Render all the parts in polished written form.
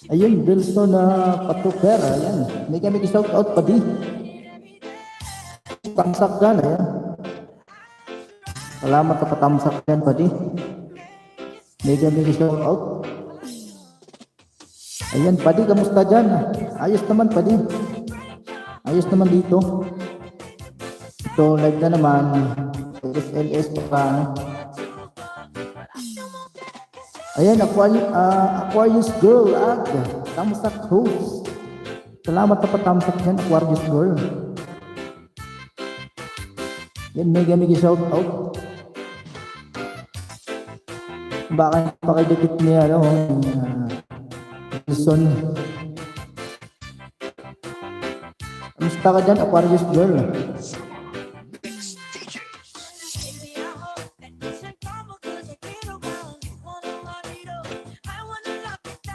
Ayun, Wilson na Patuper, ayan. May kami shout out pa di. Tamsak dyan, ayan. Salamat sa patamsak dyan pa di. May kami shout out. Ayan, padi, kamusta dyan? Ayos naman, padi. Ayos naman dito. Ito, live na naman. SLS pa ano. Ayan, Aquarius Girl, tamsak host. Salamat sa patamsak dyan, Aquarius Girl. Yan, mega shout out. Baka pakidikit niya, ano, Wilson. Kamusta ka dyan, Aquarius Girl?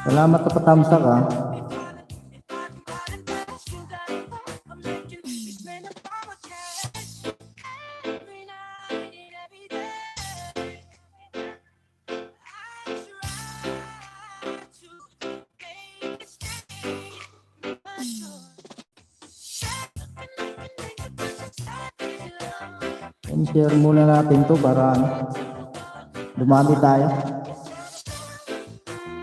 Salamat sa patamsak, ha. Share muna natin to para dumami tayo.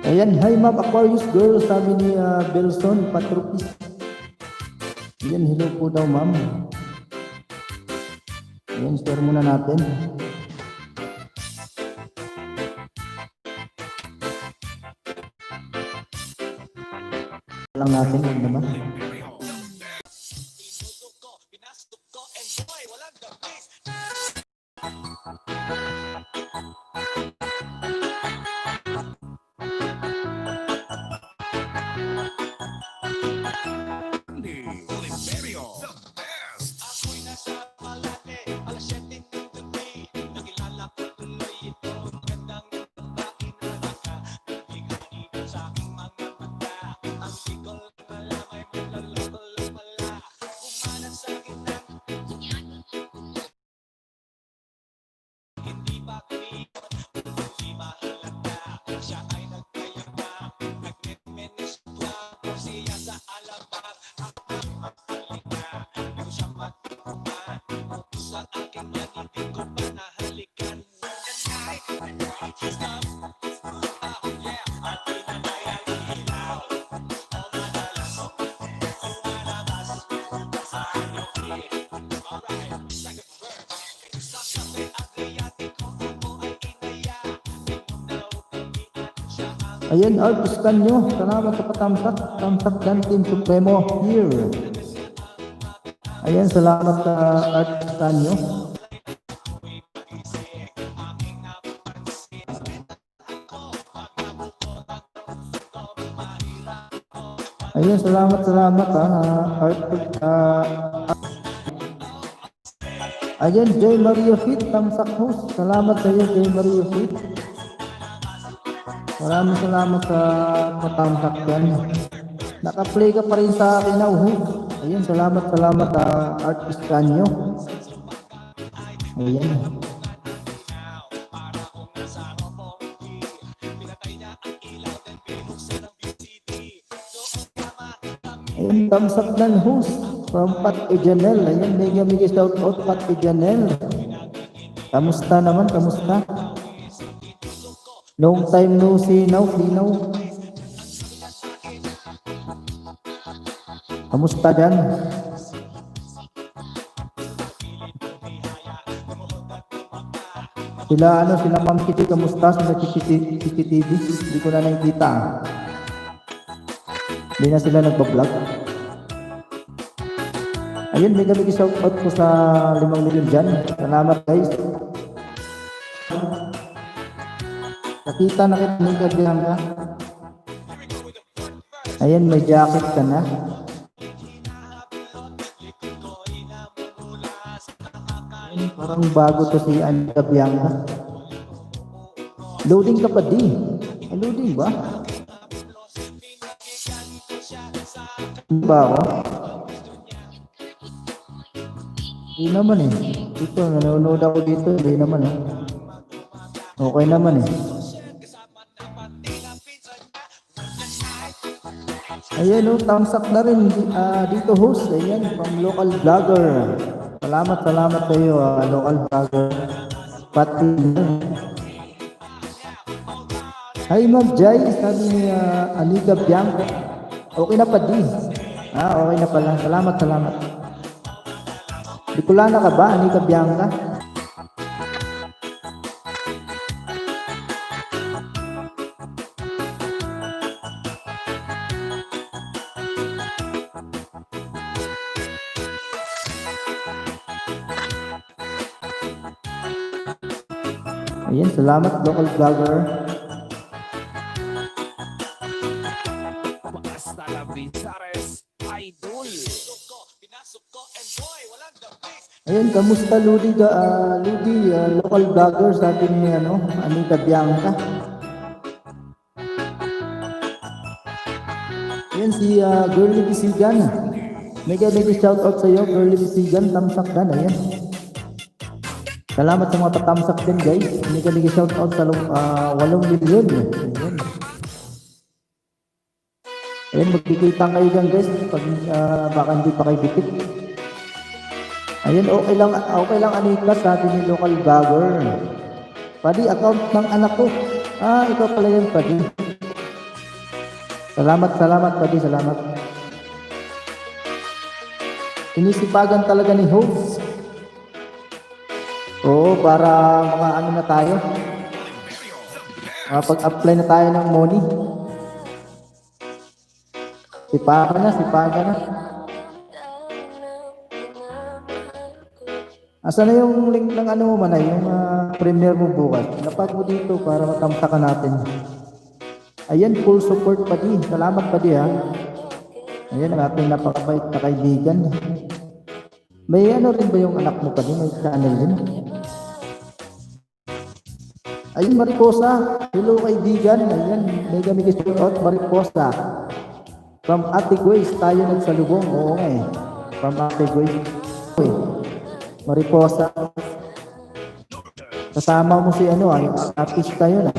Ayan, hi ma'am Aquarius Girl, sabi ni Belson Patrupis. Ayan, hello po daw ma'am. Ayan, share muna natin. Lang natin, yun naman. Ayan, gustuhan nyo. Salamat sa patamsak. Tamsak dan Team Supremo here. Ayan, salamat sa gustuhan nyo. Ayan, salamat ayan, J. Mario Fit, tamsak host. Salamat sa iyo, J. Mario Fit. Maraming salamat sa patamsak yan. Naka-play ka pa rin sa akin na Ayun, salamat artist kanyo. Ayan. Ayun, tamsak ng host from Pat Ejanel. Ayan, mega shout out Pat Ejanel. Kamusta naman, kamusta? Long time no see now, Linaw. Kamusta dyan? Sila Ma'am Kitty, kamusta? Sila Kitty TV, hindi ko na nakikita. Hindi na sila nagpa-vlog. Ayun, may gabi shout out ko sa 5 million dyan. Salamat guys. Nakita na kita ng kagyan ka. Ayan, may jacket ka na. Ayan, parang bago to si Anta Bianca. Loading ka pa di. Loading ba? Hindi ba ako? Hindi naman eh. Dito, nanonood ako dito. Hindi naman eh. Okay naman eh. Ayan o, tamsak na rin dito host. Ayan, from local vlogger. Salamat sa iyo, local vlogger. Pati. Hi Ma'am Jai, sabi ni Anika Bianca. Okay na pa di. Okay na pala. Salamat. Bicolana ka ba, Anika Bianca? Ayan, salamat local vlogger. Ayan, kamusta Ludi, local vlogger, sabi ni Anita Bianca. Ayan, si Girly Bisigan. Mega shoutout sa iyo, Girly Bisigan, tamsak dan, ayan. Salamat sa mga tatamsak din guys. Mega shoutout sa 8 milyon. Ayan. Ayan, magkikita kayo dyan guys, pag baka hindi pa kayo bitik. Ayan, okay lang Anika, sabi ni local vlogger. Padi, account ng anak ko. Ikaw pala yan, Padi. Salamat, Padi, salamat. Inisipagan talaga ni host. Oo, para mga ano na tayo. Pag-apply na tayo ng money. Sipagan na. Asa na yung link ng ano mo Manay, yung premiere mo bukas? Napag mo dito para matamtakan natin. Ayan, full support Padi. Salamat Padi ha. Ayan, ang ating napakabait na kaibigan. May ano rin ba yung anak mo Padi? May channel din? Ayun, Mariposa. Hello kaibigan. Ayan, mega shoutout Mariposa. From Ate Grace, tayo nagsalubong. Oo nga eh. From Ate Grace. Mariposa. Kasama mo si yung artista yun.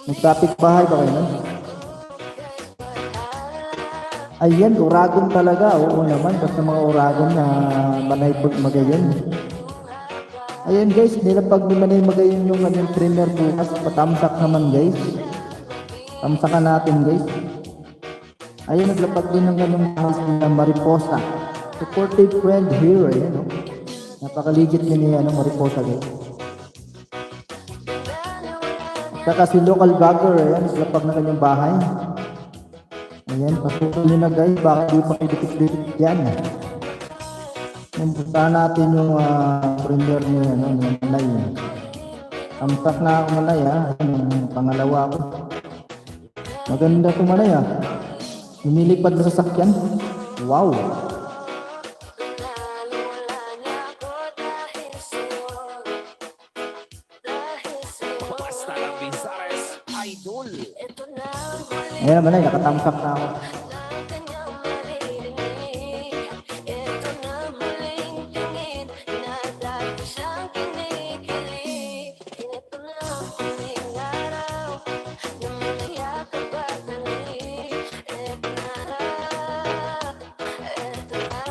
Nagtapik bahay ba kayo nun? Ayan, uragon talaga. Oo naman, basta mga uragon na Manay Magayon. Ayan guys, nilapag ni Manay Magayon yung premiere bukas. Patamsak naman guys. Tamsakan natin guys. Ayan, naglapag din ng house na Mariposa. Supportive friend here, ayan napakaligit niya ni Mariposa guys. Saka si local vlogger, ayan, naglapag na kanyang bahay. Ayan, pasukin nyo na guys, baka di pa idikit-dikit yan. Puntahan natin yung premiere ni Manay. Tamsak na ako Manay ayan, yung pangalawa ko. Maganda ito Manay lumilipad na sasakyan. Wow! Ayan Manay, nakatamsak na ako.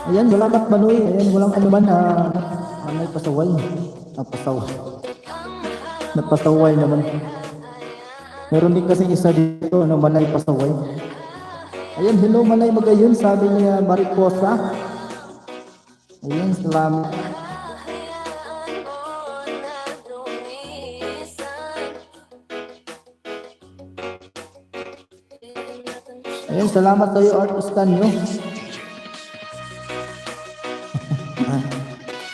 Ayan, salamat Manoy. Ayan, walang anuman Manay pasaway. Napasaway naman. Meron din kasi isa dito Manay pasaway. Ayan, hello Manay Magayon, sabi niya Mariposa. Ayan, salamat. Ayan, salamat sa iyo artista nyo.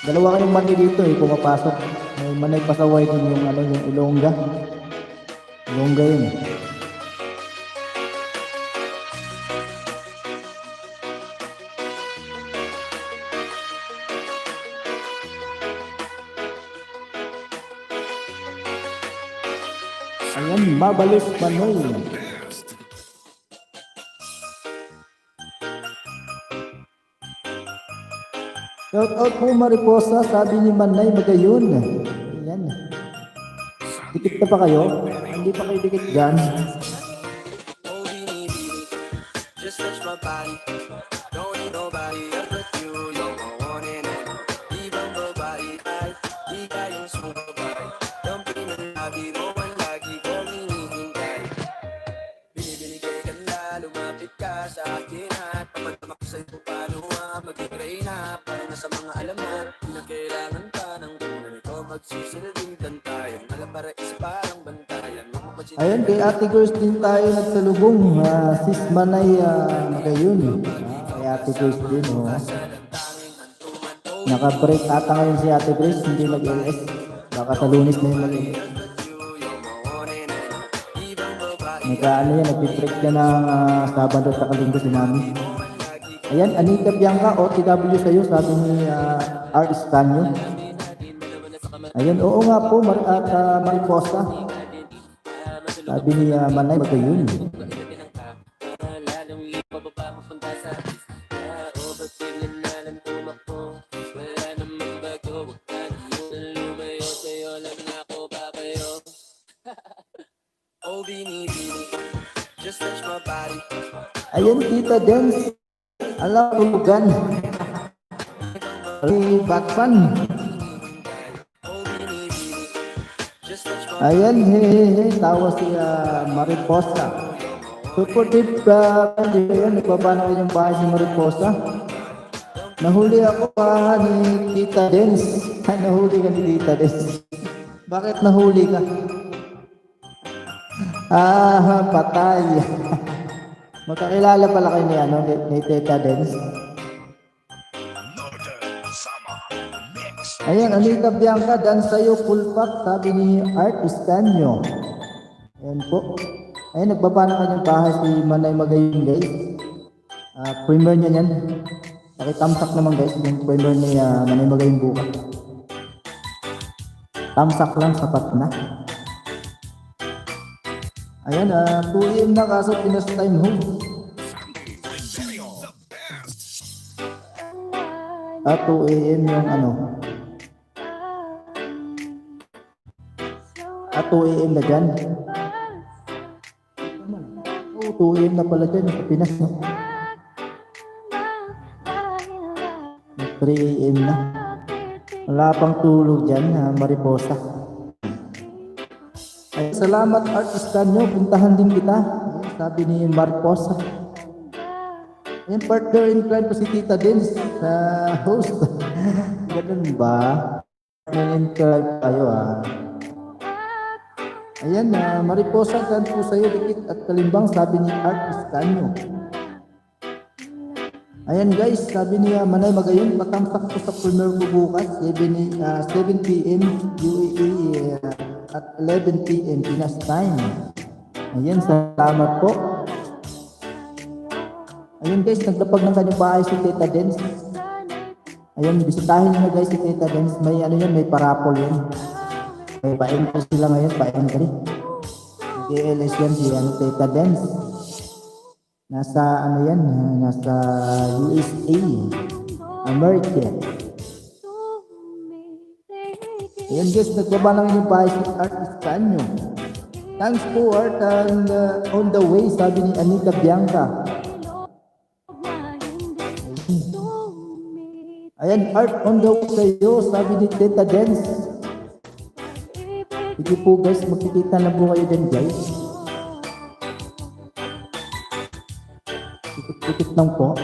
Dalawa kayong Manay dito pumapasok. May Manay pasaway din yung yung Ilongga. Ilongga yun Ayan, Mabalis Manoy. Shout out po Mariposa, sabi ni Manay Magayon. Ayan. Dikit na pa kayo? Hindi pa kayo dikit dyan. Ayan, kay Ate Girls din tayo nagsalubong. Sis Manay Magayon. Kay Ate Girls din. Oh. Naka-break ata ngayon si Ate Girls, hindi nag-LS. Baka sa Lunes na yung mag-LS. Nag-break na ng Sabado at Linggo si Mami. Ayan, Anita Bianca, OTW sa'yo, sabi ni R. Estanyo. Ayan, oo nga po, Mariposa. Sabi ni Manay Magayon. Ayan, Tita Dance. Alam, tulugan. Batman. Ayan, hey, tawa si Mariposa. Supportive ayan, nagbabana ko yung bahay si Mariposa. Nahuli ako ni Tita Dance. Nahuli ka ni Tita Dance. Bakit nahuli ka? Patay. Magkakilala pala kayo ni Tita Dance. Ayan, Anita Bianca, dance sa'yo, full pack, sabi ni Art Estanyo. Ayan po. Ayan, nagbaba na kanyang bahay si Manay Magayon, guys. Premier niya yan. Pakitamsak naman, guys, yung premier ni Manay Magayon bukas. Tamsak lang, sapat na. Ayan, 2 AM na kaso Pinas time home. 2 AM yung 2 AM na dyan. 2 AM na pala dyan sa Pinas, no? 3 AM na. Wala pang tulog dyan, Mariposa. Ay, salamat artista nyo, puntahan din kita. Sabi ni Mariposa. Ayan, partner in crime po si Tita Dance sa host. Ganun ba? Partner in crime tayo Ayan, Mariposa, gan po sa'yo, dikit at kalimbang, sabi ni Art Estanyo. Ayan guys, sabi ni Manay Magayon, patamsak po sa premier ko bukas, 7 PM UAE at 11 PM Pinas time. Ayan, salamat po. Ayan guys, naglapag ng kanyang bahay si Tita Dance. Ayan, bisitahin nyo guys si Tita Dance, may may parapol yan. May pa-entry sila ngayon, pa-entry. DLS yan si Tita Dance. Nasa nasa USA, America. Ayan guys, nagbaba lang yung bahay si Art Estanyo. Thanks po Art, and on the way, sabi ni Anita Bianca. Ayan, Art on the way sa'yo, sabi ni Tita Dance. Sige po guys, magkikita na po kayo din guys. Tikit lang po.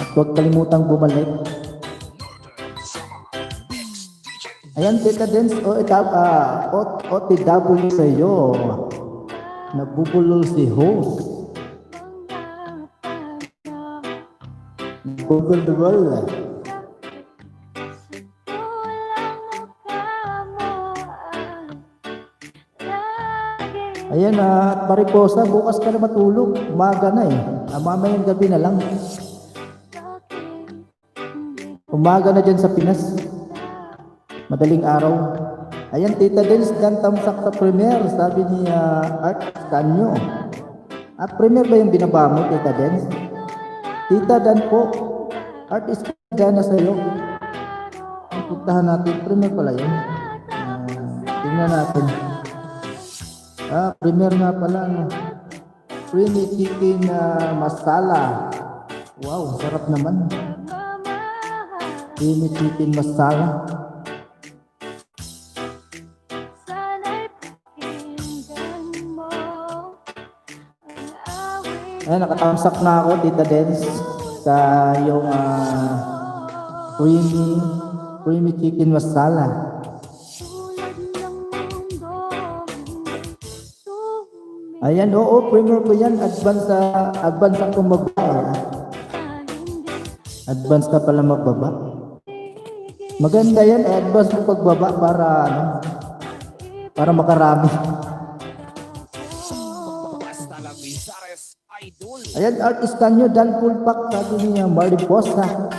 At huwag kalimutang bumalik. Ayan, Tita Dance, OTW sa'yo. Nabubulol si host. Nabubulol. Ayan, Mariposa, bukas ka na matulog. Umaga na mamayang gabi na lang. Umaga na dyan sa Pinas. Madaling araw. Ayan, Tita Dance, dan tamsak sa premier, sabi ni Art Estanyo. Premier ba yung binaba mo, Tita Dance? Tita Dan po, Art Estanyo na sa'yo. Puntahan natin, premier pala yun. Tingnan natin. Premier nga pala, creamy chicken masala. Wow, sarap naman. Creamy chicken masala. Ayan, nakatamsak na ako, Tita Dens, sa yung creamy chicken masala. Ayan, oo, premier ko yan. Advance ako magbaba. Advance ka pala magbaba. Maganda yan, advance mo pagbaba para makarami. Ayan, artista nyo, Dan Full Pack, sabi niya, Mariposa.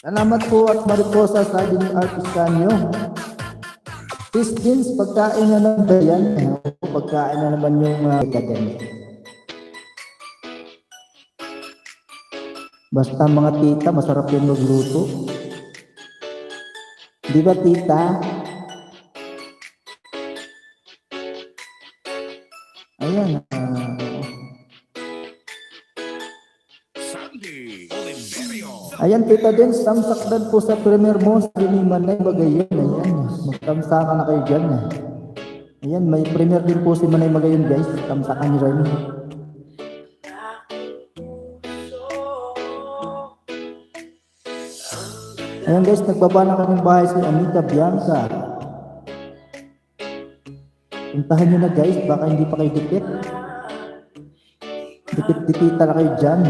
Salamat po at Mariposa, sabi niya, artista nyo. Fish beans, pagkain na naman ba yan? Pagkain na naman yung kagan. Basta mga tita, masarap yung magluto. Di ba tita? Ayan. Ayan, Tita Dens, tamsakdan po sa premier mo. Sabi ni Manay Magayon. Ayan, magtamsakan na kayo dyan. Ayan, may premier din po si Manay Magayon, guys. Tamsakan nyo rin. Ayan guys, nagbaba na kaming bahay si Anita Bianca. Puntahan nyo na guys, baka hindi pa kayo dikit. Dikit-dikita na kayo dyan.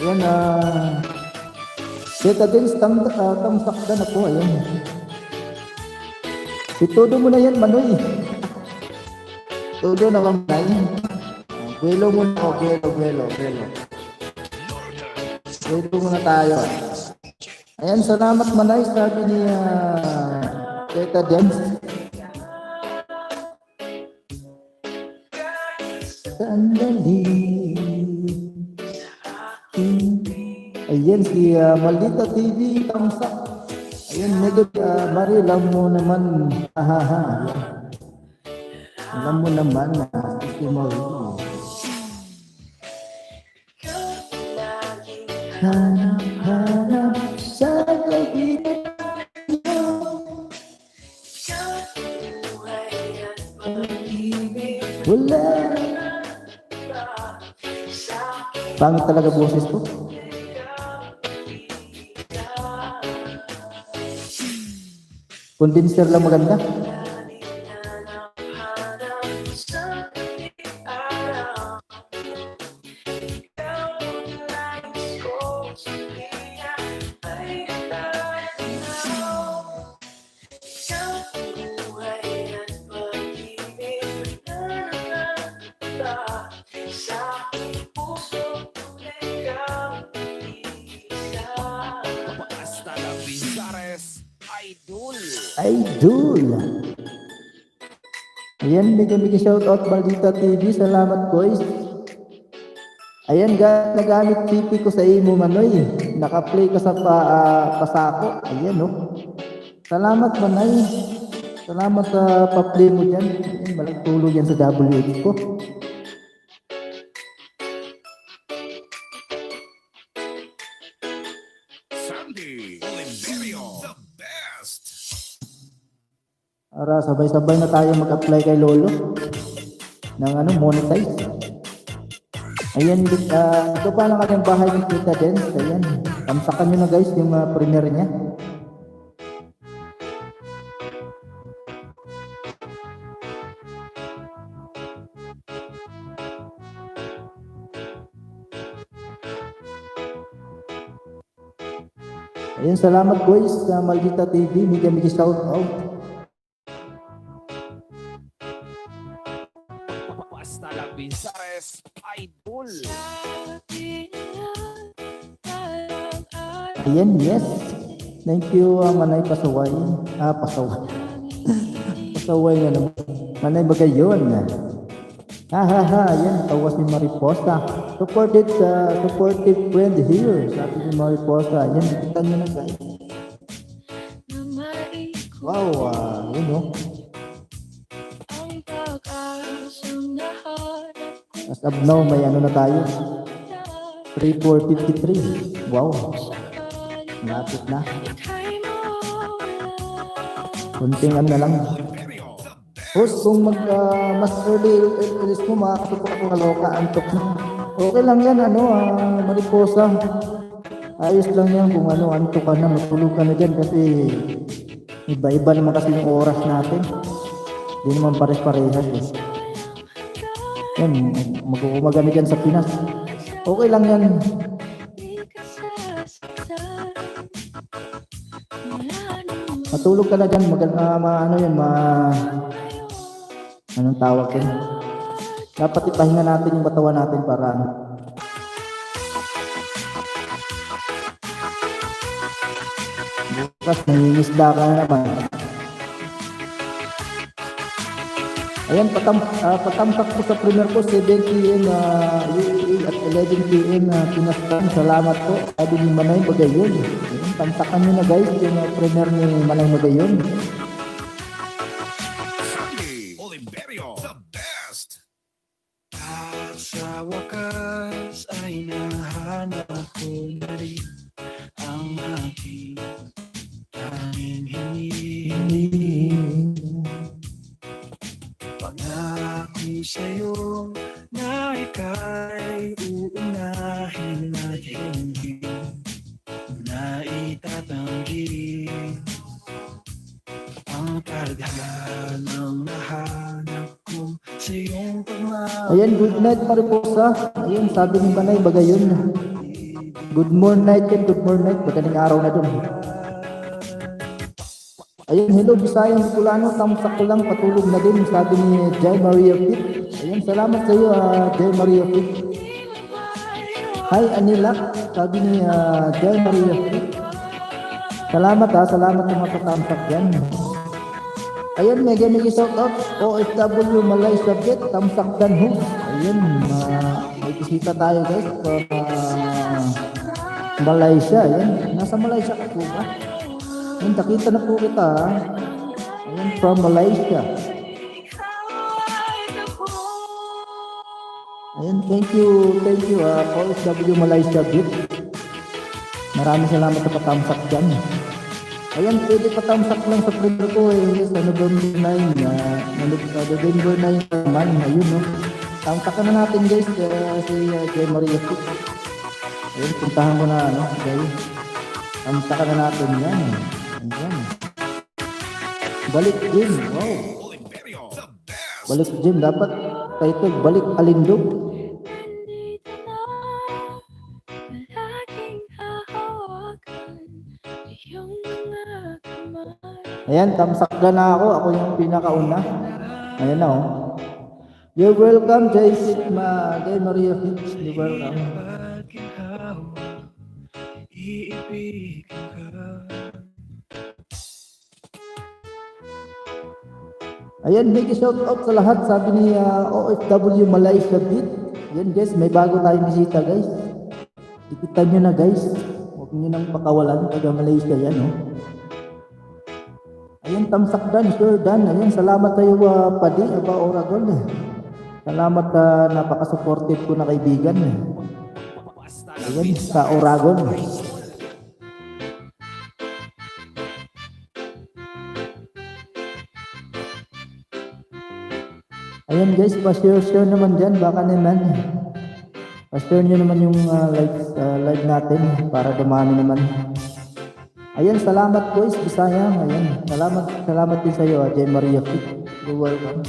Ayan, Tita Dens, tamsakdan ako, ayan. Itudo mo na yan, Manoy. Tudo na Manay. Gwelo muna ako, gwelo. Gwelo muna tayo. Ayan, salamat Manay, sabi ni Tita Dens. Sandali. Ayan si Maldita TV tamsak. Ayan mega Mari, alam mo naman. Alam mo naman na si Mari. Hanap sa gabi. Wala. Pangit talaga boses ko. Condenser lang maganda. Idol. Ayan, mega shoutout Maldita TV. Salamat guys. Ayan, nagamit CP ko sa imo Manoy. Naka-play ka sa pasako. Ayan no. Salamat Manay. Salamat sa pa-play mo dyan. Ayan, malaking tulong yan sa WH ko. Para sabay-sabay na tayo mag-apply kay Lolo ng monetize. Ayan, ito pa lang kanyang bahay ng Tita Dens. Ayan, tamsakan nyo na guys yung premiere niya. Ayan, salamat guys sa Maldita TV. Mega shout out. Basta lang Binsares Idol. Ayan, yes. Thank you, Manay Pasaway. Pasaway. Pasaway nga naman. Manay Bagayon. Ha ha ha, yan, tawa si Mariposa. Supportive friend here. Sabi ni Mariposa. Yan, nakita nyo na guys. Wow, yun o. As of now, may ano na tayo. 3453. Wow. Lapit na. Kunting ano na lang. Host, kung mas early release mo, makakasupport ako kaloka, antok na. Okay lang yan, Mariposa. Ayos lang yan kung antok ka na, matulog ka na dyan kasi iba-iba naman kasi yung oras natin. Hindi naman pares-parehas eh. Yan, mag-uumaga na dyan sa Pinas. Okay lang yan. Matulog ka na dyan, anong tawag yun? Dapat ipahinga natin yung katawan natin para bukas nangingisda ka na naman. Ayan, patamsak po sa premier ko 7 PM UAE at 11 PM Pinastan. Salamat po. Sabi ni Manay Bagayon. Ayan, tamsakan nyo na guys yung premier ni Manay Bagayon. Sa wakas ay nahanap ko na rin ang aking tanging hinihiling. Pangako sa'yo na ika'y uunahin at hindi na itatanggi ang tadhanang nahanap ko sa iyong pagmamahal. Ayan, good night Mariposa. Ayan, sabi ni Manay Bagayon. Good morning night yan, good morning night. Madaling araw na dun. Ayun, hello Bisayang Bicolano, tamsak ko lang, patulog na din, sabi ni Jay Maria Pitt. Ayun, salamat sa iyo, Jay Maria Pitt. Hi Anila, sabi ni Jay Maria Pitt. Salamat salamat sa mga tamsak yan. Ayun, mega shout out, OFW Malaysia Jet, tamsak dan ho. Ayun, may bisita tayo guys, from Malaysia. Ayun, nasa Malaysia ka po ba? Ayun, nakita na po kita. Ayun, from Malaysia. Ayun, thank you, OFW Malaysia Jet. Maraming salamat sa patamsak dyan. Ayan, pwede patamsak lang sa printer ko sa November 9. November 9 naman. Ayun, no. Tamsakan na natin guys, si Jay Maria Pitt. Ayun, puntahan ko na, guys. Tamsakan na natin yan. Ayan. Balik Jim, wow. Balik Jim, dapat title, Balik Alindog. Ayan, tamsak na ako. Ako yung pinakauna. Ayan na, oh. You're welcome, Jay Maria Pitt. You're welcome. Ayan, big shout out sa lahat. Sabi ni OFW Malaysia Pitt. Ayan guys, may bago tayong bisita guys. Ikitan nyo na guys. Huwag nyo nang pakawalan. Taga Malaysia yan, oh. Ayun, tamsak dan, sure dan. Ayun, salamat tayo Padi, Oragon. Salamat napaka-supportive ko na kaibigan. Ayun, sa Oragon. Ayun guys, pa-share naman dyan. Baka naman. Pa-share nyo naman yung live natin para dumami naman. Ayun, salamat guys, Bisayang. Ayun, salamat din sa iyo, Jay Maria Pitt. You're welcome.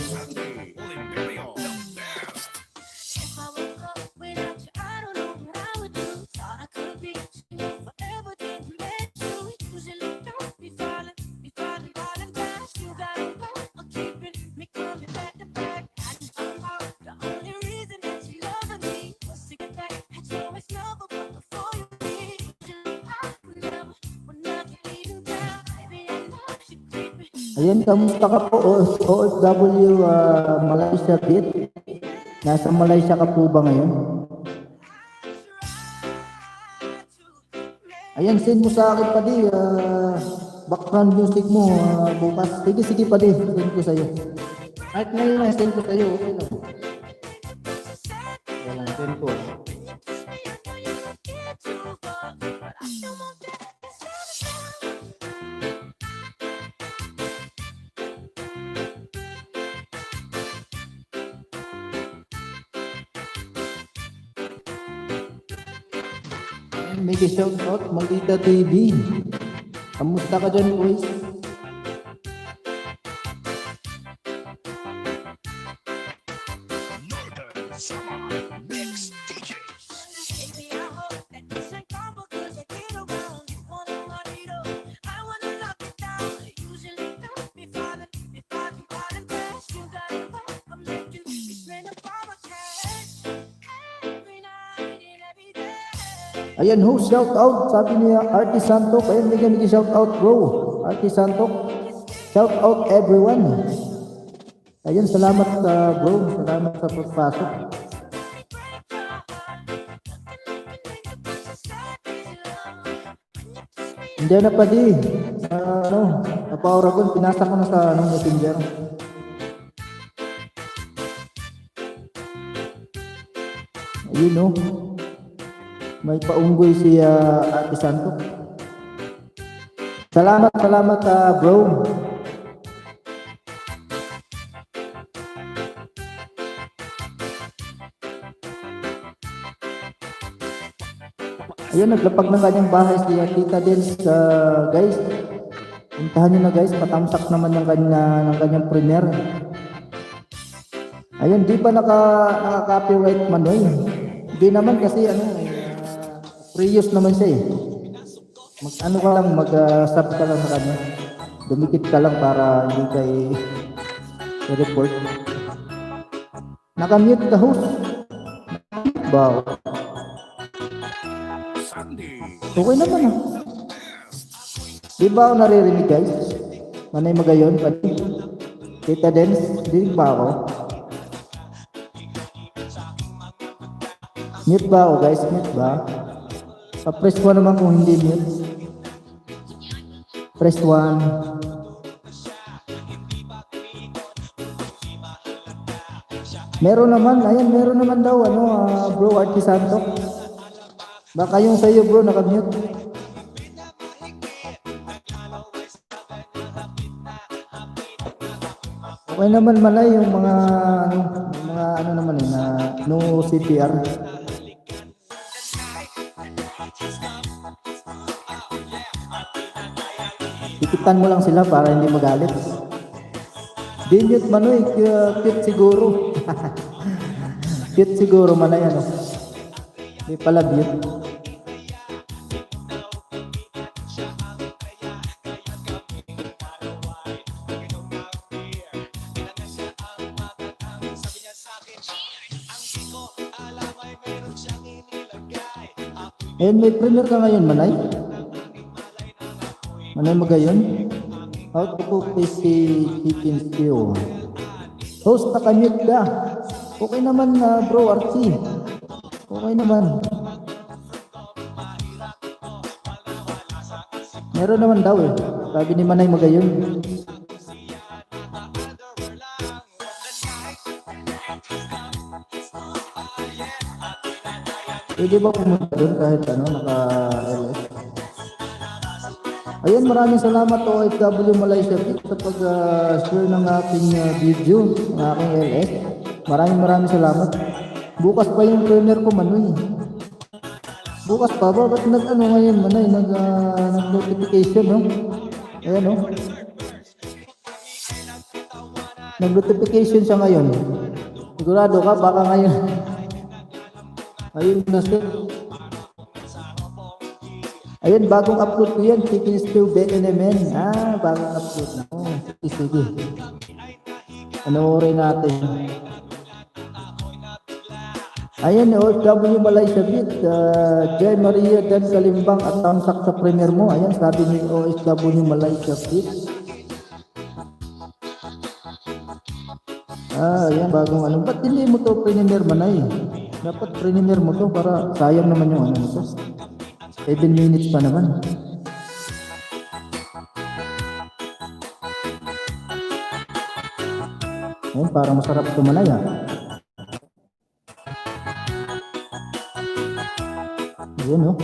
Ayan, kamusta ka po, OFW Malaysia Beat? Nasa Malaysia ka po ba ngayon? Ayan, send mo sa akin pa di, background music mo bukas. Sige pa di, send ko sa'yo. Kahit ngayon na, send ko sa'yo, okay lang. Ayan, send ko. Make a shout out, Maldita TV. Kamusta ka dyan, boys? Ayan ho, shout out, sabi niya Artie Santok. Ayan, bigyan shout out bro, Artie Santok. Shout out everyone. Ayan, salamat bro, salamat sa pagpasok. Hindi na pa di, napauragon, pinasa ko na sa messenger. Ayun no. May paunggoy si Ate Santok. Salamat bro. Ayun, naglapag ng kanyang bahay si Tita Dens, guys. Puntahan nyo na guys, patamsak naman ng kanyang premier. Ayun, di ba naka-copyright Manoy? Hindi naman kasi reuse naman siya eh. Mag-ano ka lang, mag-sub ka lang sa kanya. Dumikit ka lang para hindi ka i-report. Naka-mute the host. Wow. Okay naman ah. Di ba ako naririnig guys? Manay magayon, pati. Tita Dens, dinig ba ako? Mute ba ako guys? Mute ba? Press 1 naman kung hindi mute. Press 1. Meron naman, ayan, meron naman daw, bro, Artie Santok. Baka yung sa'yo bro, naka-mute. Okay naman malay yung mga naman na no CPR. Ikitan mo lang sila para hindi magalit. Di-mute Manoy, cute siguro. Cute siguro Manay Di pala mute. Ayun, may premier ka ngayon Manay? Manay magayon? How to cook tasty chicken stew. Host, naka-mute ka. Okay naman bro Archie. Okay naman. Meron naman daw eh. Sabi ni Manay magayon. Pwede ba pumunta doon kahit naka-LS? Ayan, maraming salamat OFW Malaysia sa pag-share ng aking video, ng aking LS. Maraming salamat. Bukas pa yung trainer ko Manoy. Bukas pa ba? Ba't ngayon Manoy? Nag-notification Ayan Nag-notification siya ngayon. Sigurado ka? Baka ngayon. Ayun na siya. Ayun, bagong upload ko yan. Chicken stew BNMN. Bagong upload na. Sige. Panoorin natin. Ayan, OFW Malaysia Beat. Jay Maria Dan Kalimbang at tamsak sa premier mo. Ayan, sabi ni OFW Malaysia Beat. Yan, bagong ano. Ba't hindi mo to premier manay? Dapat premier mo to para sayang naman yung ano mo to. 7 minutes pa naman. Ayun, para masarap tumanay ah. Ayun oh.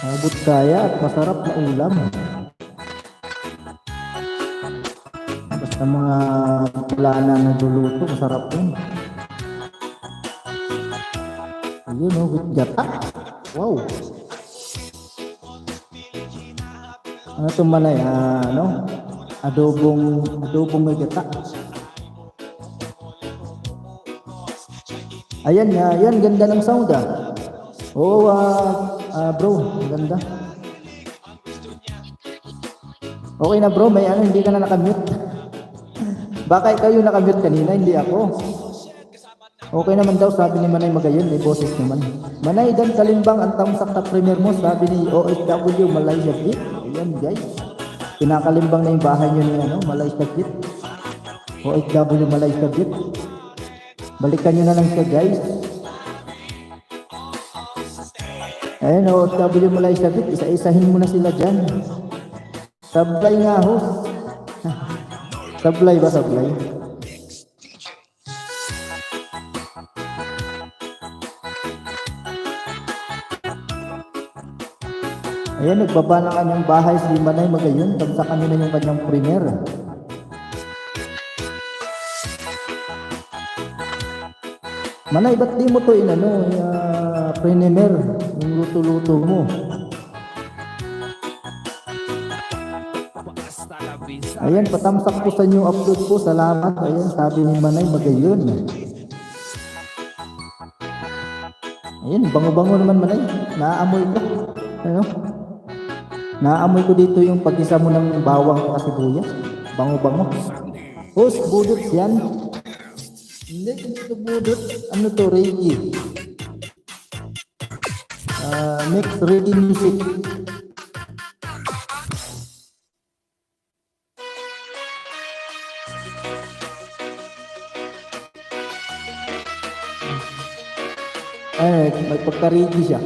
Abot kaya at masarap na ulam. Basta mga wala na nagluluto, masarap yun. Ayun oh, with gata. Wow. Ano itong manay? Ano? Adobong may gata. Ayan, yan, ganda ng sound ah. Oo, bro, ganda. Okay na bro, may ano, hindi ka na nakamute. Baka ikaw yung nakamute kanina, hindi ako. Okay naman daw, sabi ni Manay Magayon, may boses naman. Manay, dan kalimbang ang tamsak na premier mo, sabi ni OFW Malaysia Beat. Ayan guys, pinakalimbang na yung bahay nyo ni Malaysia Beat. OFW Malaysia Beat. Balikan nyo na lang siya guys. Ayan, OFW Malaysia Beat, isa-isahin mo na sila dyan. Sablay nga ho. Sablay ba, sablay? Ayan, nagbaba ng kanyang bahay si Manay Magayon. Tamsakan nyo na yung kanyang premier. Manay, ba't di mo to premier, yung luto-luto mo? Ayan, patamsak po sa new upload po. Salamat. Ayan, sabi ni Manay Magayon. Ayan, bango-bango naman Manay. Naaamoy ko. Ano? Naaamoy ko dito yung pag-isa mo ng bawang at sibuyas. Bango-bango. Host, budot yan. Hindi, ito budot. Ano to, reggae. Mix reggae music. May pagka-reggae siya.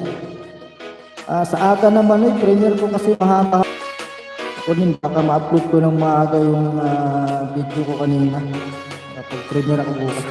Sa aga naman premier ko kasi mahaba. Ako din, baka ma-upload ko ng maaga yung video ko kanina. Kapag premier ako bukas.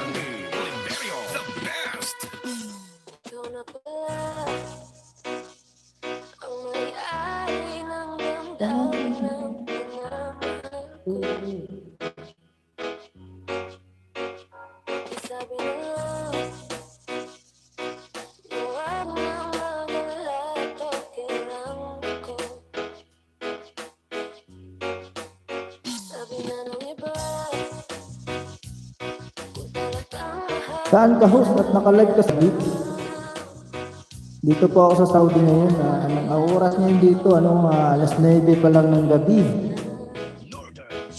Saan ka host at naka-live ka sa beach? Dito po ako sa Saudi ngayon. Ang oras ngayon dito, alas 9 pa lang ng gabi.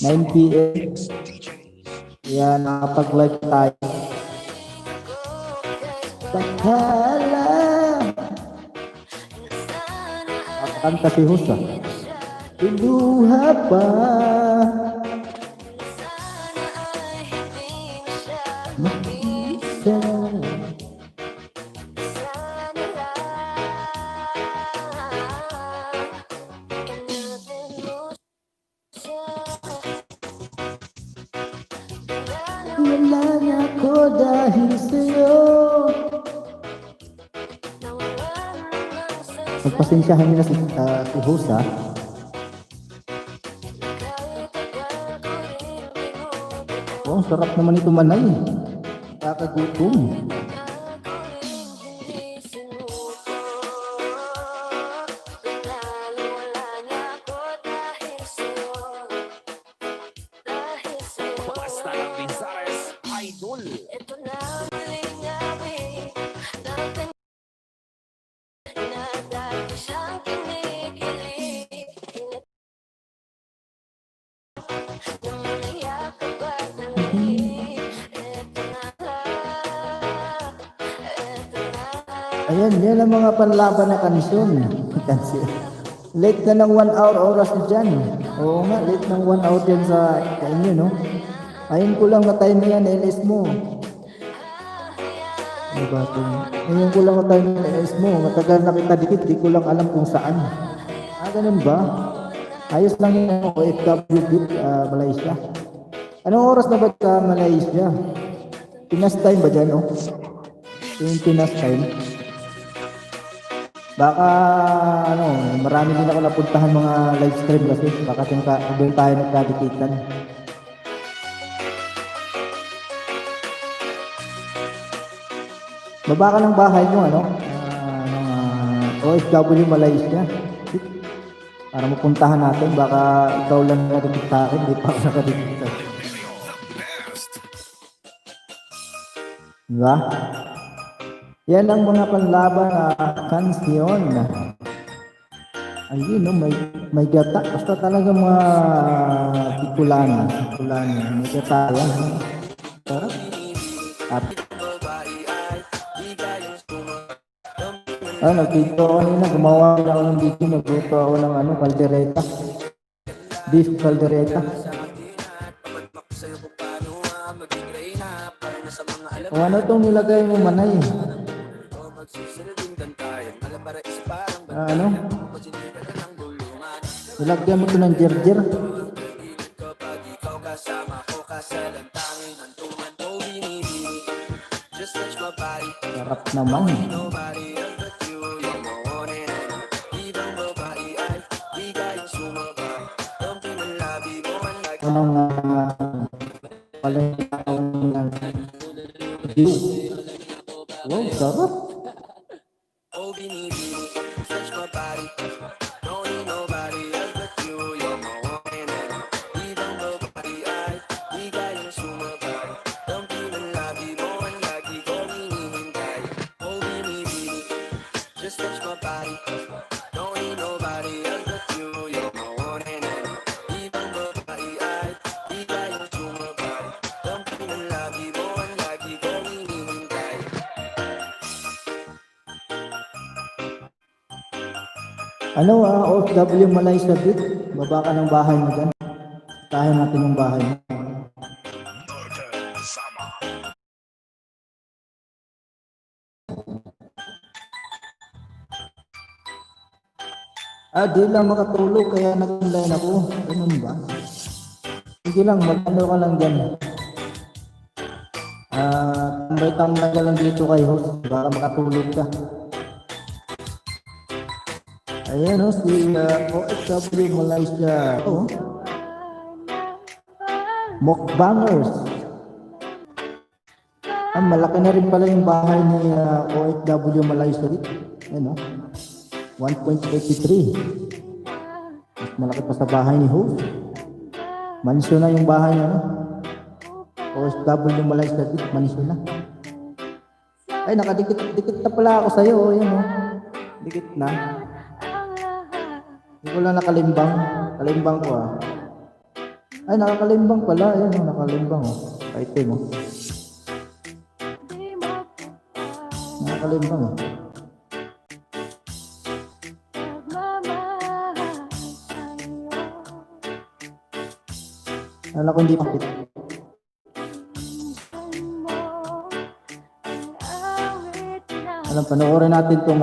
9 PM. Kaya nakapag-live tayo. Bahala! Kakanta si host ah. Iluha pa. Wala na ako dahil sa'yo. Magpasensyahan nyo na si host ha. Oh, sarap naman ito Manay. Kakagutom. Ayan, yan ang mga panlaban na kansyon. Late na ng 1 hour oras na dyan. Oo nga, late ng 1 hour dyan sa inyo, no? Ayun ko lang na time na yan, LS mo. Diba ito? Ayun ko lang na time na LS mo. Matagal na kita dikit, di ko lang alam kung saan. Ganun ba? Ayos lang yung OFW bit, Malaysia. Anong oras na ba sa Malaysia? Pinas time ba dyan, oh? Yung Pinas time. Baka, marami din ako napuntahan mga live stream kasi. Baka doon tayo nagkadikitan. Baba ka ng bahay nyo, OFW Malaysia. Para mapuntahan natin, baka ikaw lang nakadikit sa akin, di pa ako nakadikit sa akin. Diba? Yan ang mga panlaban na kansyon. Ayun, no, may gata. Basta talaga mga tikulan. May gata yan. Sarap. At nagpito ako kanina, gumawa na ako ng video, nagluto ako ng kaldereta. Beef kaldereta. O ano itong nilagay mo, Manay? Nilagyan mo ito ng jerjer. Sarap naman. Unang palengkang ng view. Wow, sarap. OFW Malaysia bit. Baba ka ng bahay mo dyan. Tahan natin yung bahay mo. Di lang makatulog kaya nag-online ako. Ganun ba? Sige lang, mag-ano ka lang dyan. Tambay-tambay ka lang dito kay host. Baka makatulog ka. Ayan si OFW Malaysia. Mukbangers. Malaki na rin pala yung bahay ni OFW Malaysia. Ayan 1.83. Mas malaki pa sa bahay ni host. Mansyon na yung bahay niya. OFW Malaysia. Mansyon na. Ay, nakadikit na pala ako sa'yo. Ayan dikit na. Hindi ko lang nakalimbang. Kalimbang ko Ay, nakakalimbang pala. Ayan nakalimbang Item Nakakalimbang Alam ko hindi makita. Panoorin natin itong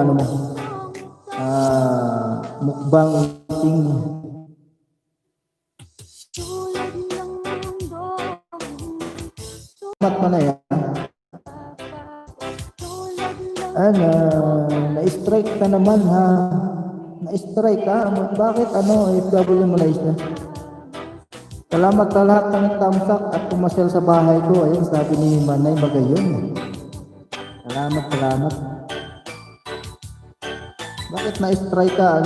mukbang eating. Mat pa na yan. Na-strike ka naman Na-strike ka? Bakit FW Malaysia? Salamat sa lahat ng tamsak at pumasyal sa bahay ko. Ayun, sabi ni Manay Magayon. Salamat. Bakit na-strike ka?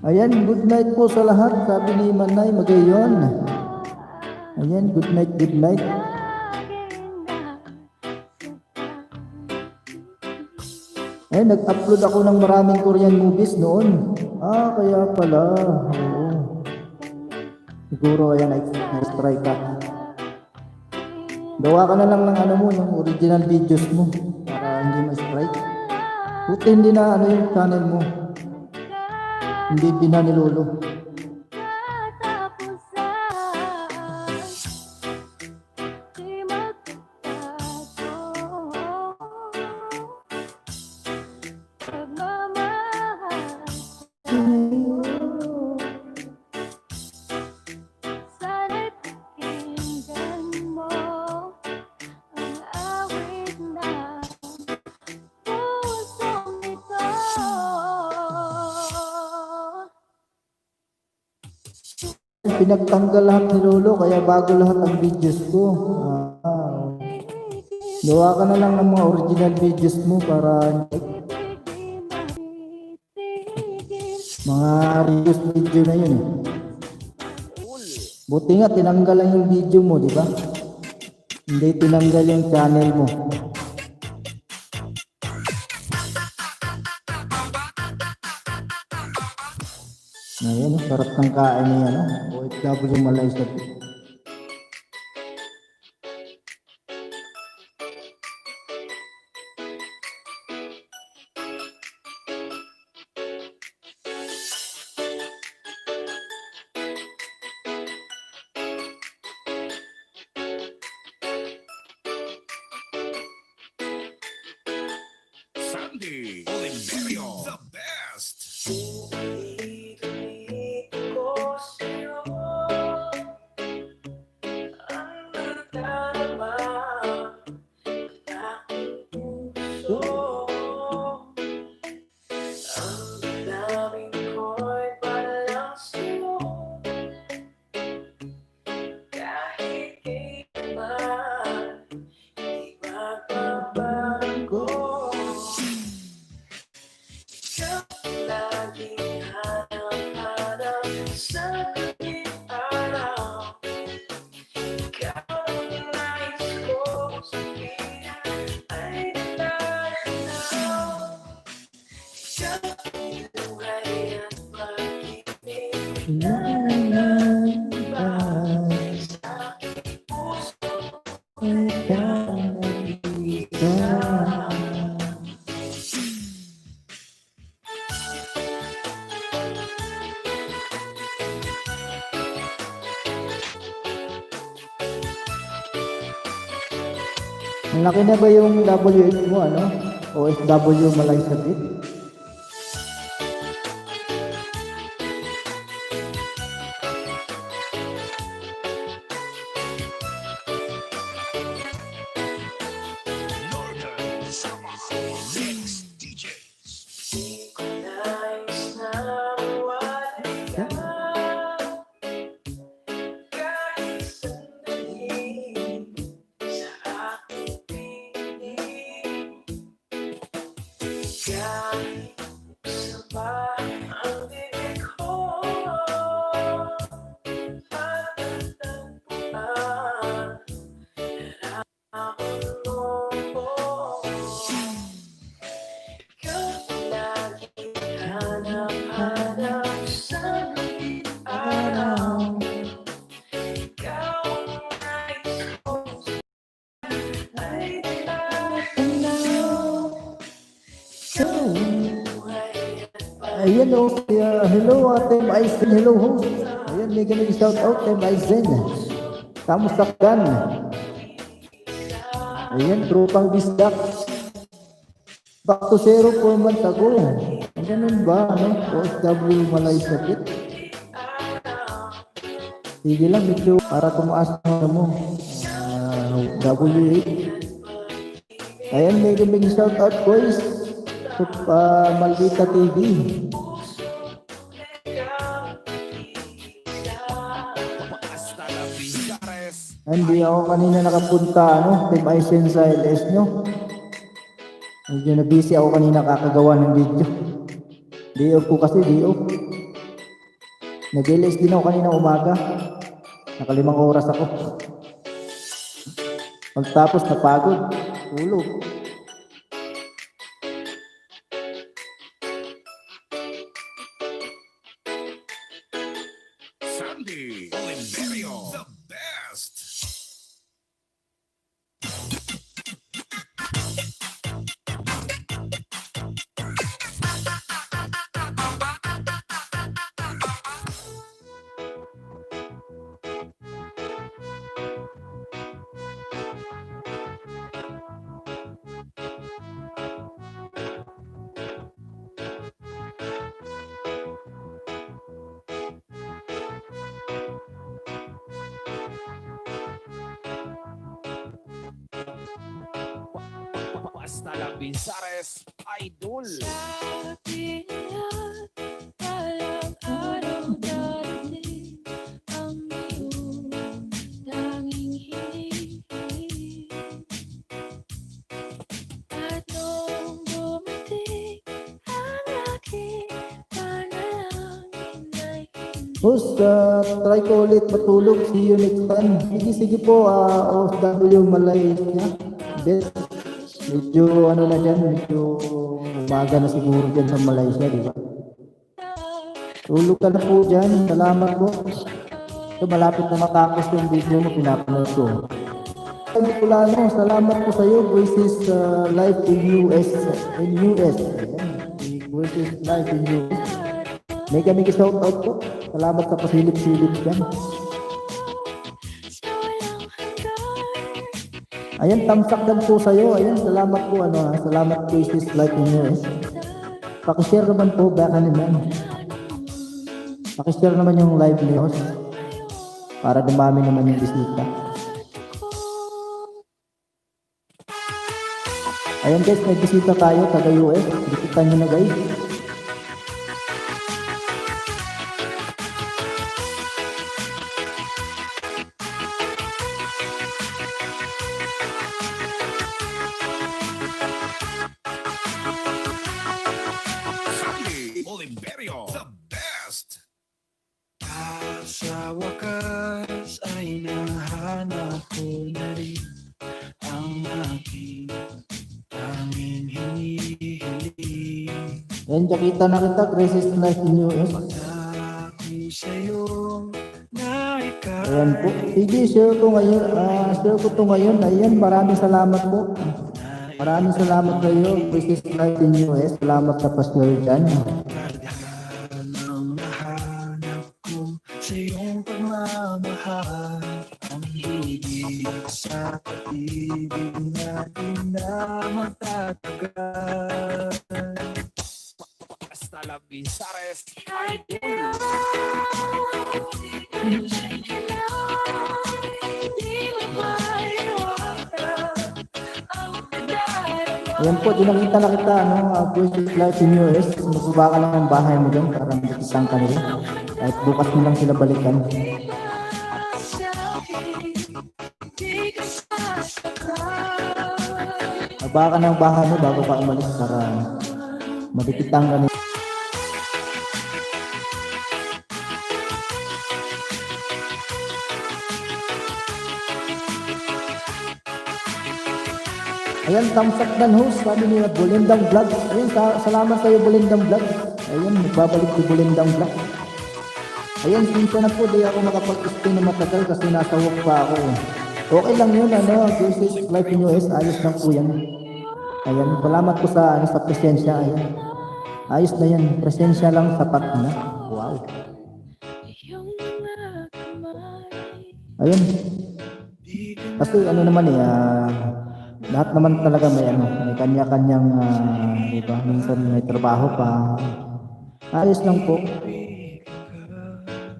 Ayan, good night po sa lahat. Sabi ni Manay Magayon. Ayan, good night. Nag-upload ako ng maraming Korean movies noon. Kaya pala. Oo. Siguro ayan, na-strike ka. Gawa ka na lang ng ano mo, yung original videos mo para hindi ma-strike. Buti hindi na ano yung channel mo. Hindi binanilolo. Pinagtanggal lahat ni Lolo kaya bago lahat ang videos ko. Gawa ka na lang ng mga original videos mo para mga reviews video na yun eh. Buti nga tinanggal lang yung video mo, di ba? Hindi tinanggal yung channel mo. Ayan, sarap ng kain niya, no? OFW Malaysia. Sandy Oliverio, the best. Ang laki na ba yung WH mo, ano? OFW Malaysia Bit? Northern Samar, Mix DJs. Ayan o, hello Team Aizen, hello host. Ayan, may ganun shout out Team Aizen. Kamusta ka? Ayan, tropang bisdak. Back to 0 4 months ago. Ganun ba, ano? OFW Malaysia Bit. Sige lang, medyo para tumaas na mo. W8. Ayan, may ganun shout out boys. Maldita TV. Hindi ako kanina nakapunta Team Aizen sa LS nyo. Medyo na busy ako kanina kakagawa ng video. Day off ko kasi, day off. Nag-LS din ako kanina umaga. Nakalimang oras ako. Pagtapos napagod. Tulog. Sandy Oliverio. Hasta la Pisares Idol. Sabi nila, walang araw darating ang iyong tanging hinihiling. At nung dumating ang aking panalangin ay hindi. Host, try ko ulit matulog. See you next time. Sige po, OFW Malaysia. Best. Medyo ano na dyan, medyo umaga na siguro dyan sa Malaysia, di ba? Tulog ka na po dyan. Salamat po. So, malapit na matapos yung video mo, pinapanood ko. Sabi ko lang, salamat po sa iyo. Voices live in US. In US. Ayan. Voices live in US. May kami shout out po. Salamat sa pasilip-silip dyan. Sa walang hanggan. Ayan, tamsak lang po sa iyo. Ayan, salamat po. Salamat Voices live in US. Pakishare naman po, baka naman. Pakishare naman yung live ni host. Para dumami naman yung bisita. Ayan guys, may bisita tayo, taga US. Bikitan nyo na guys. Sandy Oliverio, the best. Sa wakas ay nahanap ko na rin ang aking tanging hinihiling. Ayan, nakita na kita, Graces Live in US. Ako'y sa'yo na ikaw. Ayan po. Sige, share ko ngayon. Share ko to ngayon. Ayan, maraming salamat po. Maraming salamat sa iyo, Graces Live in US. Salamat sa pa-share dyan. Ang nahanap ko sa iyong pagmamahal, ang higit sa pag-ibig natin na magtatagal. Hasta la Pisares Kahit Idol. hindi mo maiwasan ang pagdarama. Ayan po, dinakita na kita, Voices Live in US. Magbuba ka lang ang bahay mo dyan para makikisang ka nila. Kahit bukas mo lang sila balikan. Magbuka ka ng bahay mo bago ka umalis para madikitang ka nila. Ayan, thumbs up dan host, sabi niya, Bulindang Vlog. Ayan, salamat sa iyo, Bulindang Vlog. Ayan, magbabalik si Bulindang Vlog. Ayan, minsan na po, di ako makapag-stay na matagal kasi nasa work pa ako. Okay lang yun, Voices Live in US, ayos lang po yan. Ayan, salamat po sa presensya. Ayan, ayos na yan, presensya lang sapat na. Wow. Iyong mga kamay. Ayun. Kasi naman lahat naman talaga may kanya-kanyang, di ba? Minsan may trabaho pa. Ayos lang po.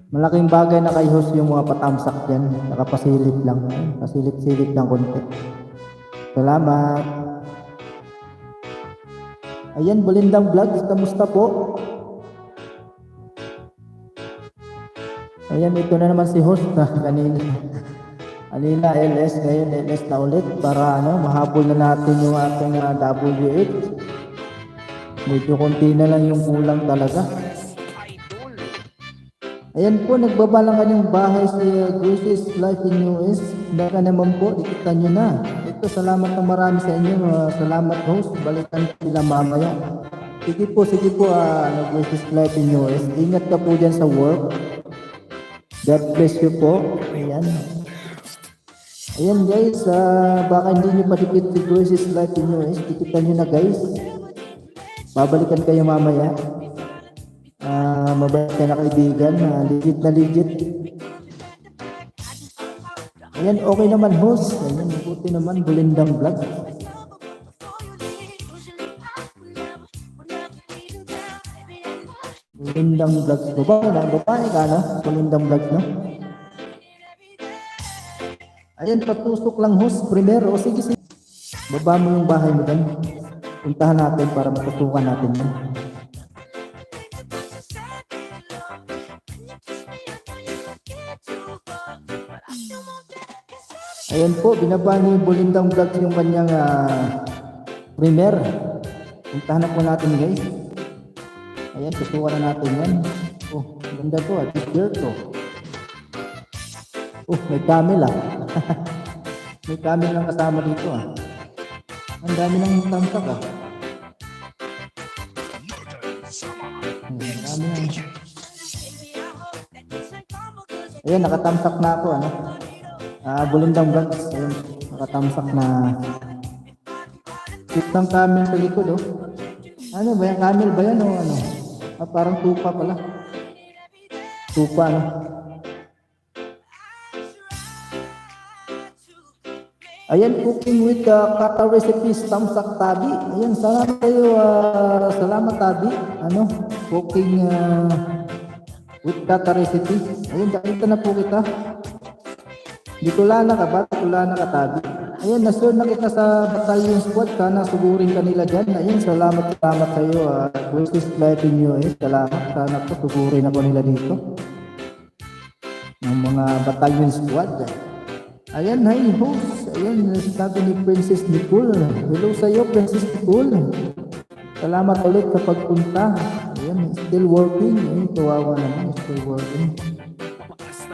Malaking bagay na kay host yung mga patamsak dyan. Nakapasilip lang. Pasilip-silip lang konti. Salamat. Ayan, Bulindang Vlogs. Kamusta po? Ayan, ito na naman si host na kanina. Kanina LS, ngayon LS na ulit para mahabol na natin yung ating W8. Medyo konti na lang yung kulang talaga. Idol. Ayan po, nagbaba lang kanyang bahay si Graces Live in US. Baka naman po, ikitan nyo na. Ito, salamat na marami sa inyo. Salamat host, balikan sila mamaya. Sige po, Graces Live in US. Ingat ka po dyan sa work. God bless you po. Ayan. Ayan guys, baka hindi nyo padikit si Graces Live in US. Dikitan nyo na guys. Babalikan kayo mamaya. Mabait ka na kaibigan. Legit na legit. Ayan, okay naman host. Ayan, buti naman. Bulindang Vlog. Bulindang Vlog. Babae ka na. Bulindang Vlog, no? Ayan, patusok lang host. Primero. O sige, sige. Baba mo yung bahay mo dyan. Puntahan natin para matutukan natin yan. Ayan po, binaba ni Bulindang Vlogs yung kanyang premiere. Puntahan na po natin guys. Ayan, tutukan na natin yan. Oh, ganda to at t-shirt to. Oh, may camel ah. May camel lang kasama dito ah. Ang dami ng tamsak ah. Ang dami ng... Ayan, nakatamsak na ako ano. Bulindang Vlogs. Ayan, nakatamsak na. Cute ng camel sa likod oh. Ano ba yan? Camel ba yan o ano? Parang tupa pala. Tupa ano. Ayan, cooking with kata recipes, tamsak Tabi. Ayan, salamat kayo. Salamat Tabi. Ano? Cooking with kata recipes. Ayan, dito na po kita. Bicolana ka ba? Bicolana ka Tabi. Ayan, na-sure na kita sa battalion squad. Sana sugurin ka nila dyan. Ayan, salamat sa iyo. Wishes life in you. Salamat. Sana po sugurin ako nila dito. Ng mga battalion squad. Ayan, hi host. Ayan, sabi ni Princess Nicole. Hello sa iyo, Princess Nicole. Salamat ulit sa pagpunta. Ayan, still working. Ayan, kawawa naman, still working.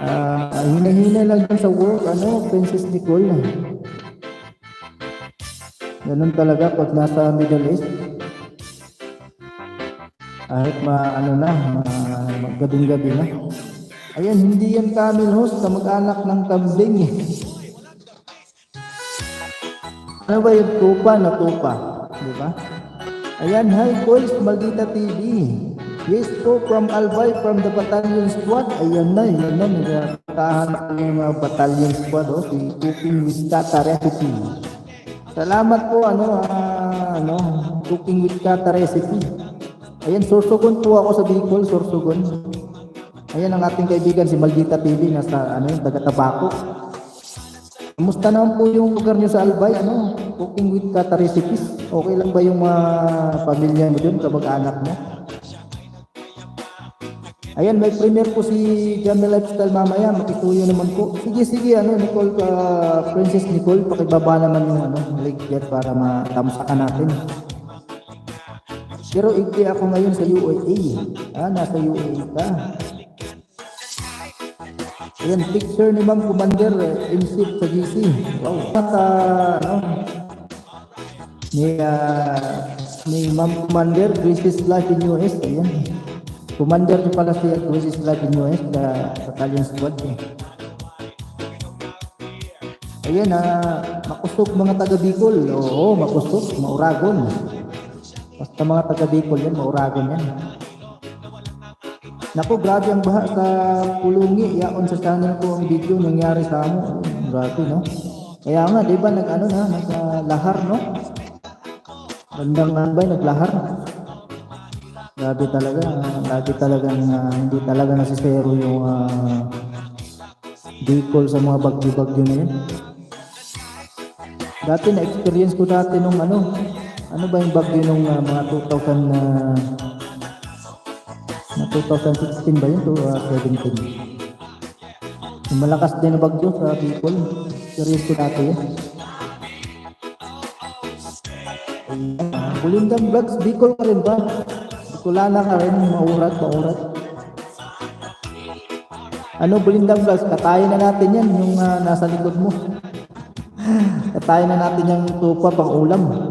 Hina-hina lang dyan sa work, ano, Princess Nicole. Ganun talaga pag nasa Middle East. Kahit gabing-gabi na. Ayan, hindi yan camel host, kamag-anak ng kambing. Ano ba yung tupa na tupa? Di ba? Ayan, hi boys, Maldita TV. Yes po, from Albay, from the battalion squad. Ayan na, nagkakahan ko yung mga battalion squad, oh, si Cooking with Kata Recipe. Salamat po, Cooking with Kata Recipe. Ayan, Sorsogon po ako sa Bicol, Sorsogon. Ayan ang ating kaibigan, si Maldita TV, nasa, taga Tabaco. Kumusta naman po yung lugar nyo sa Albay, Cooking with Kata Recipes? Okay lang ba yung pamilya mo dun, kamag-anak mo? Ayan, may premiere po si Jamie Lifestyle mamaya, makituyo naman po. Sige, Nicole, Princess Nicole, pakibaba naman yung link yan para matamsakan natin. Pero hindi ako ngayon sa UAE. Nasa UAE ka. Ayan, picture ni Ma'am Commander in chief sa GC. Wow. Ni Ma'am Commander, Grace's Life in US. Ayan. Commander niyo pala si Grace's Life in US, battalion squad. Ayan, makusog mga taga Bicol. Oo, makusog, mauragon. Basta mga taga Bicol yan, mauragon yan. Naku, grabe ang baha sa Pulungi. Yaon sa channel ko ang video nangyari sa amo. Grabe, no? Kaya nga, di ba, naglahar, no? Bandang Albay, naglahar. Grabe talagang hindi talaga nasisero yung Bicol sa mga bagyo-bagyo na yun. Dati na-experience ko dati nung ano ba yung bagyo nung mga 2016 ba yun? 17. Yung malakas din na bagyo sa Bicol. Experience ko dati yun. Bulindang Vlogs, Bicol ka rin ba? Bicolana ka rin, maurat. Bulindang Vlogs, katayin na natin yan, yung nasa likod mo. Katayin na natin yung tupa pang ulam.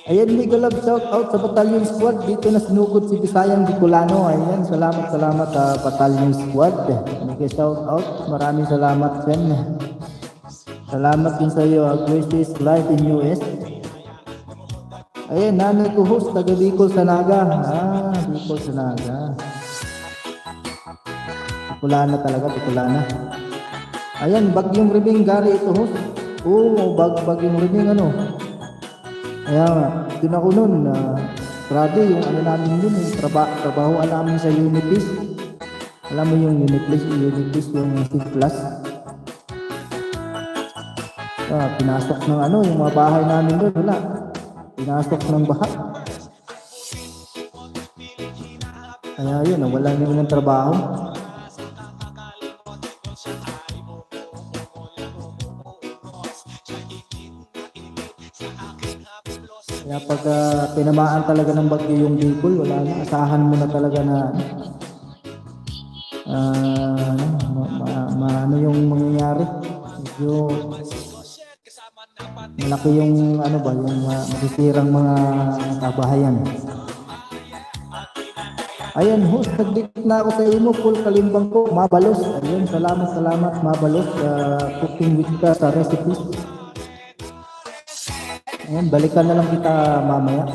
Ayan, mega love shout out sa Battalion Squad. Dito na sinugod si Bisayang Bicolano. Ayan, salamat Battalion Squad. Mega shout out. Maraming salamat yan. Salamat din sa iyo, Grace's Life in US. Ayan, nanay ko host, taga Bicol sa Naga. Bicol sa Naga. Bicolana talaga, Bicolana. Ayan, Bagyong Riming Gary ito host. Oo, bagong ring ano. Kaya nga, doon ako nun, grabe yung ano namin yun, yung trabahoan namin sa Unitis. Alam mo yung Unitis yung C class. Pinasok ng ano, yung mga bahay namin doon, wala. Pinasok ng baha. Kaya yun, wala naman ng trabaho. Kaya pag tinamaan talaga ng bagyo yung Bicol, wala na, asahan mo na talaga na ano yung mangyayari. Medyo malaki yung ano ba, yung masisirang mga kabahayan. Ayan, host, nagdit na ako sa imo, full kalimbang ko, Mabalos. Ayun, salamat, Mabalos, cooking with ka sa recipes. Ayan, balikan na lang kita mamaya.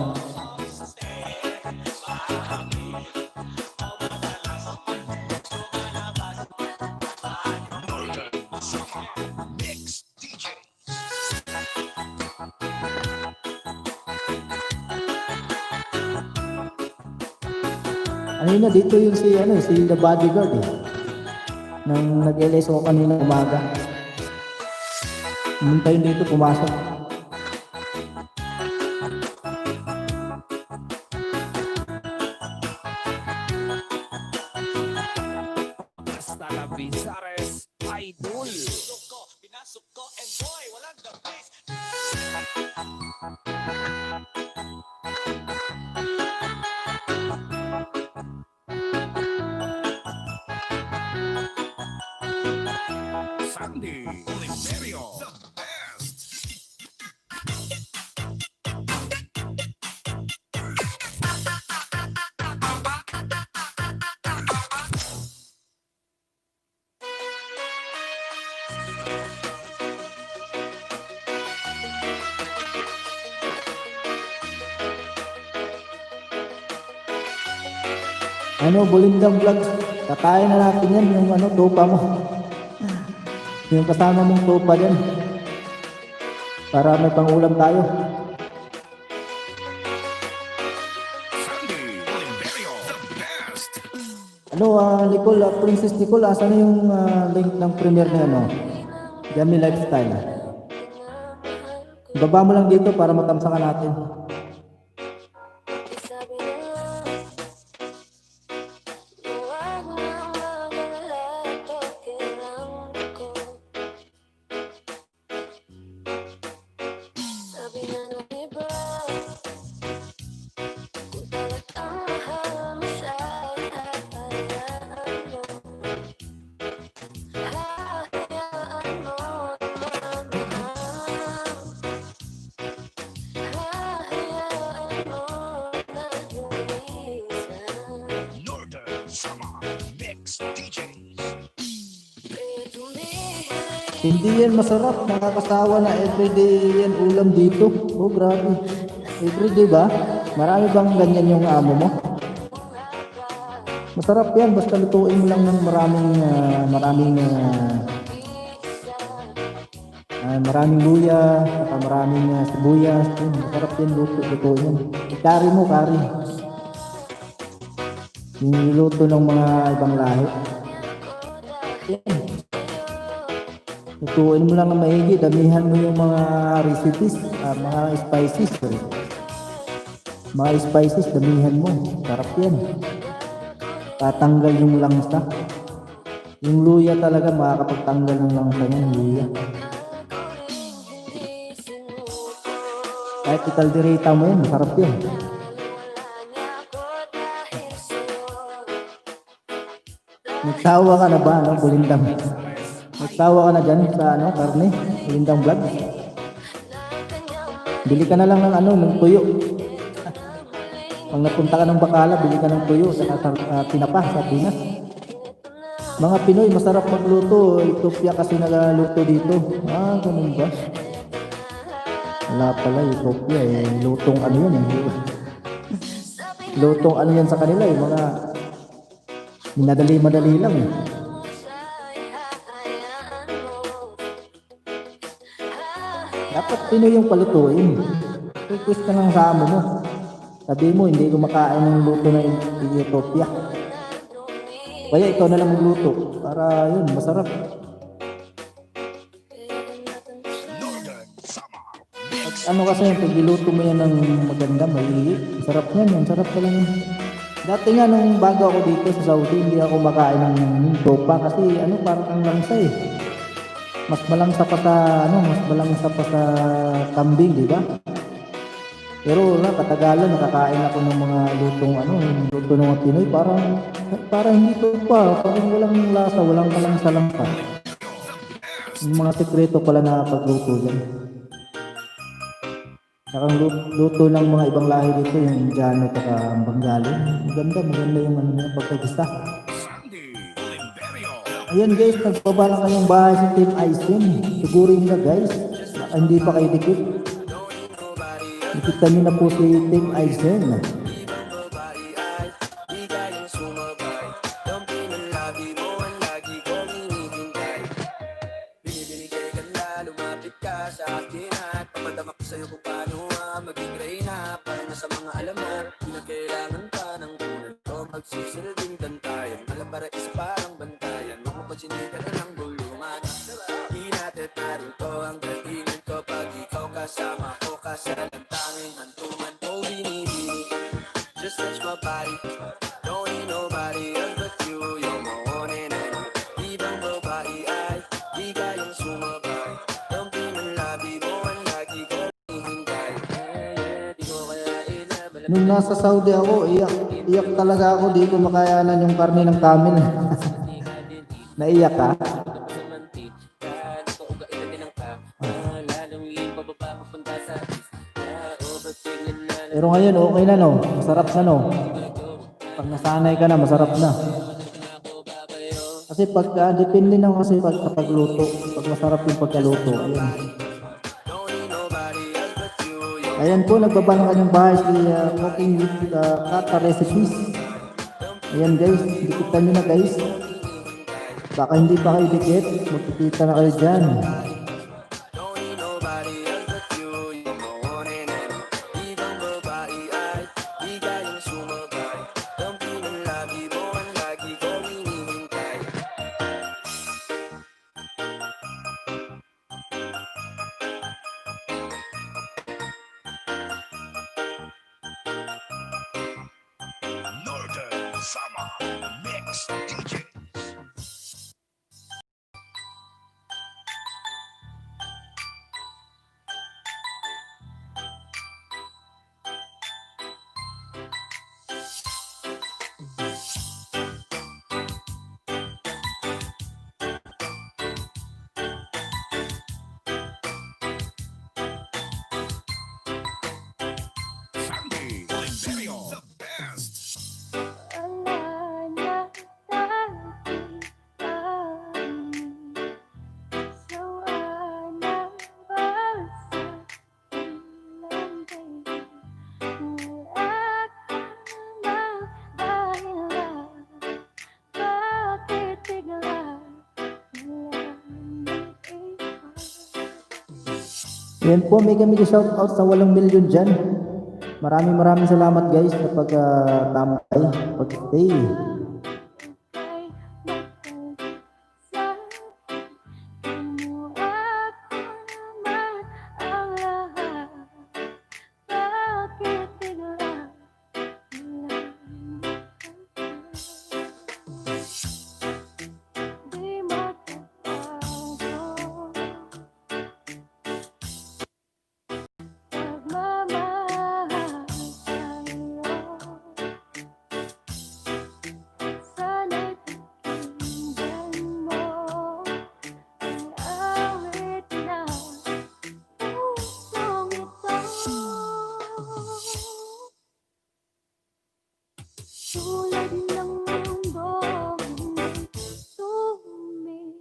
Ano na dito yung si The Bodyguard eh. Nang nag-LS ako kanina umaga. Pumunta yun dito, pumasok. Hasta la Visares Idol. Sandy Oliverio, the best. Ano, Bulindang Vlogs. Kakain na natin yan, yung ano, tupa mo. Yung kasama mong tupa dyan. Para may pangulam tayo. Sandy Oliverio, the best. Ano, Nicole, Princess Nicole, asan na yung link ng premiere na ano? Yummy Lifestyle. Baba mo lang dito para matamsakan natin. Sabi nila, huwag na mag-alala, pakiramdam ko. Sabi na nung iba, kung talagang mahal mo siya, hayaan mo. Hayaan mo naman mahal. Hayaan mo na lumisan. Northern Summer Mix DJs. Kaya tumihik. Hindi yan masarap, nakakasawa na everyday yan ulam dito. Oh, grabe. Everyday ba? Marami bang ganyan yung amo mo? Masarap yan, basta lutuin mo lang ng maraming luya, saka maraming sibuyas. Yun, masarap yan lutuin yan. Kari mo, kari. Yung niluto ng mga ibang lahi. Yan. Lutuin mo lang ng maigi, damihan mo yung mga recipes, mga spices. Sorry. Mga spices, damihan mo. Sarap yan. Tatanggal yung langsa. Yung luya talaga, makakapagtanggal ng langsa niya, yung luya. Kahit ikalderita mo yan, masarap yan. Nagsawa ka na ba, ano, Bulindang? Nagsawa ka na dyan sa, ano, karne? Bulindang Vlog? Bili ka na lang ng, ano, ng tuyo. Pag napunta ka ng Bacala, bili ka ng tuyo sa tinapa sa Pinas. Mga Pinoy, masarap magluto. Ethiopia kasi nagaluto dito. Ganun ba? Wala pala, Ethiopia eh. Lutong ano yun eh. Lutong ano yan sa kanila eh. Mga minadali-madali lang eh. Ba't Pinoy yung palutuin? Request ka lang sa amo mo. Sabi mo, hindi kumakain ng luto ng Ethiopia. Kaya ikaw na lang magluto. Para yun, masarap. Northern Summer Ano kasi yung pagliluto mo yan ng maganda, maliit. Sarap yan, yung sarap talaga. Dati nga nung bago ako dito sa Saudi, hindi ako makain ng topa kasi ano, parang ang langsa eh. Mas malangsa pa sa mas malangsa pa sa kambing, di ba? Pero wala, katagalan nakakain ako ng mga lutong yung luto ng mga Pinoy, parang hindi topa, parang walang lasa, walang malangsa lang pa. Yung mga sekreto pala na pagluto dyan. Saka ang luto ng mga ibang lahi dito, yung Indiano at Bengali. Maganda yung pagkagista. Sandy Oliverio. Ayan guys, nagpaba lang kayong bahay sa Team Aizen. Sigurin nyo guys, hindi pa kayo dikit. Nakita nyo na po si Team Aizen. Lumapit ka sa akin at papadama ko sa'yo kung paano maging reyna. Para na sa mga alamat, di na kailangan pa ng tulad ko. Magsisilbing bantayan, alam para isa parang bantayan. Mapapansin ka na ng gulungan. Di natin narito ang galingan ko. Pag ikaw kasama ko, kasalang tanging hantungan ko. Binibini, just touch my body. Don't need nobody else but you. You're my one and only. Ibang babae ay di kayang sumabay. Nung nasa Saudi ako, iyak talaga ako, di ko makayanan yung karne ng camel. Naiyak ka? Pero ngayon, okay na no? Masarap na no? Pag nasanay ka na, masarap na. Kasi depende na kasi kapag luto. Pag masarap yung pagkaluto. Ayan po, nagbaba ng kanyang bahay si Cooking with Kata Recipes. Ayan guys, dikitan nyo na guys. Baka hindi pa kayo dikit, magkikita na kayo dyan. Northern Summer Mix DJs. Sandy Oliverio, the best. Yan po, may kami shoutout sa 8 milyon dyan. Maraming salamat guys sa pag-tambay, pag-stay. Tulad ng mundong hindi tumitigil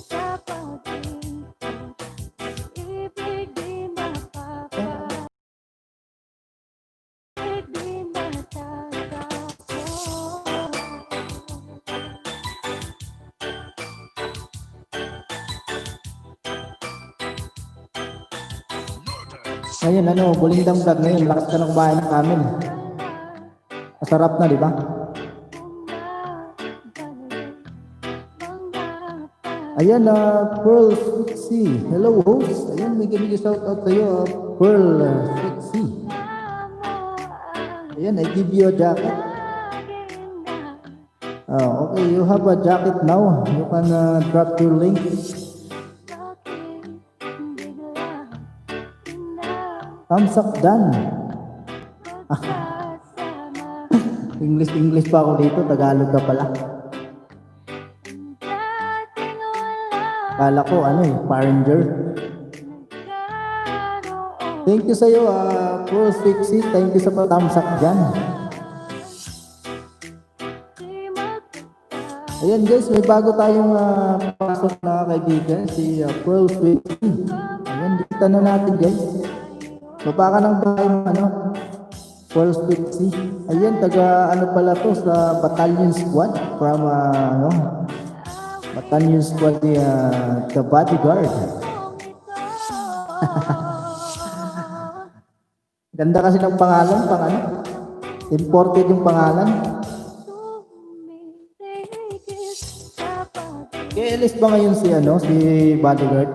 sa pag-ibig, ibig di mapapabalik, di matatapos. Ngayon ano, Bulindang Vlog ngayon, lakas ka ng kumain ng kanin. Masarap na, di ba? Ayan, Pearl Sexy. Hello, host. Ayan, may ganyan shout out sa'yo, Pearl Sexy. Ayan, I give you a jacket. Okay, you have a jacket now. You can drop your link. Thumbs up done. English pa ako dito, Tagalog na pala. Kala ko Paranger. Thank you sa'yo, Pro 60. Thank you sa pa-thumbs up dyan. Ayan guys, may bago tayong pasok na kaibigan, si Pro 60. Ayan, dito na natin guys. Baba ka ng bahay mo, Pearl 60. Ayan, taga pala to sa Battalion Squad from Battalion Squad ni The Bodyguard. Ganda kasi ng pangalan, imported yung pangalan. K-LS ba ngayon si Bodyguard?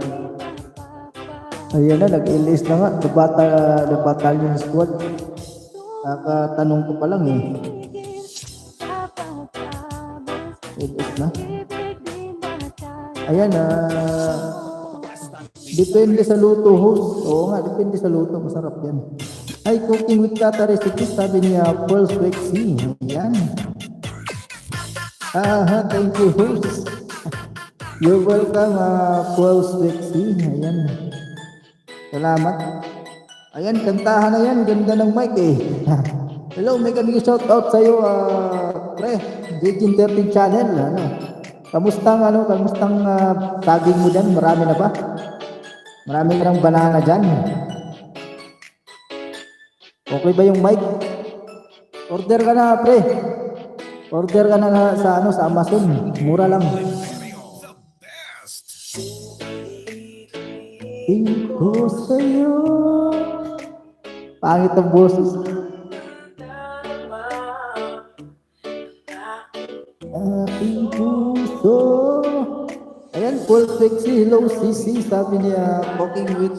Ayan na, nag-LS na nga, The Battalion Squad. Tanong ko pa lang LS na. Ayan, depende sa luto, host. Oo nga, depende sa luto, masarap yan. Ay, cooking with Tata recipes, sabi niya, Pearl Sexy. Ayan. Thank you, host. You're welcome, Pearl Sexy. Ayan. Salamat. Ayan, kantahan na yan. Ganda ng mic Hello, may kami shout out sa'yo, pre. Jejin 13 channel. Kamustang saging mo dyan? Marami na ba? Marami na ng banana dyan. Okay ba yung mic? Order ka na, pre. Order ka na sa Amazon. Mura lang. Tingko sa'yo. Pangit ang boses. Aking puso. Ayan, Pearl Sexy. Hello, CC. Sabi niya, cooking with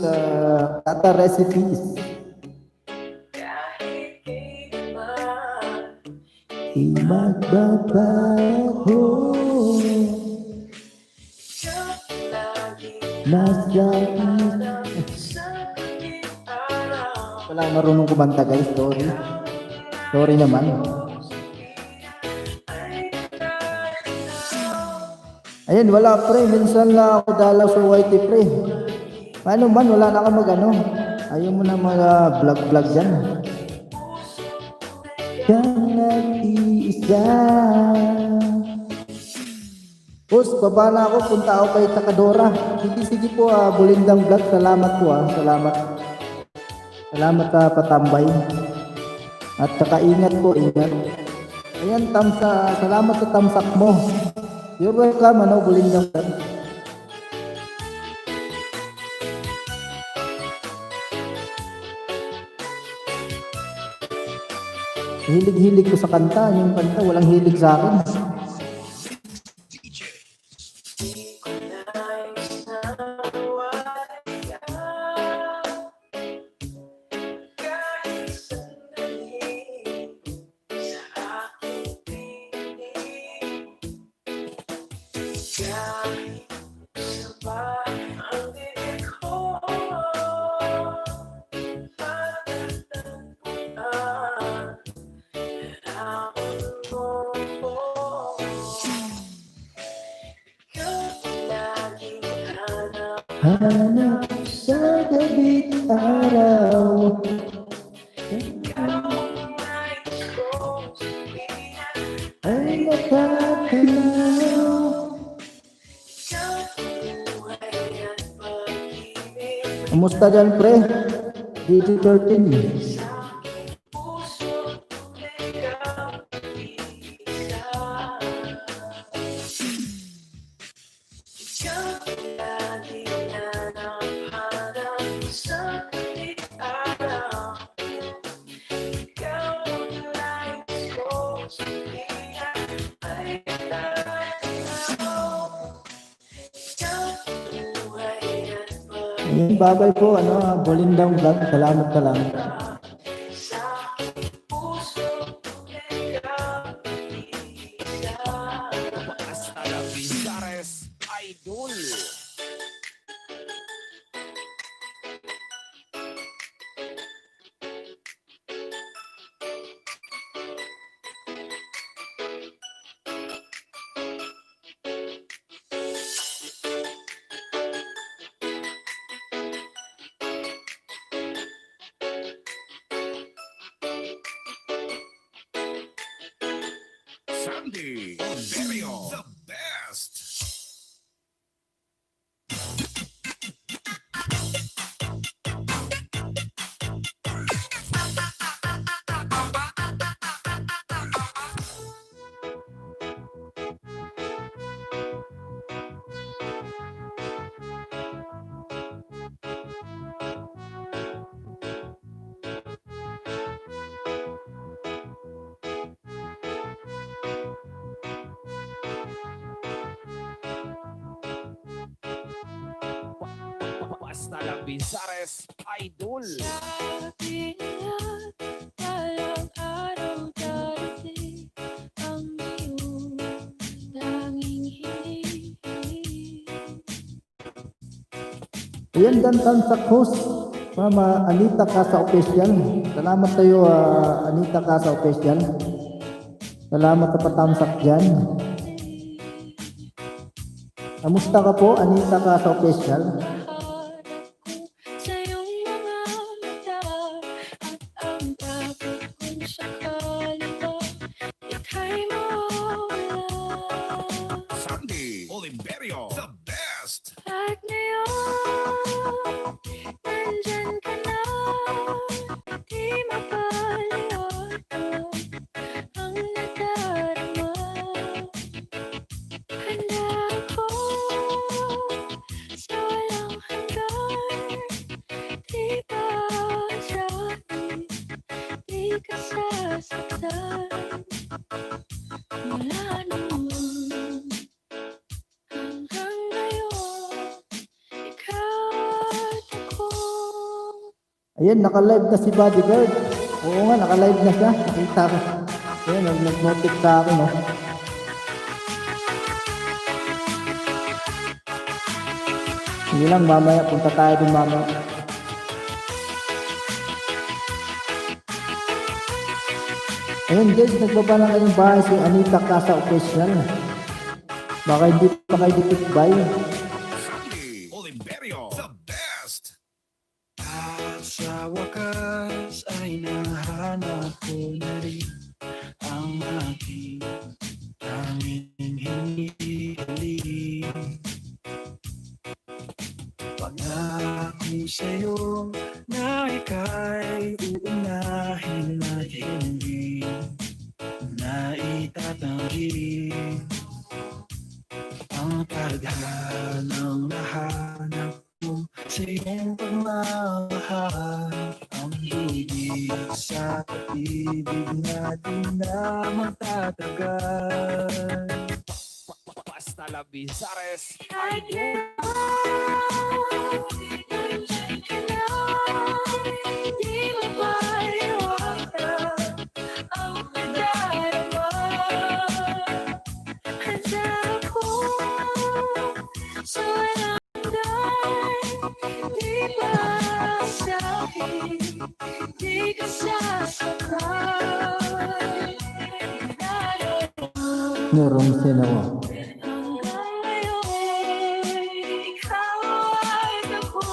Tata recipes. Di magbabago. Nasa wala marunong kumanta guys, sorry naman. Ayan, wala pre, minsan lang ako dalaw sa YT pre. Paano man, wala na ka ayaw mo na mga vlog dyan. Kang nag-iisa. Boss, baba na ako, punta ako kay Takadora. Sige po, Bulindang Vlog, salamat po Salamat patambay. At saka ingat po, ingat. Ayan, salamat sa tamsak mo. You're welcome, Bulindang Vlog. Hilig-hilig ko sa kanta, yung kanta, walang hilig sa akin. Hanap sa gabi't araw. Ay nakakalaw. Kamusta dyan pre? DG13. Ayun, babay po, Bolindang Vlog. Salamat, salamat. Hasta la Pizares Idol. Sandy Oliverio, the best. Hasta la Pizares Idol. Sabi nila, walang araw darating ang iyong tanging hinihiling. Ayan, Dantan sa Cruz. Mama Anita Casa Official. Salamat sa'yo, Anita Casa Official. Salamat sa patamsak dyan. Kamusta ka po, Anita Casa Official? Harap ko sa iyong mga mata at ang takot kung sakali ba ika'y mawala. Sandy Oliverio, the best. At ngayon, nandyan ka na, di mapaliwanag ang nadarama. Handa ako sa walang hanggan, di ba sabi, di ka sasaktan. Mula noon hanggang ngayon, ikaw at ako. Ayan, naka-live na si Bodyguard. Oo nga, naka-live na siya. Nakita ko. Ayan, nag-notif sa akin, oh. Sige lang, mamaya. Punta tayo din mamaya. Ayun guys, nagbaba na kayong bahay si Anita Casa Official. Baka hindi pa kayo dititbay. Sandy Oliverio, the best. At sa wakas ay nahanap ko na rin ang aking tanging hinihiling. Pangako sa'yo na ika'y uunahin at hindi na itatanggi ang tadhanang nahanap mo sa iyong pagmamahal. Ang higit sa pag-ibig natin na magtatagal. Hasta la Pizares At Idol. ngayon, nandyan ka na, di mapaliwanag ang nadarama. Handa ako sa walang hanggan, di ba sabi, di ka sasaktan. Nurong sinawa. Hanggang ngayon, ikaw at ako.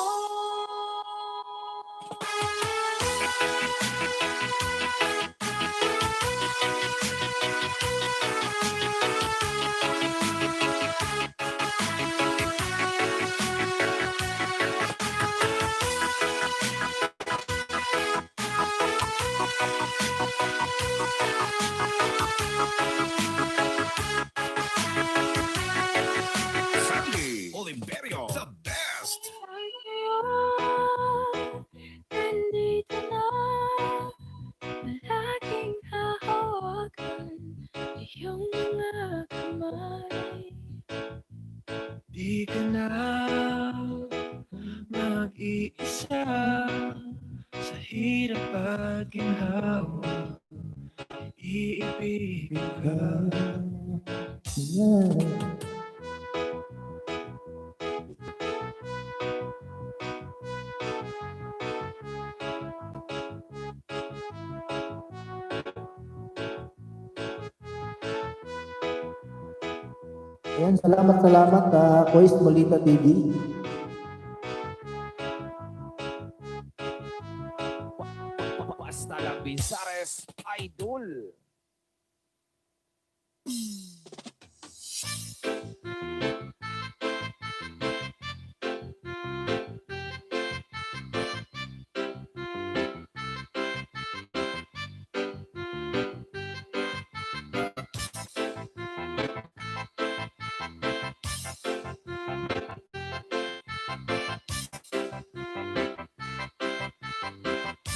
Sandy Oliverio, the best. Ngayon, nandito na, palaging hahawakan iyong mga kamay. Di ka na mag iibigin ka. Yan. Ayan, salamat Kois Molita TV. Basta la Bizares, idol.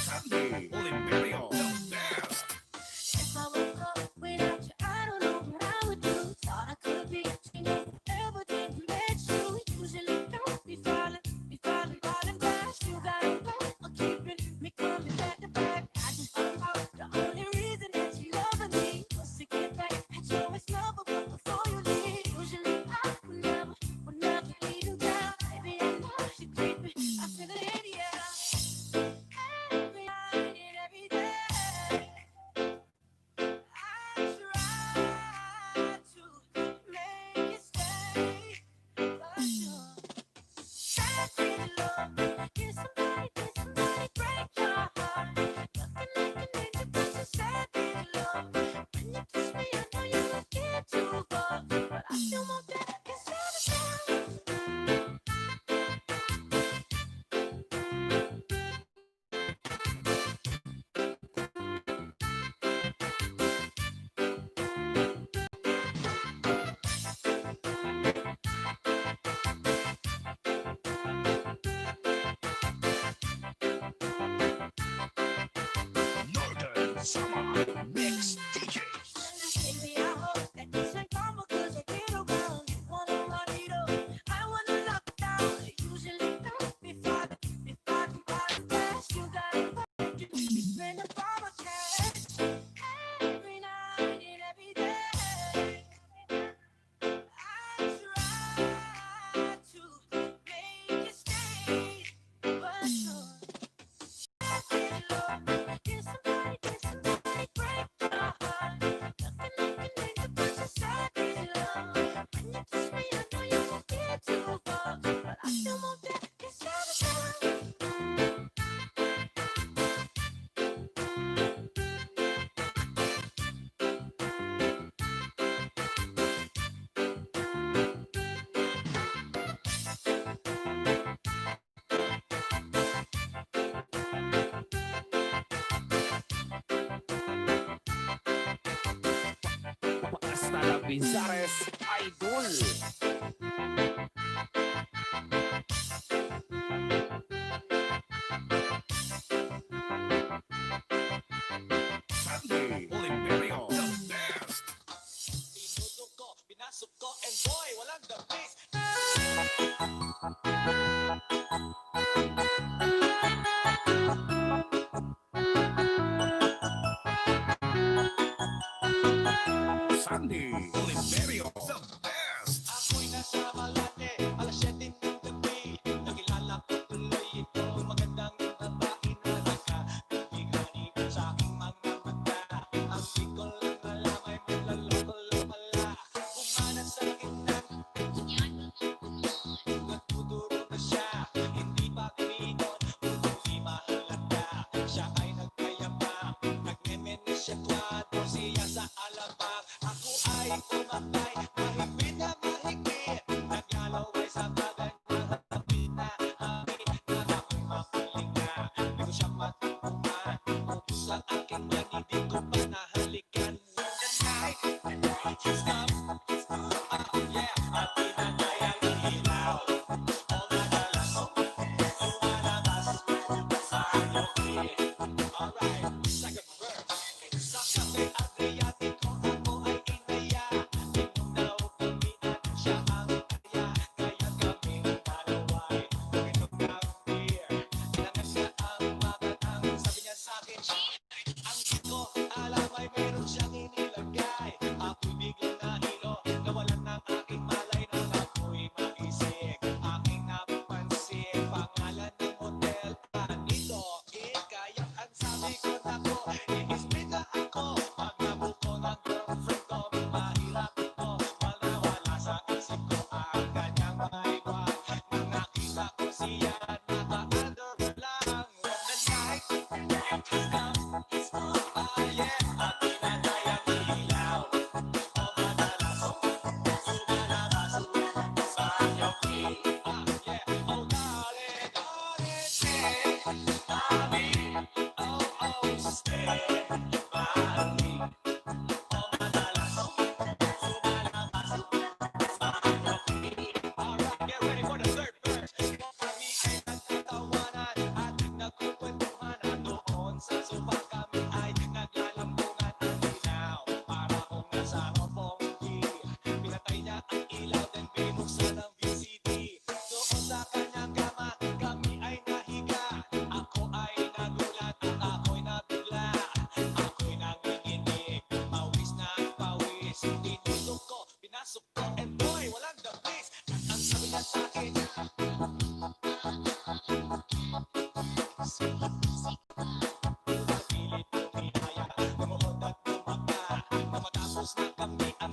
Sandy Oliverio, the best. If I woke up without you, I don't know what I would do. Thought I could be changing forever, didn't let you. Usually don't be falling fast. You got a way of keeping me coming back to back. I just found out the only reason that you loving me was to get back at your ex-lover, but before you leave, usually I would never leave you down. Baby, I know you're creeping. I feel it in the air. Every night and every day. I try to make you stay, but you're sad in love. Did somebody break your heart? Nothing like an angel, but you're sad in love. When you kiss me, I know you don't get too far, but I still want that. Can't satisfy. Northern Summer Mix DJ. Baby, I hope that this ain't karma, 'cause I get around. You wanna run it up, I wanna lock it down. Usually don't be fighting fast. You got it working, you spend a bomb of cash every night and every day. I try to make you stay, but you're in love. Did somebody break your heart? Nothing like an angel, but you're sad in love. When you kiss me, I know you won't get too far, but I still want that. Can't satisfy. Basta la Bizares, idol. Sandy Oliverio, the best. Sandy Oliverio, the best. Ako'y nasa Malate, alas 7 ng gabi. Nakilala ko tuloy itong magandang babae na nakabibigani sa aking mga mata. Ang di ko lang alam ay manlaloko lang pala. Kumanan sa gitna, nagtuturo na siya. Hindi pa kumigon, hindi mahalata. Siya ay nagkayapa, nagmemenesyatuado siya sa alabang. Ako ay umatay, mahigpit na mahigpit.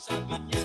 sabi niya.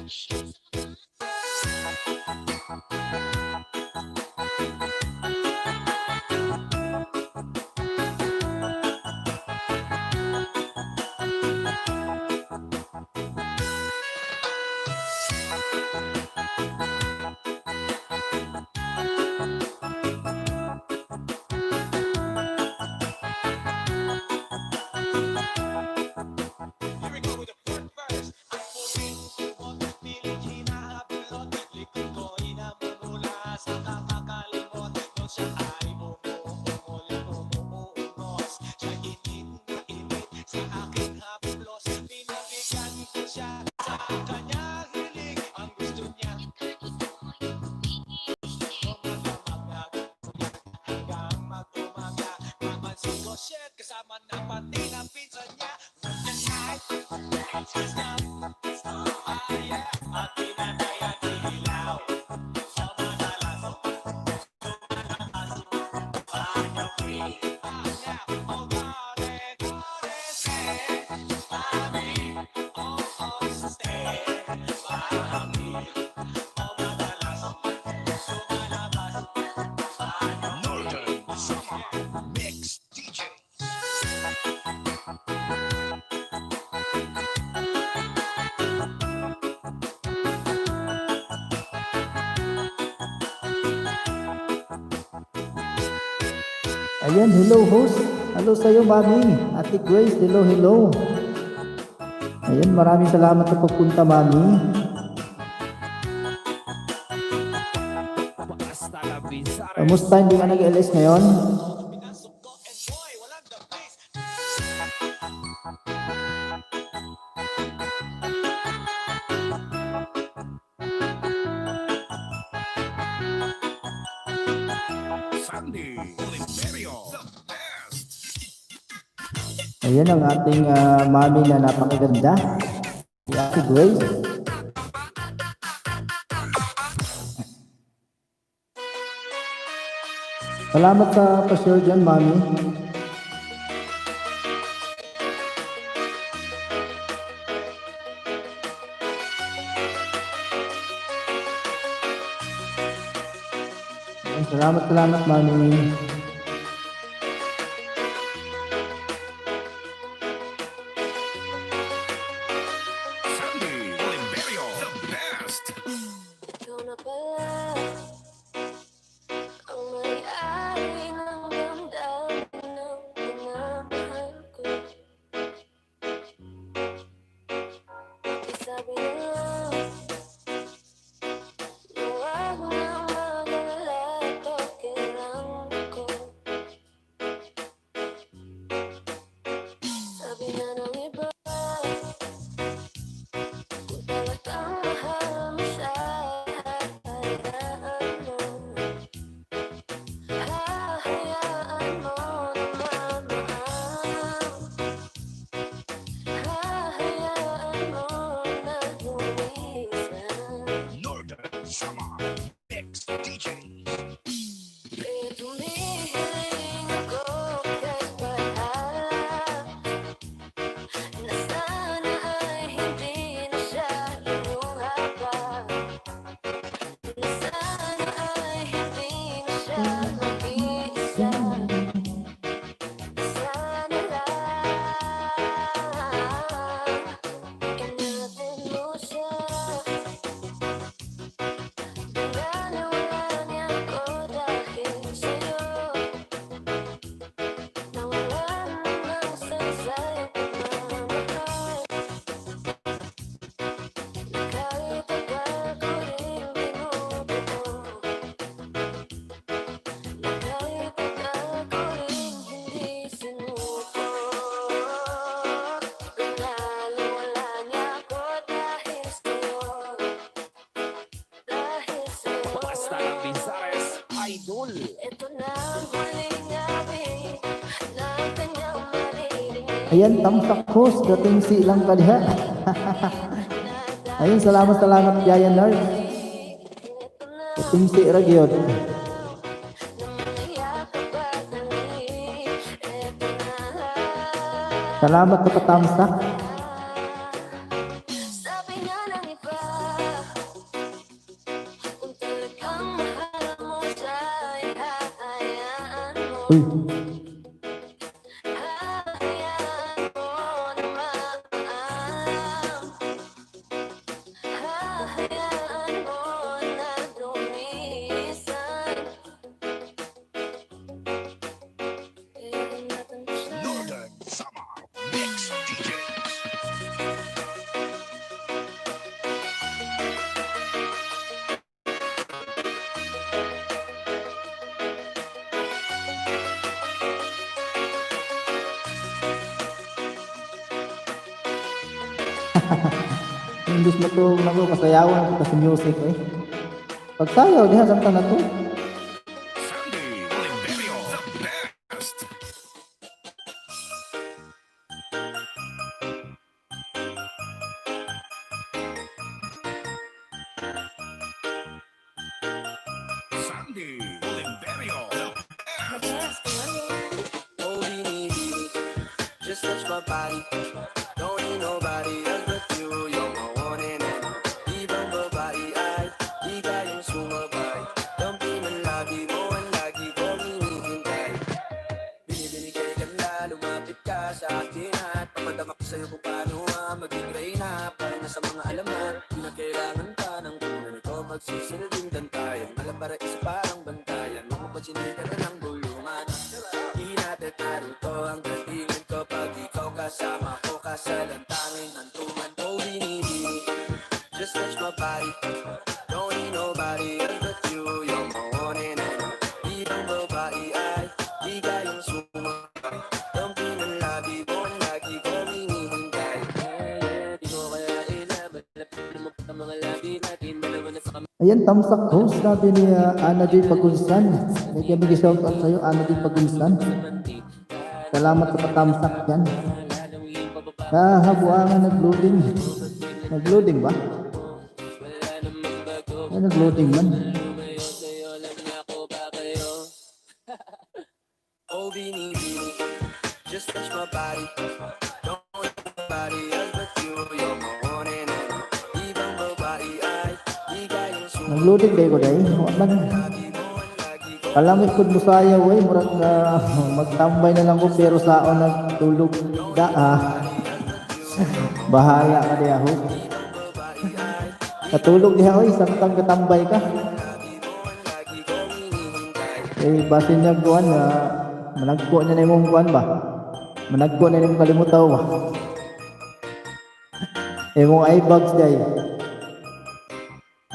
Here we go with the fourth verse. Ang puting mo, piling hinahabilot. Likod ko inamumula sa kakakalimot. Nung siya ay umuungos. Siya init na init sa aking haplos. Pinabigyan ko siya sa kanyang hiling. Ang gusto niya hanggang mag-umaga. Mamansin ko shit kasama na pati ng pizza niya. At pinataya dilaw. Sa madalas Northern Summer Mix DJ. Ayan, hello host. Hello sa'yo, Mami. Ate Grace, hello, hello. Ayan, maraming salamat sa pagpunta, Mami. Basta la Bizares. Kamusta, hindi ka nag-LS ngayon? pinasok ko and boy, walang the place. Sandy Oliverio. The best. Ayan ang ating Mami na napakaganda. Si Ate Grace. Salamat sa pa-share dyan, Mami. Ayan, salamat, Mami. Sandy Oliverio. The best. Ikaw na pala ang may-ari ng damdamin ng minamahal ko. Isabi na lang na huwag na mag-alala at okay lang ako. Sabi nga ng iba, kung talagang mahal mo siya, hahayaan mo na mamahal. Hahayaan mo na lumisan. Northern Summer Mix DJ. Kaya tumihiling ako kahit bahala, na sana ay hindi na siya lumuha pa. Na sana ay hindi na siya mag-iisa. Sana lang ingatan mo siya. Pinaniwalaan niya ako dahil sa'yo. Nawalan ng saysay at pagmamahal. Na kahit tagal ko rin binubuo. Na kahit tagal ko rin hindi sinuko. Pinaniwalaan niya ako dahil sa'yo. Dahil sa'yo. Basta la Bizares. Idol. Ito na ang huling gabi na kanyang maririnig. Ayan, tamtak host. Dating si ilang kaliha. Ayun, salamat Yaya Nerd. Ito na Dating si Ragyot. na mga yakap at halik. Ito na Salamat sa patamsak. sabi nga ng Uy, Hayaan mo na maaam. Hayaan mo na lumisan. Kailan natin siya Northern Summer Mix DJs. imbis mo to nako kasayawan ko sa music eh. Pagsayaw diha kanta na to. Sandy Oliverio, the best. Sandy Oliverio, the best. Oh, beanie, just touch my body. Don't need nobody else but you. You're my one and only. Ibang babae ay di kayang sumabay. Dampi man lagi mo ang lagi ko hinihintay. Binibigay ka na, lumapit ka sa akin at papadama ko sa'yo kung paano maging reyna. Para na sa mga alamat, di na kailangan pa ng punan ito. Magsisilbing dantayan, malam para isa parang bantayan. Mga pansinin ka na ng bulungan. Di natin naruto ang galingan ko pag ikaw kasama ko. Kasalantangin ng tuman ko binibini. Just touch my body. Don't need nobody else but you. You're my one and only. Ibang babae ay di kayang sumabay. Dampi ng labi mo ang lagi ko hinihintay. Di mo kaya ilaban. Lumapit ang mga labi natin. Dalawa na sa Ayan, tamsak host sabi ni Ana J. Pagunsan. May kami shout out sa'yo, Ana J. Pagunsan. Salamat sa patamsak yan. Habuangan nag-loading. Nag-loading ba? Ay, nag-loading man. Oh, binibini, just touch my body. Don't want nobody else but you. You're my one and only. Ibang babae ay di kayang sumabay. Nag-loading kayo ko dahil. Man. Kalamit ko mo sayaw eh. Murag magtambay na lang ko pero saan nagtulog da Bahala ka diya ho. Katulog diha ho. Isang katambay ka. Eh, base niya kuhan na managko niya na yung kuhan ba? Managko na yung kalimutaw ba? Eh, mong eyebags dahil.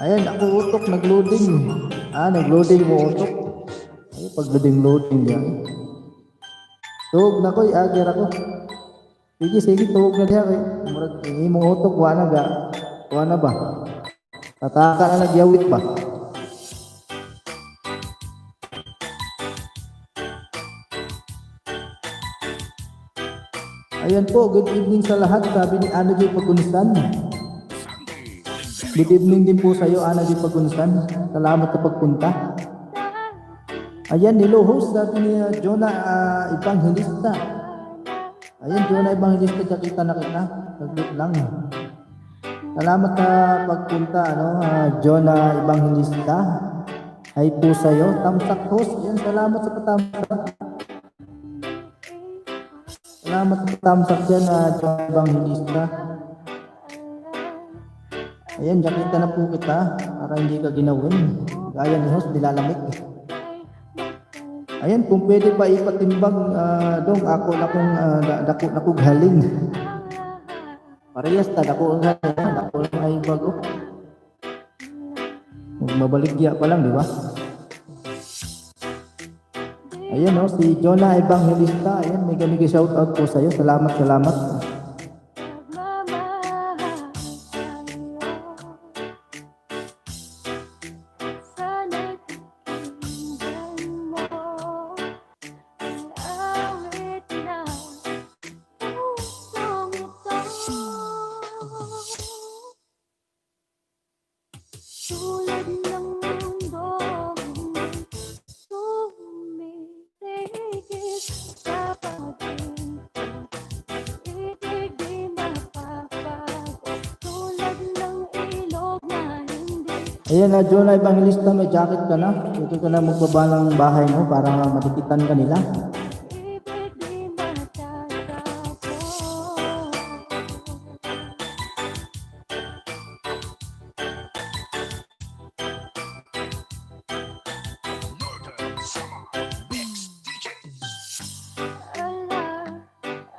Ayan, ako utok, nag-loading. Nag-loading mo utok. Ay, pag-loading yan. Tuwag na ko, agir ako. Sige, tuwag na diya kay. Murag, mong utok, wana ba? Tataka na nagyawit ba? Ayan po, good evening sa lahat. Sabi ni Ana J. Pagunsan. Good evening din po sa iyo, Ana J. Pagunsan. Salamat sa pagpunta. Ayan, hello host. Sabi ni Jonah Evangelista. Ayan, Jonah Evangelista. Kakita na kita. Saglit lang. Salamat sa pagpunta, Jonah Evangelista. Ay po sa iyo. Tamsak host. Ayan, salamat sa patamsak. Salamat sa tamsak dyan, Jonah Evangelista. Ayan, jakita na po kita para hindi ka ginawin. Gaya ni host, nilalamig. Ayan, kung pwede pa ipatimbang, dong, ako na kung dako na kong haling. Parehas ta, dako ang haling, dako lang ay bago. Mabaligya pa lang, di ba? Ayan si Jonah Evangelista. Ayan, may gamig shout out po sa'yo. Salamat. sana'y pakinggan mo ang awit ng pusong ito. Tulad ng mundong tumitigil sa pag-ibig. Ayan na, John Evangelista, may jacket ka na. Ito ka na magbaba ng bahay mo para matikitan ka nila. Ibig di matatapos. Northern Summer Mix DJs. Alay,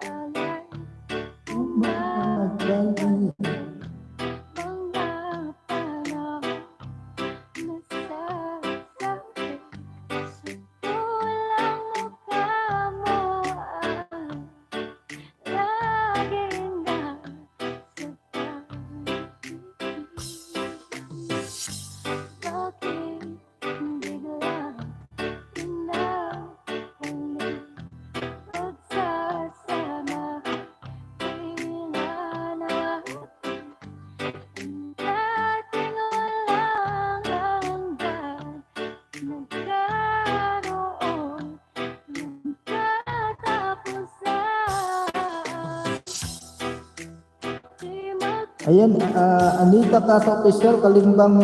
alay, Magdali. mga panahon nasasabi sa tulang mukha mo ay laging nasa bakit biglang pinahuli pagsasama tila natin dating walang hanggan nagkaroon ng katapusan. Di Ayan, Anita Casa Official, Kalimbang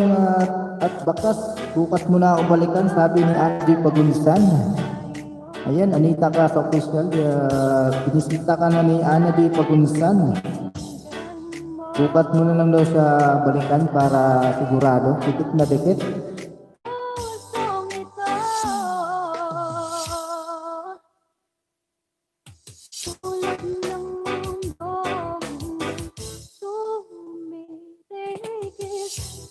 at Bakas. Bukas mo na ako balikan, sabi ni Andy Pagunsan. Ayan, Anita Casa Official, binisita ka na ni Andy Pagunsan. Bukas mo na lang daw siya balikan para sigurado. Dikit na dikit. pusong ito tulad ng mundong tumitigil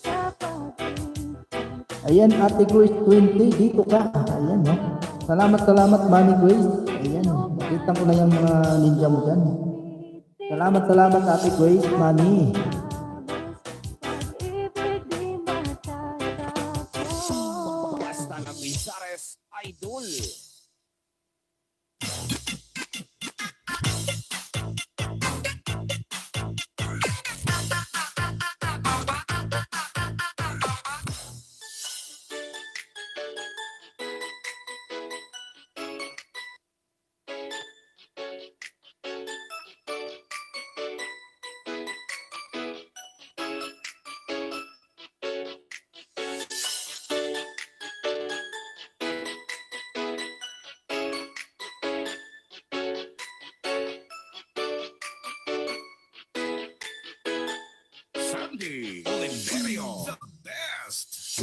sa pag-ibig. Ayan, Ate Grace 20, dito ka. Ayan, no. Salamat, Mami Grace. Ayan, nakita ko na yung mga ninja mo dyan. Salamat, Ate Grace, Mami. Pag-ibig di matatapos. Basta ng Misares Idol. Sandy Oliverio, the best.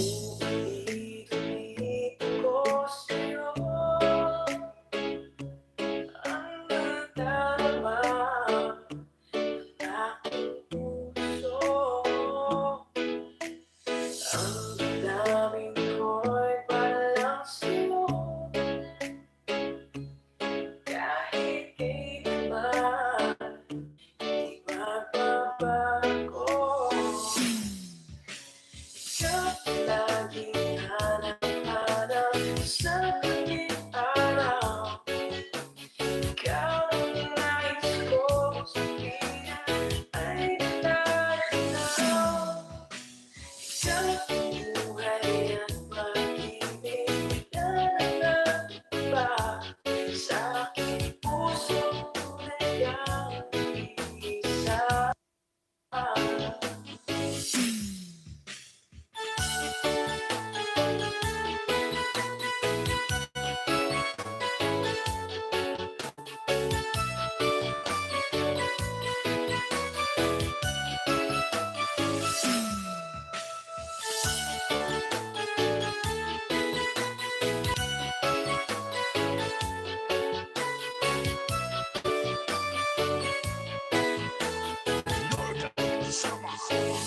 Northern Summer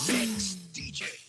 Mix DJs.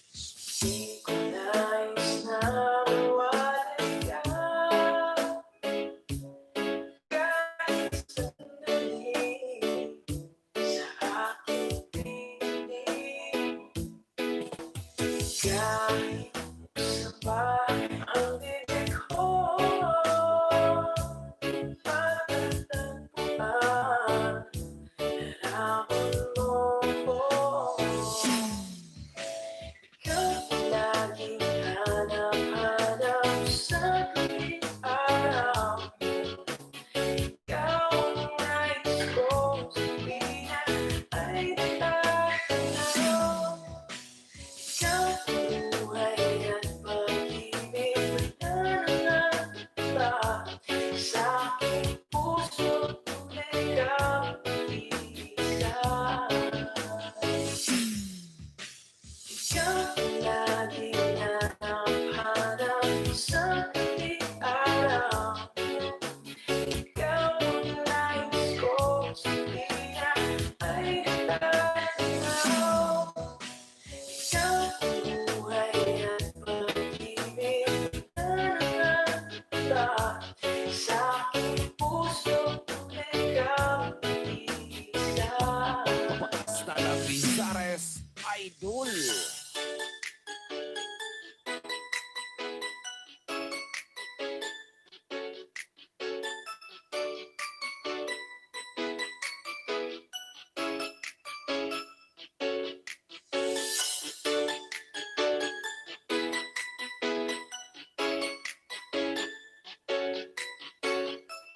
lagi na nahanap sa di araw. Ikaw ang nais ko, sabihin ay tanaw. Ikaw ang buhay at pag-ibig na nakanta sa aking puso kung ikaw isa. Basta la Pizares Idol.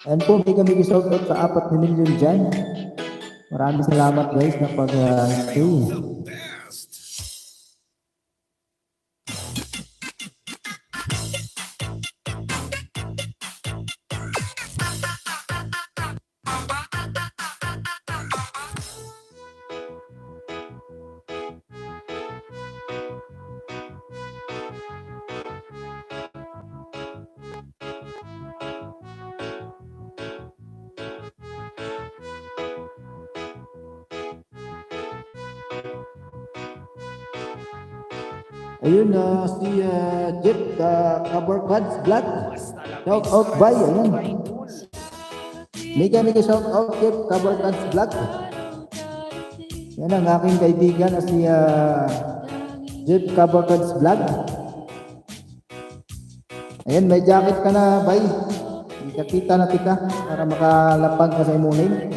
Ayan po, may kami shoutout sa 4 na milyon dyan. Maraming salamat guys na pag-stay. Best. Ayun na si Jeff Cover Cards Black. Shout out by ayun. Mega shout out Jeff Cover Cards Black. Yan ang aking kaibigan na si Jeff Cover Cards Black. Ayun, may jacket ka na, bay. Kita na tika para makalapag ka sa imong link.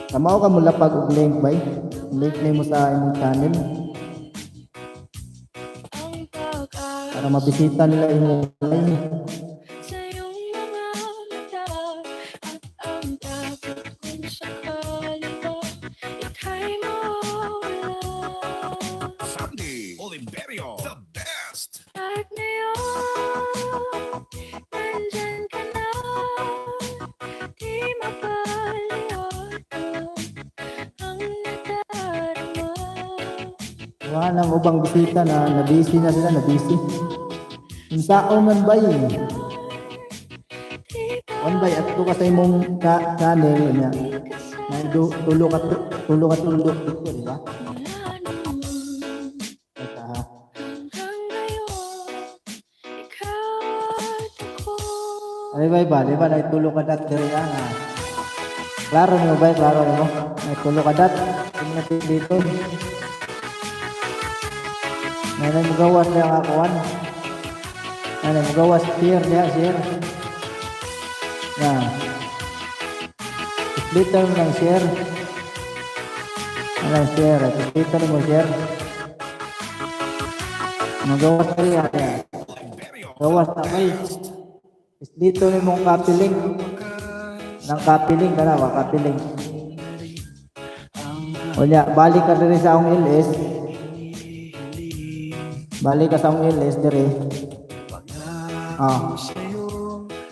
Kamao ka mo lapag og link, bay. Link na mo sa imong channel. Para mabisita nila yung live. Sa iyong mga mata at ang dapat kung sakali ba ika'y mawala. Sandy Oliverio, the best. At ngayon, nandyan ka na, di mapaliwanag ang nadarama. Wala nang ubang bisita na busy na sila, na busy. Yung sao man bay. On bay at ka sa imong channel niya. Na tulo ka dito, di ba? At, Hanggang ngayon, ikaw at ako. Ay ba, di ba? Naitulo ka dat diri nga. Klaro mo ba? Klaro mo. Naitulo ka dat. Tingnan dito. Nanay mo gawas na ang akuan. Nanay mo gawas share niya, share. Yan. Splitter mo ng share. Ano share? Splitter mo share. Magawas na rin. Gawas na may. Dito ni mong copy link. Nang copy link ka na ba? Copy link. O niya, balik ka rin sa akong LS. Balik ka sa akong LS dire.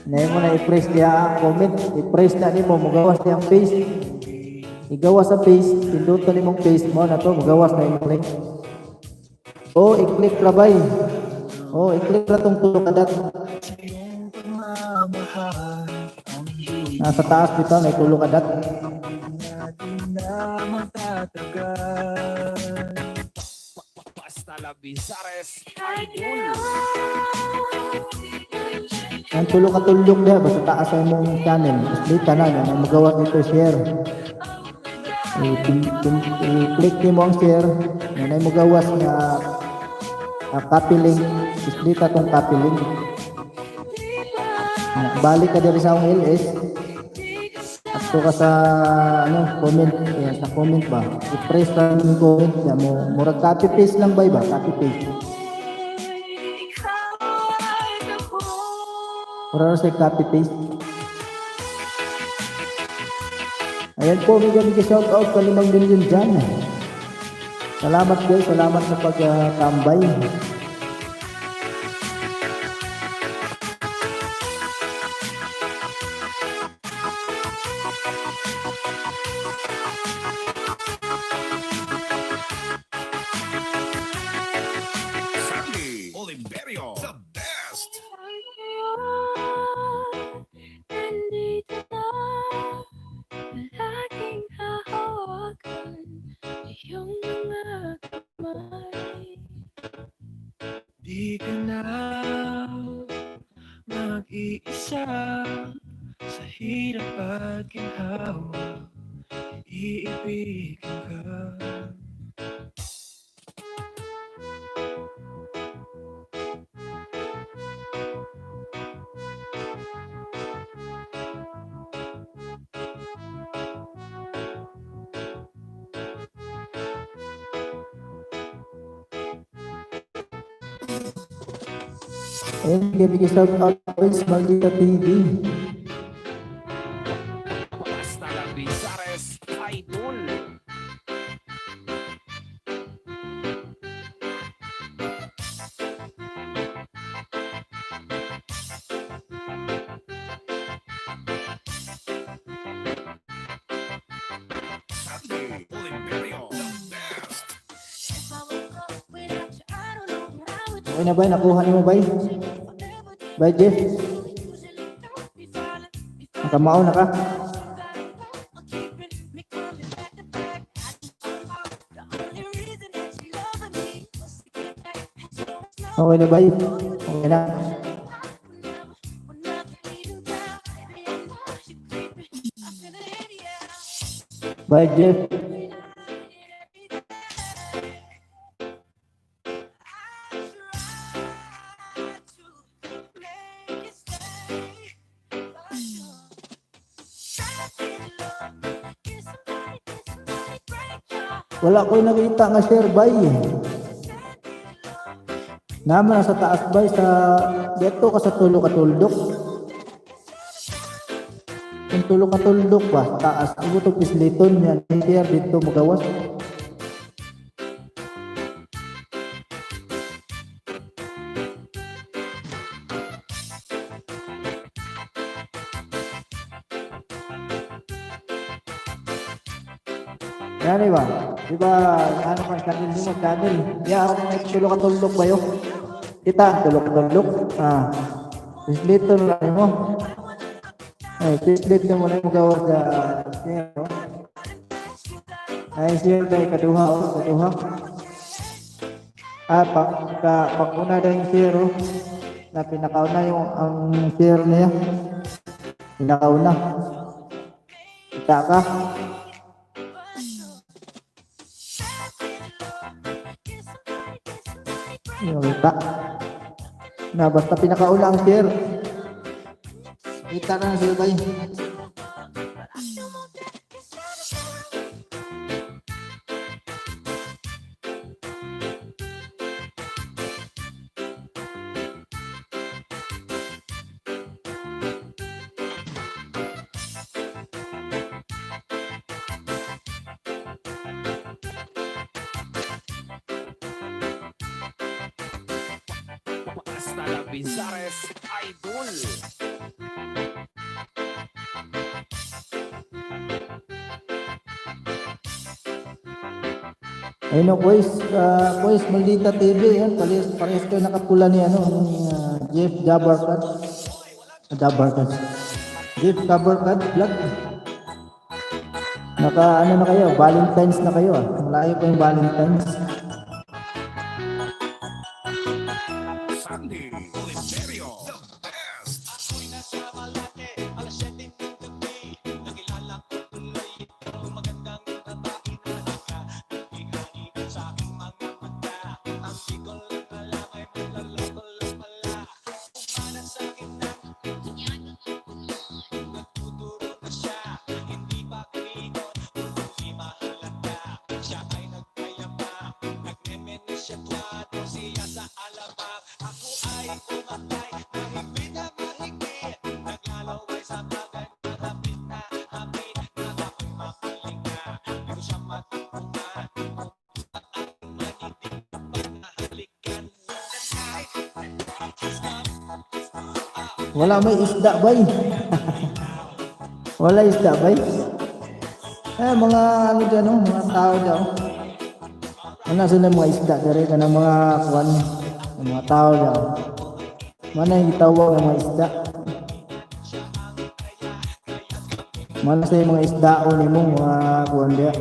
Ngayon mo na i-press niya ang comment. I-press na ni mo. Magawas niya ang paste. Igawas sa paste. Pinduto ni mong paste mo na to. Magawas na yung link. O, i-click rabay. O, i-click na itong tulong kadat. Nasa taas dito, may tulong kadat. Basta la Pizares Kahit Idol. ngayon, Ang tulong katulong niya, basta taas sa imong channel. Dito na, na magawa dito share. I-click niyo mo ang share. Yan ay magawas na copy link. Dito itong copy link. Balik ka dito sa akong LS. At ka sa comment. Yan, sa comment ba? I-press lang yung comment niya mo. Murag copy paste lang ba? Copy paste. ikaw at ako. Murag sa copy paste. Ayan po, may shout out sa 5 milyon dyan. Salamat guys, salamat sa pagtambay. iyong mga kamay. Di ka na mag-iisa sa hirap at ginhawa, iibigin ka. Ayun, bibigay shout out guys, Maldita TV. Basta lang Bizares, idol. Sandy Oliverio, the best. If I woke up without you, I don't know what I would do. Okay na ba? Nakuha niyo mo ba? Whatever do Bye Jeff. you usually don't be falling, be falling. Nakamao na ka. I'm keeping me coming back to back. I just found out the only reason that you loving me was to get back at you. Don't know Okay na ba? Okay na. when nothing leads down. Baby, I know you creeping. I feel it in the air. Bye Jeff. Wala ko nakita nga share bay. Naman sa taas bay sa dito ka sa tulo ka tuldok. Yung tulo ka tuldok ba taas ang to pisliton yan share dito magawas. Yan ba? Diba, ano ka channel mo, channel. Ya, ako may tulo ka tuldok ba yun? Kita, tulo ka tuldok. Ah, pisliton lang mo. Ay, pisliton mo na yung magawa sa share, no? Ay, share tayo, kaduha, oh, kaduha. Ah, pag-una na yung share, oh. Na pinakauna yung ang share niya. Pinakauna. Kita ka. Yung kita. Na basta pinakauna ang share. Kita na sila bay. Basta lang Bizares, idol. Ayun o, boys, Maldita TV, yan, parehas kayo nakapula ni, ni Jeff Jabarkat. Jeff Jabarkat vlog. Ano na kayo, Valentine's na kayo, ah. Malayo pa yung Valentine's. Sandy Oliverio, the best. Ako'y nasa Malate, alas 7 ng gabi. Nakilala ko tuloy itong magandang babae na nakakingani sa aking mga mata. Ang di ko lang alam ay manlaloko lang pala. Umana sa akin na nagtuturo na siya. Hindi pa kaigon, hindi mahalata. Siya ay nagkayapa, nagmemene siya kwado siya sa alabang. Ako ay umatay na higpit na mahigpit. Naglalaway sa bagay na hapit na hapit. Na ako'y makalinga, di ko siya matutungan. At aking manitig na panahalikan. Wala may isda, bay. Wala isda, bay. Mga ano dyan, mga tao dyan. Ano sila mga isda, dari ka ng mga kuwan, ng mga tao dyan. Mana yung tawag ng mga isda. Mana sa mga isda o ni mo, mga kuwan dyan.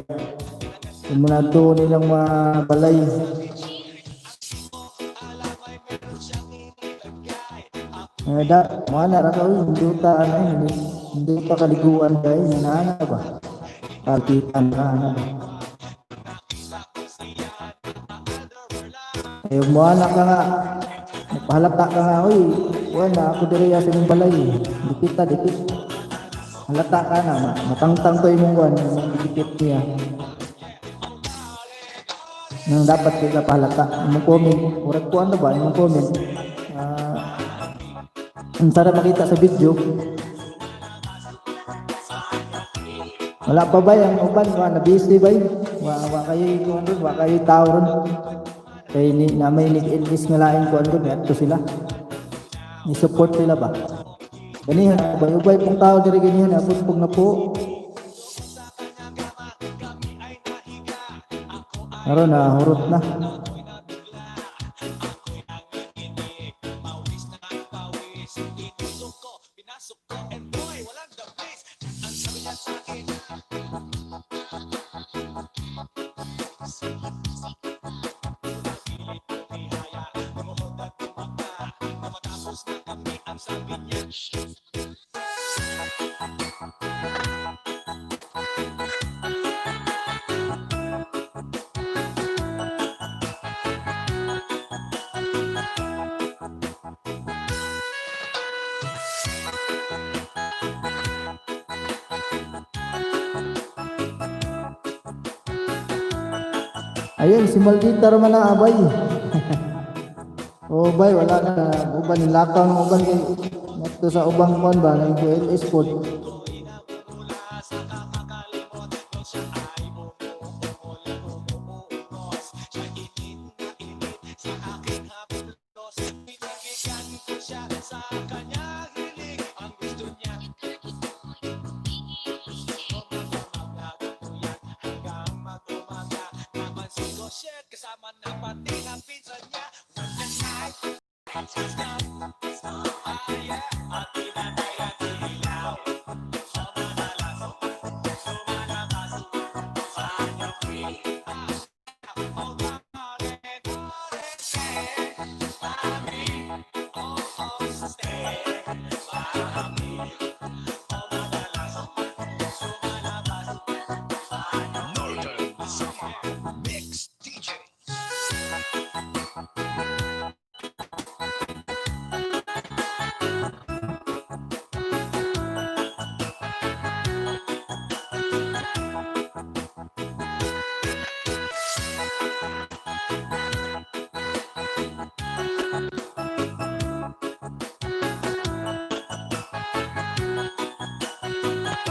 Sumunado nilang mga balay. Mga narakaw, hindi ta ano, hindi pa kaliguan guys, nana ba? Kalpitan ka, ano ba? Mga anak ka nga, nagpahalata ka nga, uy, wala ako diri sa inyong balay, dikit. Halata ka na, matangtang ko yung mong dikit niya. Nang dapat kita pahalata, yung comment, urat ko ano ba, yung comment. Ang sarap makita sa video. Wala pa ba yung uban? Na busy ba yun? Wa kayo tao ron. Kaya na may nag-enlist nga lain ko ano ron. Ito sila. Ni-support sila ba? Ganihan, ubay pong tao diri ganihan. Abot pong na po. Naroon na, hurot na. Ayun, si Maldita naman ang abay. Oh, bay, wala na. Uban, nilakaw ng uban kay ito sa ubang kuan ba, ng LS code. Northern Summer Mix DJ.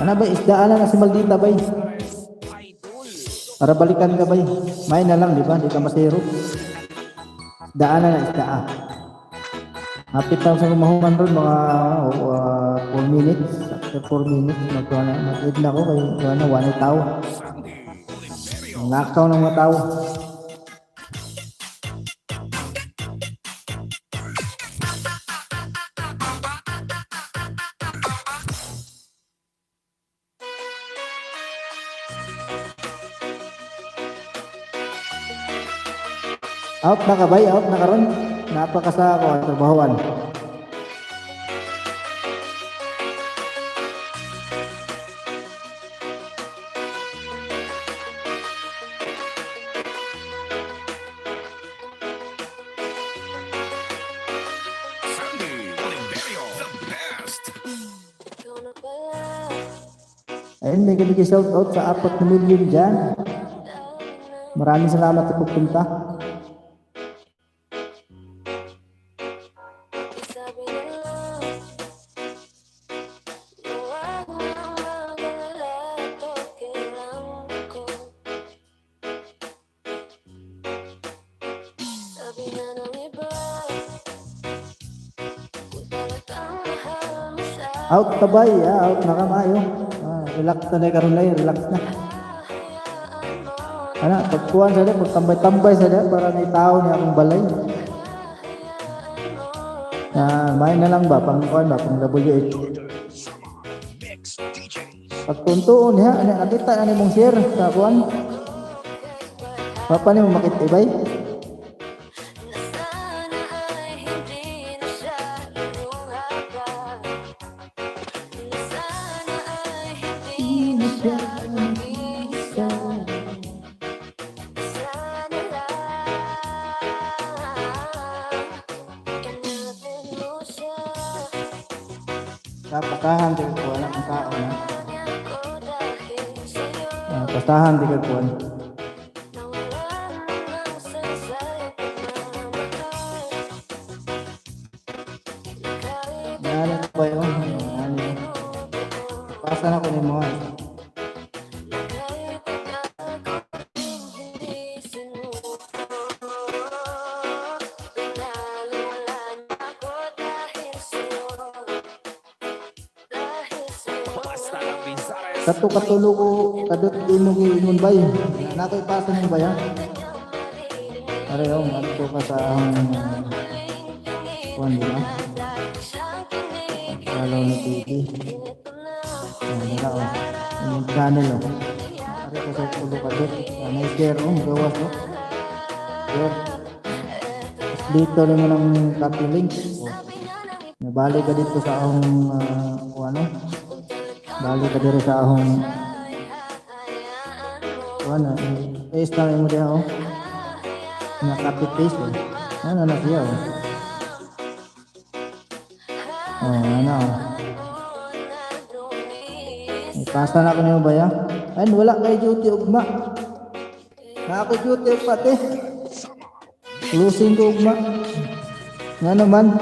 Ano ba, isdaan na si Maldita bay. Para balikan ka bay. May na lang, di ba? Di ka masero. Isdaan na isdaa. Hapit lang sa kumahuman ron, mga 4 minutes. After 4 minutes, mag-edit na ako kay wala tao. Nakaw ng mga tao. Out na ka bay, out na ka ron. Napakasa ako ang trabahoan. Sandy Oliverio, the best. Gonna pala, Ayun, may ganun shout out sa 4 million dyan. Maraming salamat sa pagpunta. sabi nila, huwag mo nang mag-alala, okay lang ako. Sabi nga ng iba, kung talagang mahal mo siya, Out tabay, out na kamayo. Relax na na karon na, relax na. hayaan mo Ana, pagkuhan sa pagtambay-tambay sa para may tao niya akong balay. May na lang ba, pang-kuhan ba, pang WH. Mix DJ. Pagtuntuon niya, nakita na mong share sa kuhan. Papa ni mo makitibay? Na sana ay hindi na siya inuhabag. Na sana ay hindi na siya mag-iisa. Sana lang inapin mo siya. Pasahan di ko anak ang tao na. Kanya ko dahil sa'yo. Pasahan di ko Nawalan ng saysay pagmamahal. Kahit Ano ba yun? Ano? Pasan ako ni mo. kahit ako hindi sinuko. Pinaliwalaan ako dahil sa'yo. Dahil sa'yo. Kato katulo ko kadot di mo giingon bay. Nakoy pasan mo ba yan? Are yo, adto ka sa kuan di ba? Hello ni TV. Wala o. Yung channel o. Are ko sa tulo kadot. May share o, gawas o. Share. Tapos dito rin mo ng copy link. Nabali ka dito sa akong ano? Bali ka dito sa akong ano? Paste na mo diya o. Na copy paste o. Ano na siya o. Ano o. Ipasa na ko niyo ba yan? Ayun, wala kay duty ugma. Na ako duty ugma te. Closing ko ugma. Nga naman.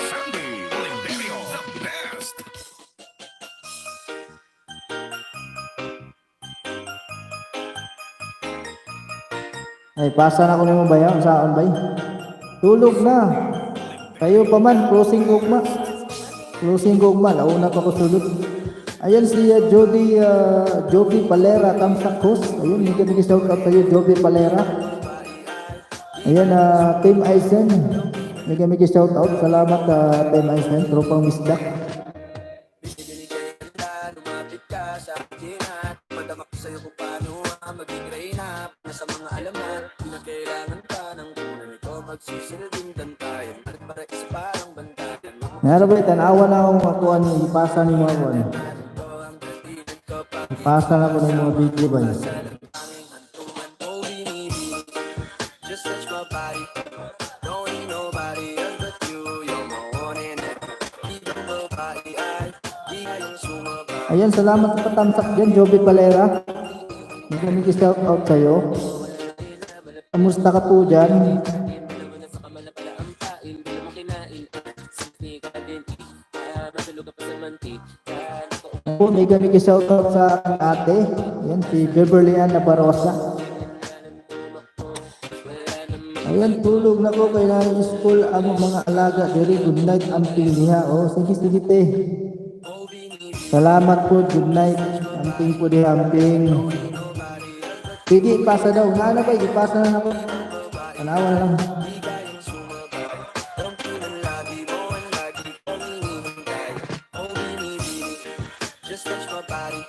Sandy Oliverio, the best. Ay, pasa na ko nimo ba yan? Saan ba? Tulog na. Kayo pa man, closing ko ugma. Closing ko ugma, nauna pa ko sulod. Ayan si Joby Palera, Tamsak Host. Ayun, hindi kami shout out kayo, Joby Palera. Ayan, Team Aizen. Hindi kami shout out. Salamat Team Aizen, tropang misdak. Binigay lumapit ka sa akin at madama ko sa'yo kung paano maging reyna. Nasa mga alaman, di na kailangan ka ng tunay nito. Magsisilbing dantayan at para isa parang bantayan. Nga ba, tanawa na akong makuha niyo, ipasa ni mga kuha. Ito ang dahilan ko pa Ipasa na ko ng mga video ba niyo. tanging hantungan ko binibig. Just touch my body. Don't need nobody else but you. You're my one and only. Ibang babae ay di kayang sumabay. Ayan, salamat sa patamsak dyan, Joby Palera. Hindi kami shout out sa'yo. Kamusta ka po dyan? Ako, may kami shout out sa ate. Ayan, si Beverly Ann Nabarosa. Ayan, tulog na ko kay na school ang mga alaga. Very good night, amping niya. Oh, sige, sige, te. Salamat po, good night. Amping po di amping. Sige, ipasa daw. Nga na ba, ipasa na ako. Tanawa na lang. Just touch my body.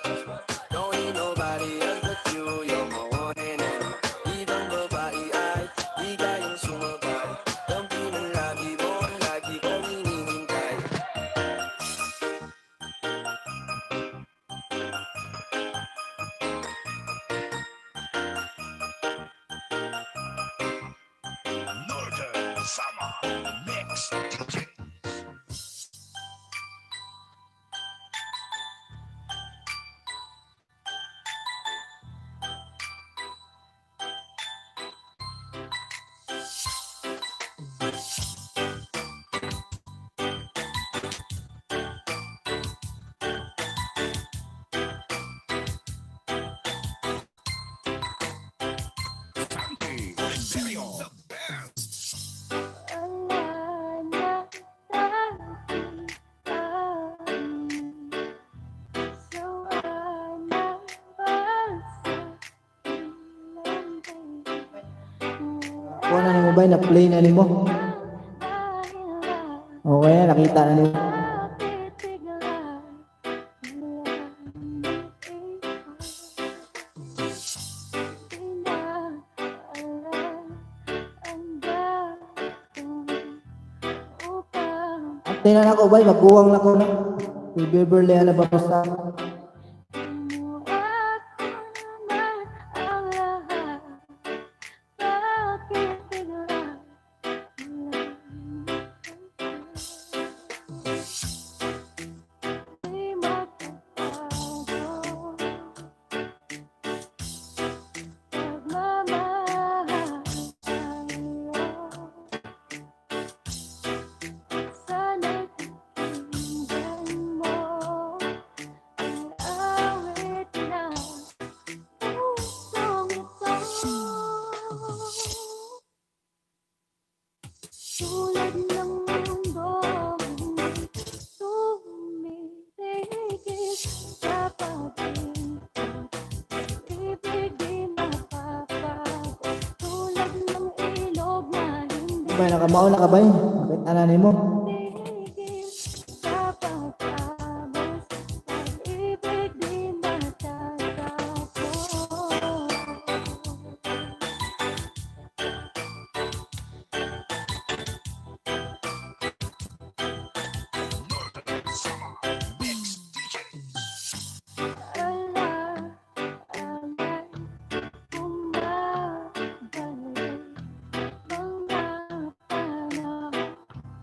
Don't need nobody else but you. You're my one and only. Ibang babae ay di kayang sumabay. Ang pinalabi mo ang lagi kong hinihintay. Northern Summer Mix DJ. Sandy Oliverio, the best. Wala na Kuha na ni mo ba? Na-play na ni mo? Okay na, nakita na ni mo. At tinan ako ba? Magkuwang na ko na. Si Beverly Alabaposa. Tulad ng mundo, tumitigil sa pag-ibig, ibig di mapapago. Tulad ng ilog na hindi Bay, nakamao na ka bay? Bakit ananin mo? tigil sa pagtapos, pag-ibig di matatapos. Northern Summer Mix DJs. Alay, bumabalik mga panahon na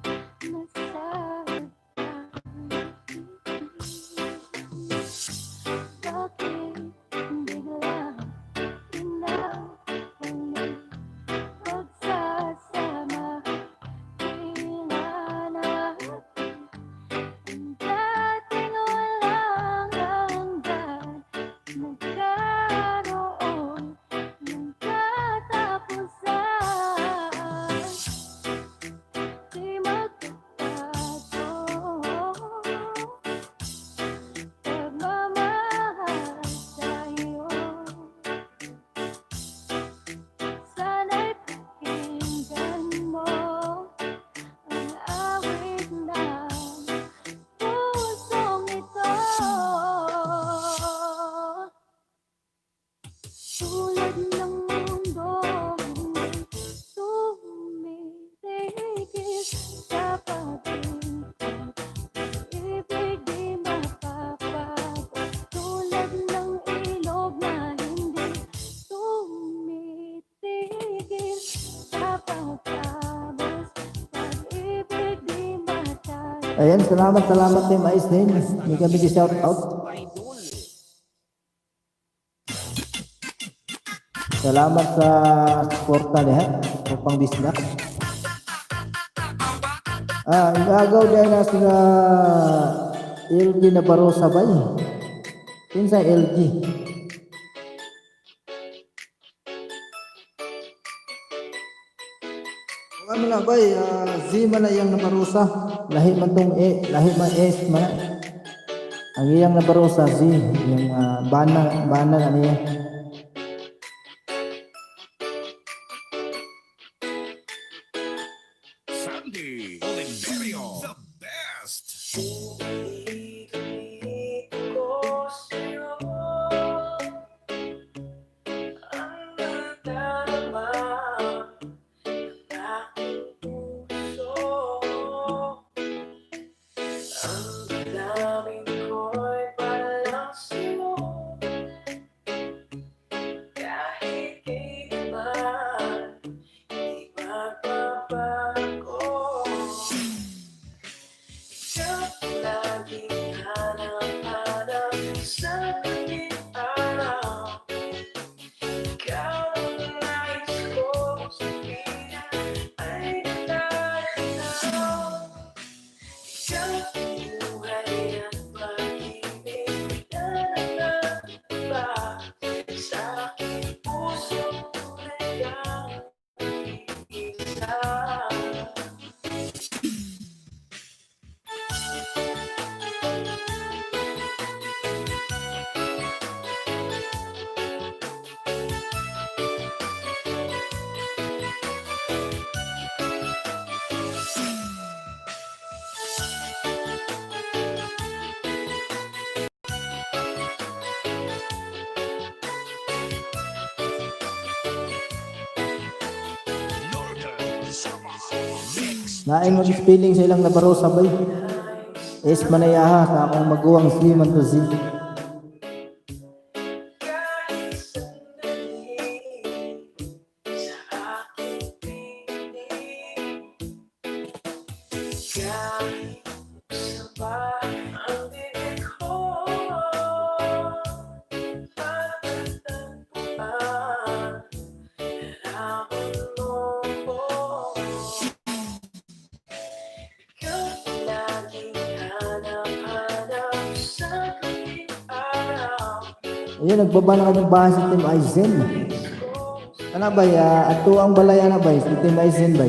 bakit biglang pinapalik pagsasama tila natin ang dating walang hanggan nagkaroon ng katapusan di magkatago pagmamahal sa'yo sana'y pakinggan mo ang awit ng pusong ito. Tulad ng mundo, hindi tumitigil sa pag-ibig, ibig di mapapago. Tulad ng ilog na hindi tumitigil sa pagtapos, pag-ibig di matatapos. Ayan, salamat Team Ice din. Hindi kami gi-shout out. Salamat sa suporta niya. Upang bisnak. Igagaw dahil na sila LG na baro sabay. Yun sa LG. Ano na ba, Z man na iyang naparusa. Lahi man tong lahi man S man. Ang iyang naparusa Z, yung bana na niya. Sandy Oliverio, the best. Naing mag-spelling sa ilang nabaro sabay. Es manayaha sa akong maguwang si man to si. Ayun, nagbaba na kanyang bahay si Team Aizen. Ano ba, ato ang balay na ba, si Team Aizen ba?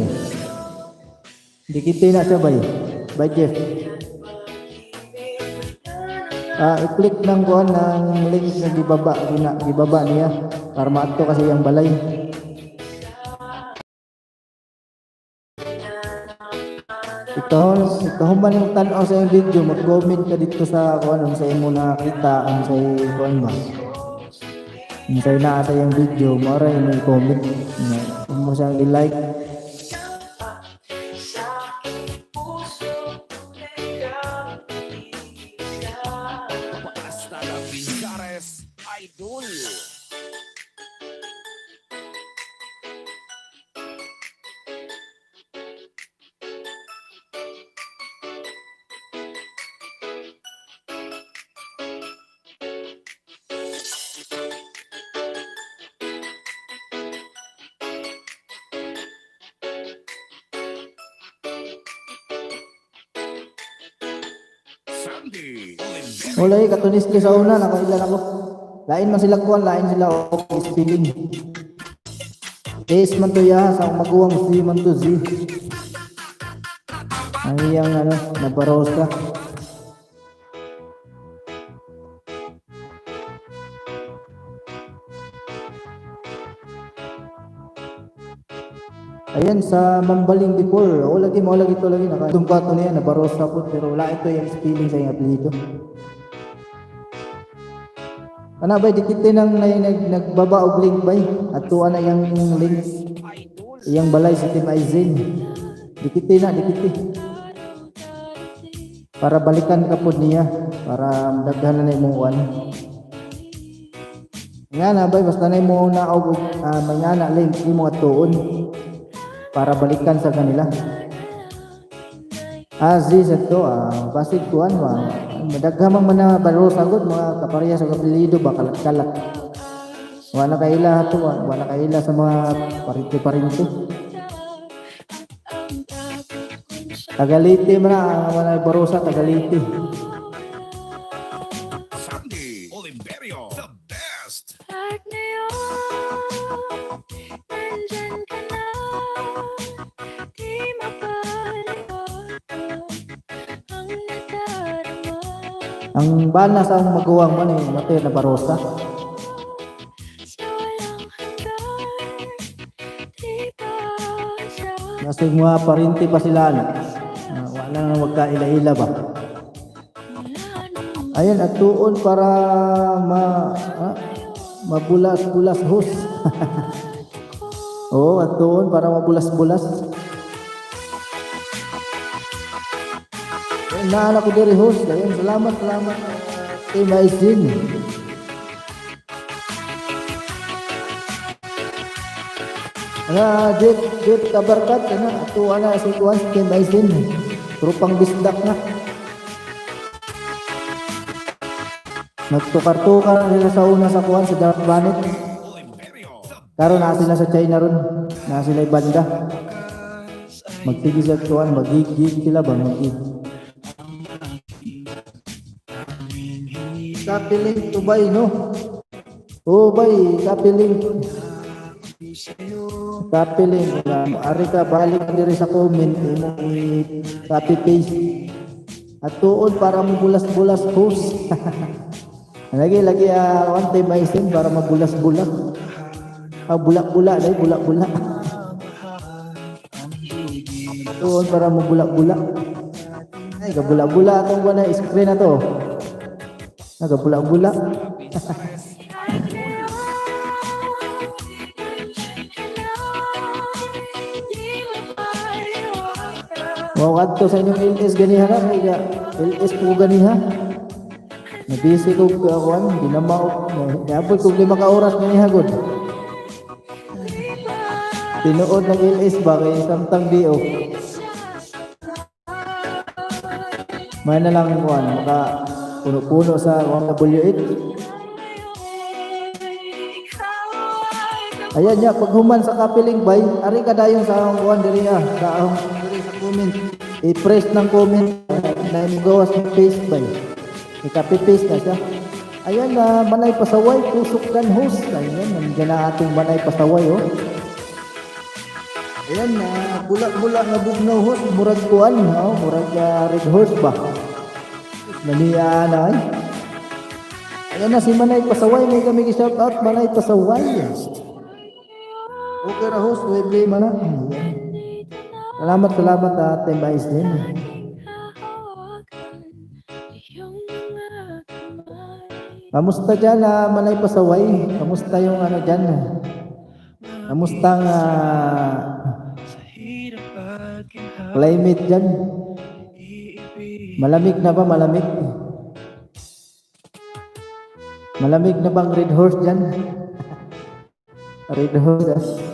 Dikiti na siya ba? By Jeff. I-click ng kuhan ng link na gibaba niya para maato kasi yung balay. Ito man yung tanaw sa yung video, mag-comment ka dito sa kuhan sa imo nakita ang sa kuhan ba. Kung sa'yo na sa yung video, maray mo i-comment. Kung mo siyang i-like. Hasta la Pinchares Idol. Sandy Oliverio. Ulay, katunis ko sa una, nakailan ako. Lain man sila kuhan, lain sila okay spelling. Es man to ya, sa maguwang si man to si. Ang iyang nabarosa. Ayan sa Mambaling before. O lagi mo lagi to lagi nakadungkato niya nabarosa po pero wala ito yung spelling sa iyang apelyido. Ano ba dikiti nang nagbaba og link bay? Ato ana yang link iyang balay sa Team Aizen. Dikiti na dikiti. Para balikan ka pod niya para daghan na imong uwan. Nga na bay basta na mo na og mangana link imo atuon para balikan sa kanila. Aziz ito, basit kuan madaghamang man na baro sagod mga kapareha sa apelyido ba kalat-kalat. Wala kaila to, wala kaila sa mga parinti-parinti. Tagalite man na wala baro sa Tagalite. Sandy Oliverio. The best. Like neon, nandyan ka na. Di mapaliwato ang nadarama. Ang bana sa maguwang man mate na barosa. Sa walang hanggan, di ba siya Nasa mga parinti pa sila na. Wala nang magkaila-ila ba. Ayan, at tuon para mabulas-bulas host. Oo, at tuon para mabulas-bulas. Ayan, naanak ko diri host. Ayan, salamat. Team Aizen. Jet kabarkat, at tuon na si Kuan, Team Aizen. Trupang bisdak na. Nagtukar-tukar sila sa una sa kuhan sa Dark Planet. Oliverio. Karon na sila sa China ron. Na sila banda. Magtigi sa kuhan, magigig sila ba? Magigig. Kapiling to bay, no? Oh bay, kapiling. Kapiling. Ari ka, balik ka diri sa comment. Copy paste. At tuon para mabulas-bulas host. Lagi one time Aizen para mabulas-bulak. Bulak-bulak dahil bulak-bulak. Tuon para mabulak-bulak. Ay, kabulak-bulak itong na screen na to. Nagabulak-bulak. Mau kadto sa inyong LS ganiha na kaya LS po ganiha. Nabisi ko kuan ginamaw. Dapat ko 5 ka oras ganiha gud. Tinuod ng LS ba kay samtang dio. May na lang kuan maka puno-puno sa W8. Ayan niya, pag human sa kapiling bay, ari ka dayon sa akong kuhan diri sa akong diri sa comment. I-press ng comment na imigawas ng face bay. Ikapi-paste na siya. Ayan na, manay pasaway, tusok kan host. Ayan, nandiyan na ating manay pasaway, oh. Ayan na, bulak-bulak na bugnaw host, murag kuhan, oh, murag red horse ba? Naniya na, ay. Ayan na, si manay pasaway, may kami ki-shout out, manay pasaway. Okay ra host, may play man na. Salamat Ate Mais din. Kamusta dyan manay pasaway? Kamusta yung ano dyan? Kamustang climate dyan? Malamig na ba? Malamig? Malamig na bang red horse dyan? Red horse.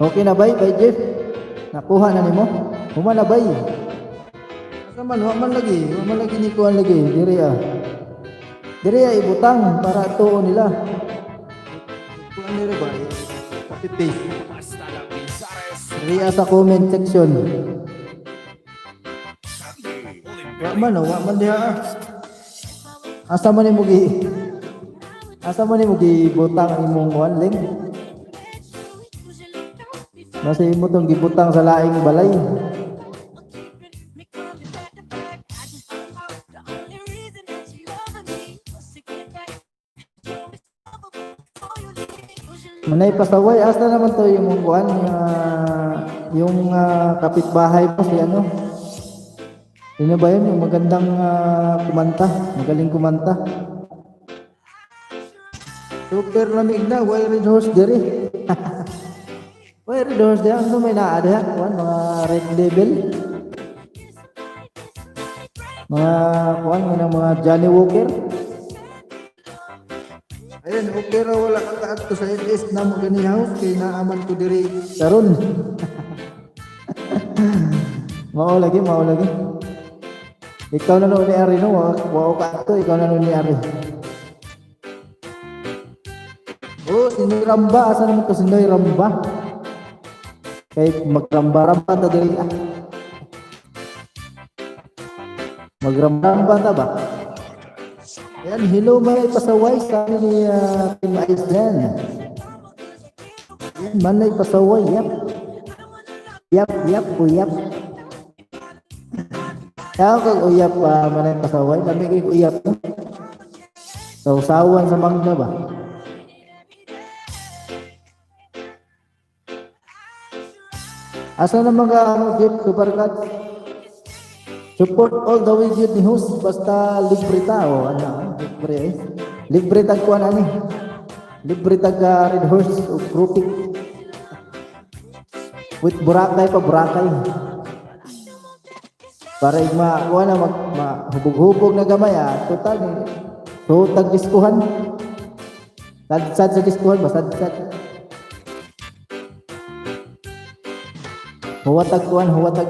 Okay na bay Jeff? Nakuha na nimo? Huma na bay? Asa man, wa man lagi ni kuan lagi. Diri ibutang para tuon nila. Kuan nila ba? Copy-paste. Basta lang Binsares. Diri sa comment section. Sunday, Wa man diha. Asa man nimo gibutang imong kuan link? Nasa imo tong gibutang sa laing balay. Manay pasaway, asa naman to yung kuan yung kapitbahay mo si ano? Sino ba yun? Yung magandang kumanta, magaling kumanta. Super lamig na, why red horse diri? Why red horse diri? Ano may naada kuan mga red label? Mga kuan mga Johnny Walker. Ayan, okay ra wala ka kaadto sa LS na mo ganihaw kay naaman ko diri karon. Mao lagi. Ikaw na ni Ari no, wa ka ato, ikaw na ni Ari. Oh, Sinoy Ramba, asa naman to Sinoy Ramba? Kay magramba-ramba ta diri. Magramba ta ba? Ayan, hello manay pasaway sa ni Team Aislan. Ayan, manay pasaway, yap, uyap. Kaya kag uyap manay pasaway, kami kay uyap. Sausawan sa mangga ba? Asa na mga gift kubarkat? Support all the way good ni host basta libre ta o ano libre libre tag kuan ani libre tag red horse o grouping with Boracay para igma kuan na mahubog-hubog na gamay total so tag diskuhan sad sa diskuhan basta sad huwatag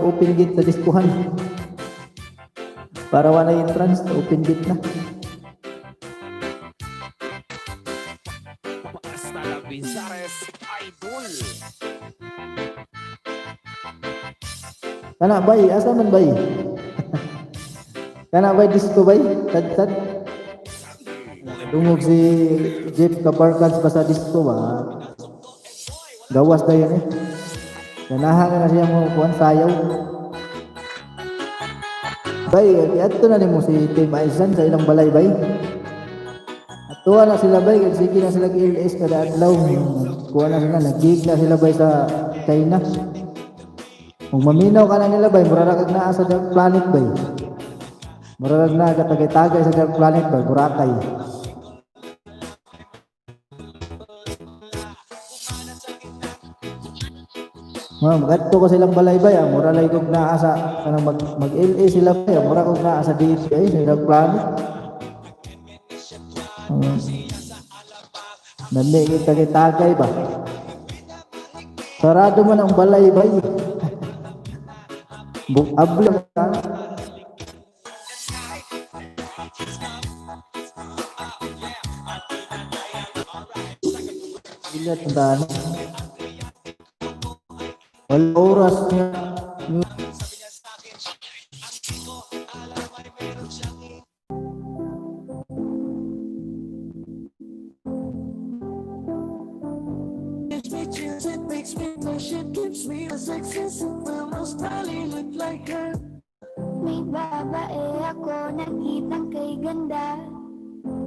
open gate sa diskuhan. Para wala entrance, open gate na. Basta lang Binsares. Idol. Kana bay, asa man bay? Kana bay disco bay? Tad. Dungog si Jeff Kabarkans pa sa disco ba? Gawas na yun eh. Ganahan na siya mo kuhan sayaw. Bay, ato na nimo si Team Aislan sa ilang balay bay. Atuwa na sila bay, kasi sige na sila LS kada adlaw. Kuha na sila, nag-gig na sila bay sa China. Kung maminaw ka na nila bay, muraragag na sa Dark Planet bay. Murarag na katagay-tagay sa Dark Planet bay, Boracay. Magadto ko silang balay-bay, mura lay kog naa sa kanang mag-LA sila bay, mura kog naa sa DPI sa ilang plano. Nandi kita kitagay ba? Sarado man ang balay-bay. Ablang ka. Ilat ang daan. Walang oras niya. Gives me chills, it makes me blush, it gives me a sexy will most probably look like her. May babae ako nakitang kay ganda.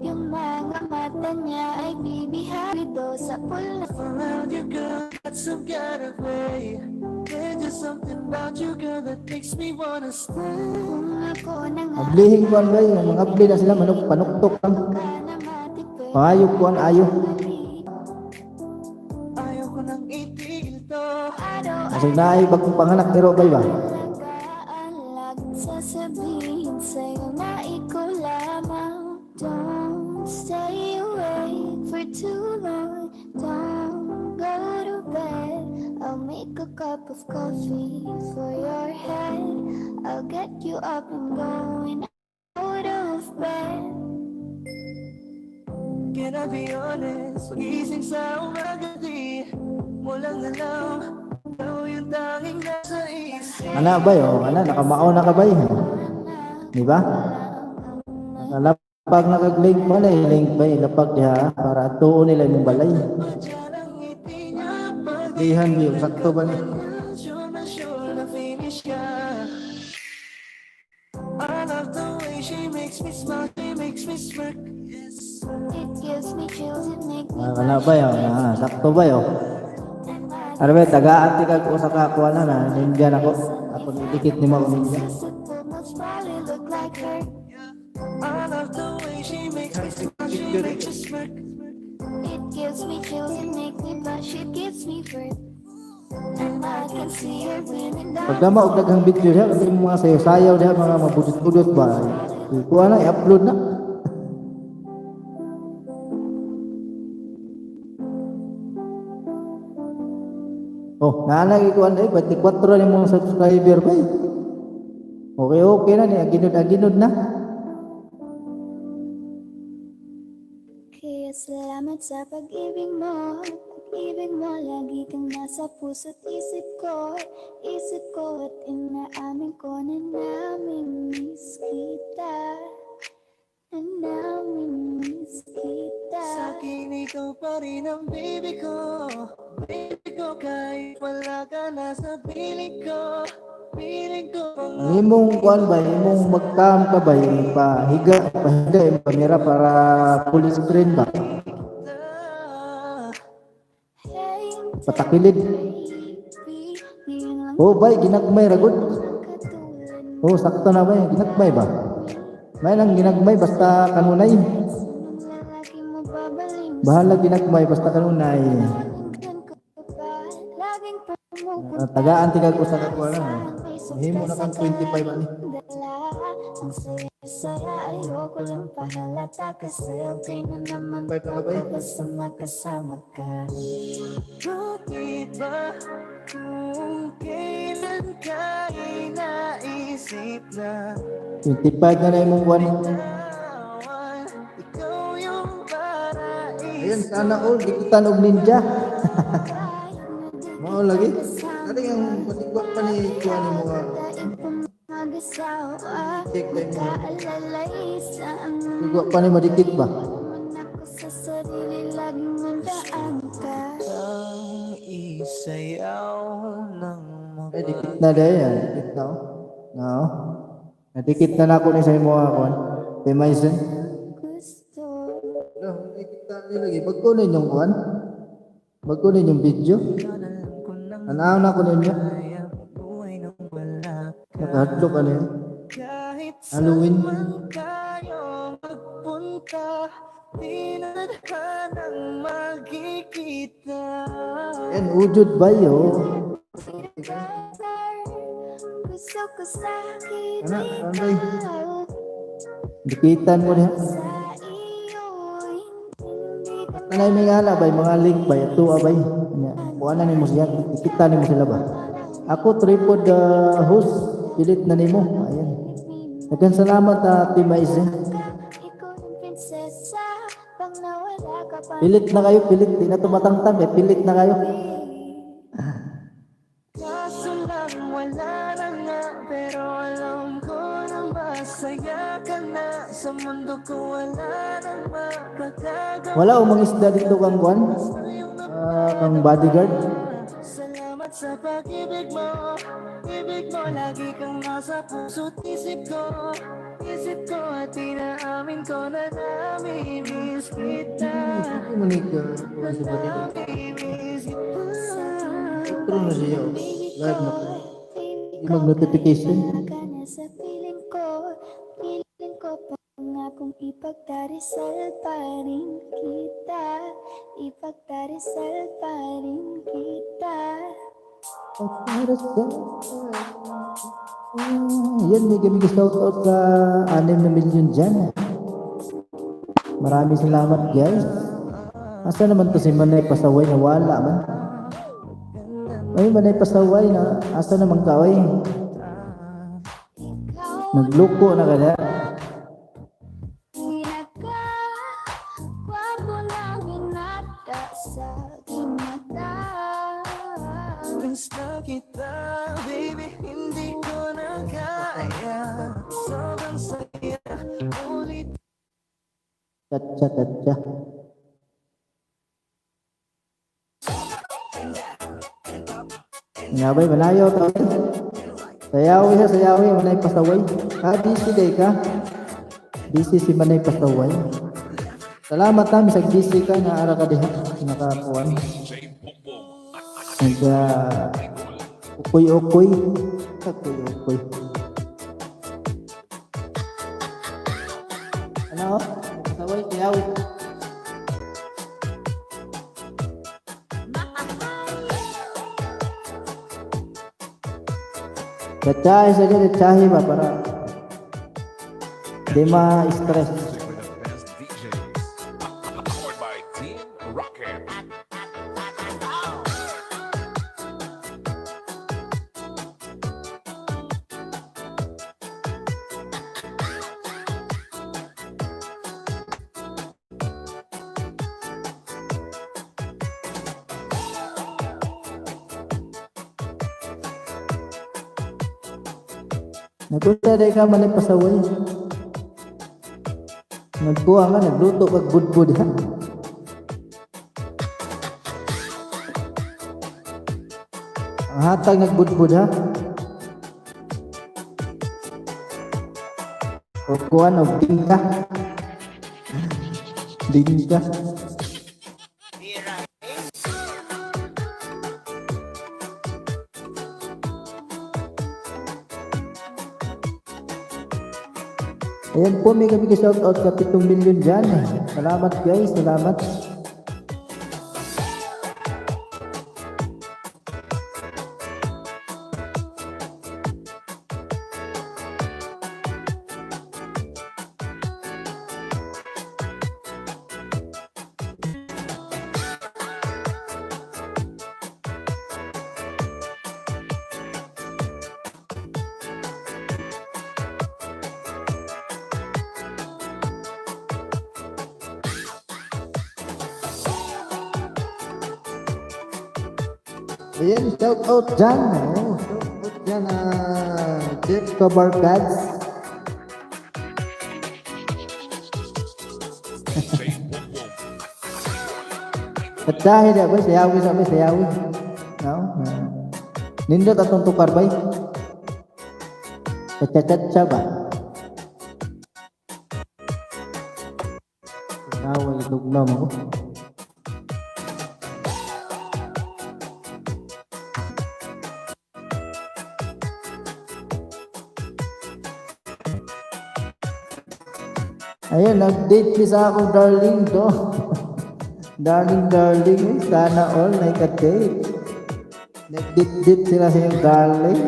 Yung mga mata niya ay bibihado sa pula. Around you, girl, got some getaway. There's just something about you, girl, that makes me wanna stay. Kung ako nang Ablihing kuan bay, mga abli na sila manok panuktok lang. na matipid. Payog kuan ayo. Ayaw ko nang itigil to. Kasi naay bagong panganak pero bay ba? Nag-aalag sasabihin sa'yo na ikaw lamang. Don't stay awake for too long. Don't go to bed. I'll make a cup of coffee for your head. I'll get you up and going out of bed. Can I be honest? Pagising sa umaga di mo lang alam. Ikaw yung tanging nasa isip. Ana bay ana nakamao na ka bay. Di ba? Nakalapag nakag-link balay, link bay lapag diha para tuon nila imong balay. Diyan ang ngiti niya pag Dihan bi sakto ba ni? sure na finish ka. I love the way she makes me smile, she makes me smirk. Yes. It gives me chills, it makes me Ana bay sakto bay oh. Ano ba tagaan ti kag usa ka kuan na ninja nako. Ako dikit ni mo ninja. It most probably look like her. I love the way she makes me smile, she makes me smirk. It gives me chills, it makes me blush, it gives me birth. And I can see her winning down. Pagka og daghang video diha kasi mga sayaw-sayaw diha mga mabudot-budot ba. Kuan na i-upload na. Oh, naalagi ko ano 24 ni mga subscriber ba? Okay na ni aginod na. Kaya salamat sa pag-ibig mo. Pag-ibig mo, lagi kang nasa puso't isip ko. Isip ko at inaamin ko na namimiss kita. Na namimiss kita. Sa'kin ikaw pa rin ang baby ko. Baby ko kahit wala ka na sa piling ko. Piling ko Ang imong kuan ba, imong magkam ka ba, pahiga yung kamera para full screen ba? Hey, Patakilid. baby, yun lang Oh, bay, ginagmay ragod. katulad Oh, sakto na ba, ginagmay ba? May lang ginagmay basta kanunay. ng lalaki mo babaling. Bahala ginagmay basta kanunay. Pakinggan ko ba? Laging pumupunta. Tagaan tigag usa ka kuan. Himo na kang 25 ani. Dala, ang saya-saya, ayoko lang pahalata kasi okay na naman Bye, bye. basta magkasama ka. bakit ba kung kailan ka inaisip na 25 na na imong kuan. tawan, ikaw yung para Ayan, sana all dikitan og ninja. Mao lagi. Ano yung patigwak pa ni kuan ni mga Mag-asawa, check time mo. kaalalay sa ano Tigwak pa ni madikit ba? naman ako sa sarili, laging nandaan ka. ang isayaw ng mga Ay, dikit na dahil yan. Dikit na oh. No. Nadikit na ako ni sa imo kuan. Kay Maison. Gusto Ano, dikit na nilagi. Bagkunin yung kuan. Bagkunin yung video. alam ko nang Anaw na ko ninyo. kaya buhay nang wala ka. Nakahadlok ano yun. Kahit Halloween. saan tayo magpunta, di na nang magkikita. Yan, ujud ba yun? Gusto ko sa Ano, Andoy? ikaw. Dikitan mo niya. Sa iyo, hindi ko Tanay may ngala bay, mga link bay, tuwa bay. Kuha na nimo siya, dikitan nimo sila ba? Ako tripod host, pilit na nimo. Ayan. Daghang salamat Team Maise. ikaw yung prinsesa. Pang nawala ka pa. Pilit na kayo, pilit. Di na tumatangtang eh, pilit na kayo. Kaso lang wala na nga, pero alam ko na masaya ka na. Sa mundo ko wala nang makakagawa. Wala umang isda dito kang kwan. Kang bodyguard. Salamat sa pag-ibig mo. Ibig mo lagi kang nasa puso't isip ko. Isip ko at inaamin ko na namimiss kita. Monica, kuha si Batid. Namimiss kita. True na siya. Live na po. Hindi mag-notification. Ka na sa piling ko pangakong ipagdarisal pa rin kita, ipagdarisal pa rin kita. Yan, may kami shoutout sa 6 na milyon dyan. Maraming salamat guys. Asa naman to si Manay Pasaway na wala man? Ay, Manay Pasaway na asa naman ka oy? Nagluko na kada. Pinagkakwarto lang binata sa aking mata. Miss na kita, baby, hindi ko na kaya. Sobrang saya, ulit. Tatcha, tatcha. Nga ba'y malayo tao? Sayawi sa sayawi, Manay Pasaway. Busy day ka? Busy si Manay Pasaway. Salamat namin sa busy ka na ara ka diha. Nakakuan. And ukoy-ukoy. Ukoy-ukoy. Ano? Pasaway, sayawi. Bacahin saja, bacahin ba para di ma-stress. With the best DJs. Powered by Team Rocket. Nagpunta day ka Manay Pasaway. Nagkuha nga, nagluto kag budbud ha. Ang hatag nagbudbud ha. O kuhan o tingka. Tingka. Ayan po, may kami shoutout sa 7 milyon dyan. Salamat guys, salamat. Ayan, shoutout dyan. Oh, shoutout dyan Jeff Cabarcads. At dahil ba, sayawi sa may sayawi. No? Nindot atong tukar bay. Chat-chat ba? Sayawi, tugnaw mo. Ayun, nag-date ni sa akong darling to. Darling, sana all na ika-date. Nagdit-dit sila sa iyong darling.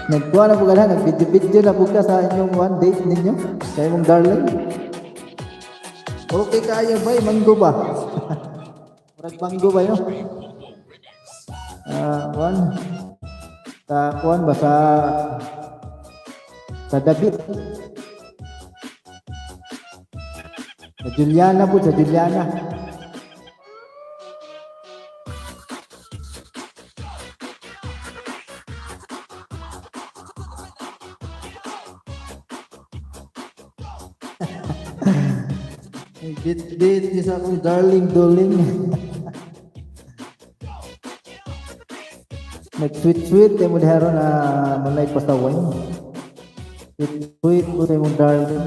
Nagkuha na po ka na, nag-video na po ka sa inyong one date ninyo, sa iyong darling. Okay kayo ba? Manggo ba? Murag manggo ba yun? Kuan. Kuan ba sa David? Sa Juliana po, sa Juliana. Bit-bit isa akong darling. Nag-sweet-sweet mo diharo na malay pasaway. Sweet-sweet po sa imong darling.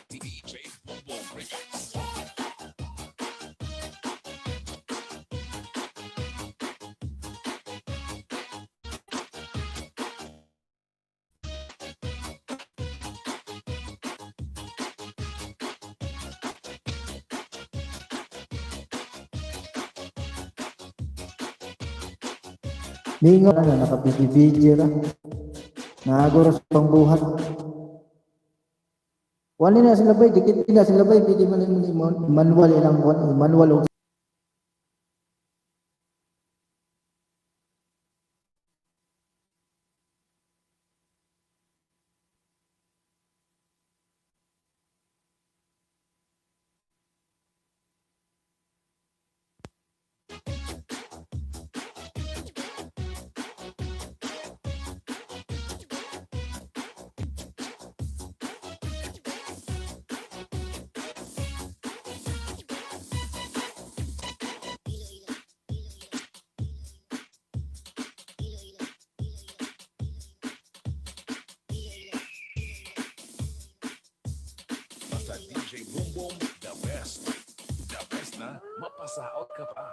DJ Boom Boom Remix. Ningo na nakapigi-video ra. Naagoros pang buhat. Wala na sila bay, dikit na sila bay, pwede man manual ilang manual o Basta DJ Boom Boom, the best. The best na, mapasaot ka pa.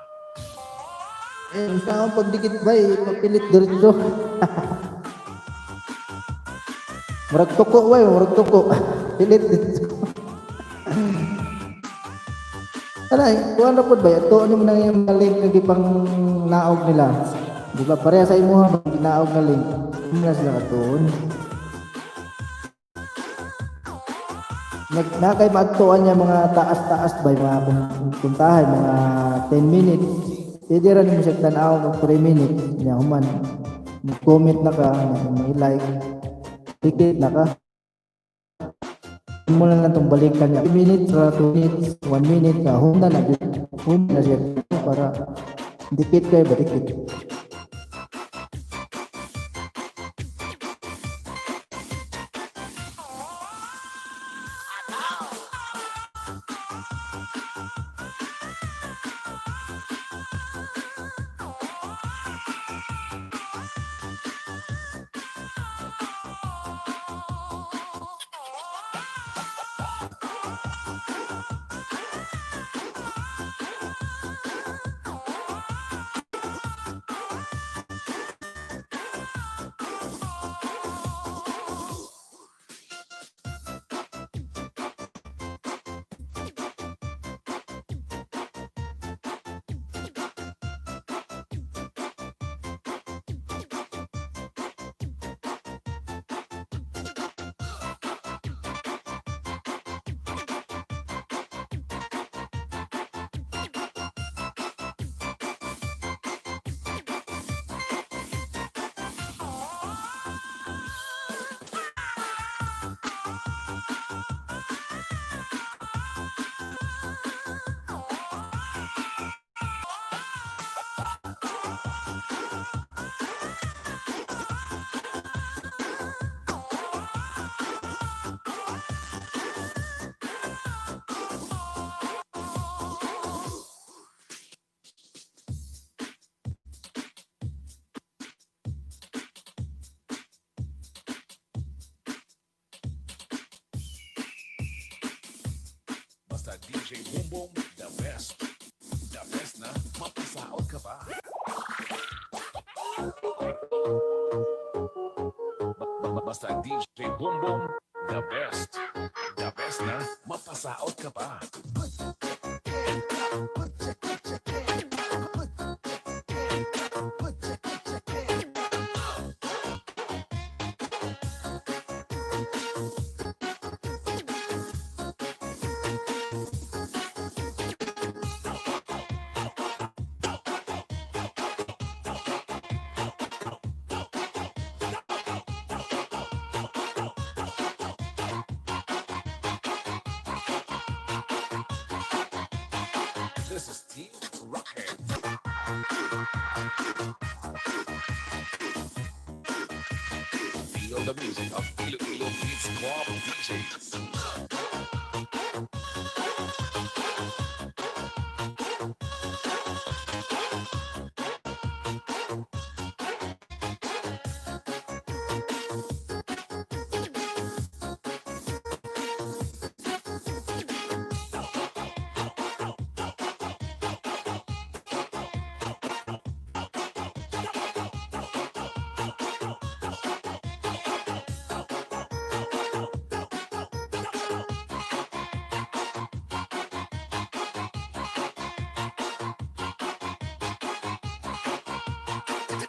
basta akong pagdikit bay, papilit diretso. Murag tuko bay, murag tuko. Pilit diretso. Alay, kuha na po ba? Ito ano mo na yung link na pang naog nila. Di ba? Pareha sa imo ha, naog na link. Ano na sila katuon? Nakay magtuan niya mga taas-taas ba? Mga puntahan, mga 10 minutes. Pwede rin mo siya tanaw ng 3 minutes. Niya human. Mag-comment na ka, may like. Tikit na ka. Mo na lang itong balikan niya. 3 minutes, 2 minutes, 1 minute ka. Hunda na siya. Para dikit kayo ba? Dikit. DJ Boom Boom, the best. The best na mapasaot ka pa. Basta DJ Boom Boom, the best. The best na mapasaot ka pa. This is Team Rocket. Feel the music of Iloilo Beats Club DJs.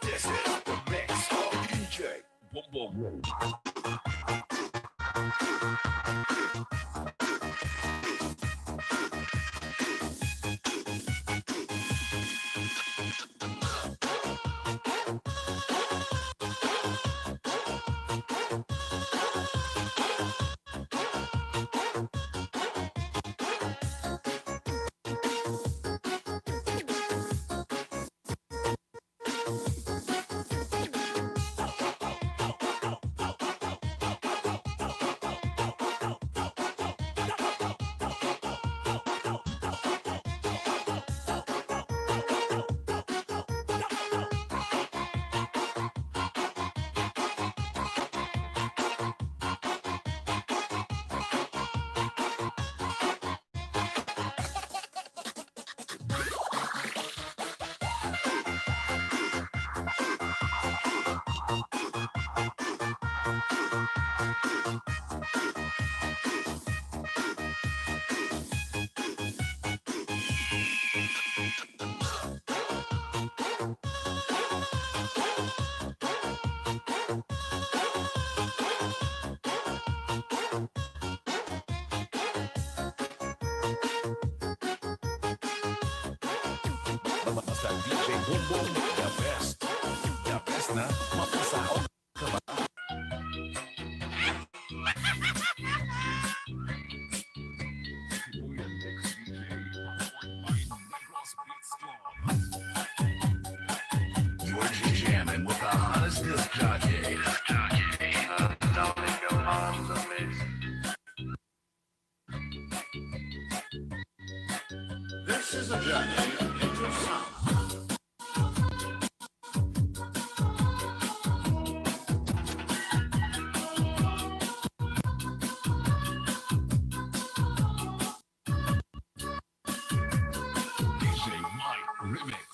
This is the mix of DJ Boom Boom. Basta DJ Boom Boom, the best. The best na mapasaot ka pa. You're jamming with the hottest disc jockey. This is a journey into sound. DJ Mike Remix.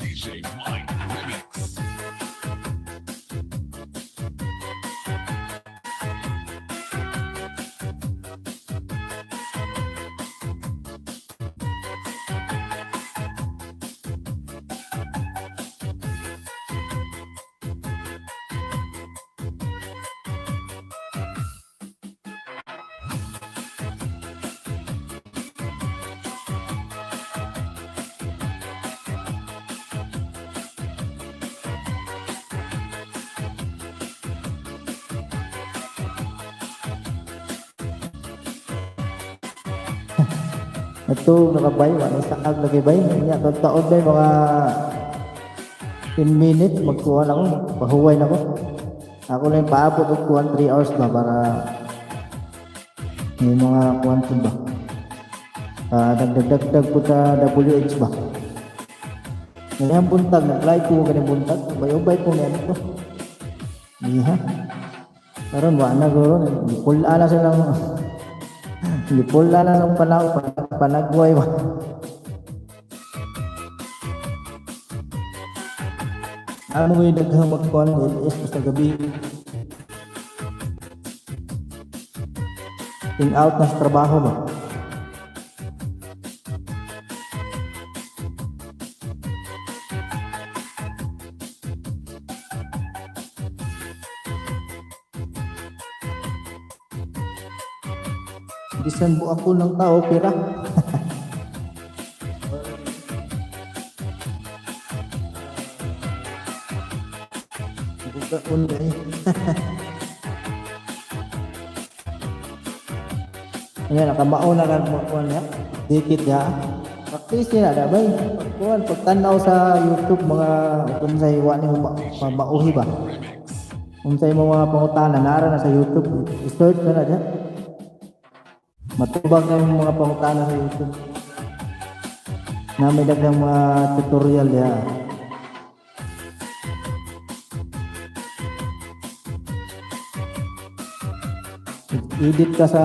DJ Mike Remix. Ito nakabay, wala sa ag lagi bay. Nya taon bay mga 10 minutes magkuhan ako, pahuway na ko. Ako lang paabot og kuhan 3 hours ba para may mga kuhan ko ba. Dagdag po sa WH ba. Ngayon buntag, nag-live ko kanina buntag, ubay-ubay po na ito. Iya. Karon wa na guro, pula na silang pula na ng panagway ba. Ano mo yung daghang magkuhan ng LS sa gabi. In out na sa trabaho ba. Bisan bu ako ng tao, pira. Buka unday. Ayan, nakamao na kan kuan ya. Dikit ya. Practice na da bay. Kuan pagtanaw sa YouTube mga unsay wa ni mauhi ba. Unsay mga pangutana nara na sa YouTube. I-search na diha. Matubag na yung mga pangutana sa YouTube. Na may daghang mga tutorial ya. Edit ka sa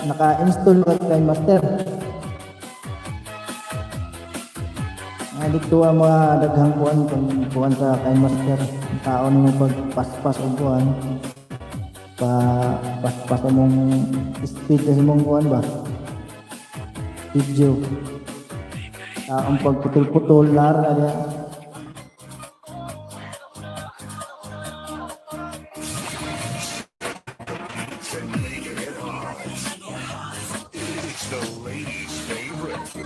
naka-install ka kay Master. Dito ang mga daghang kuan sa kay Master. Ang tao mo pagpaspas og kuan. Pas mong speed kasi mong kuhan ba video ang pagputol-putol lar na and making it hot. It's the ladies' favorite.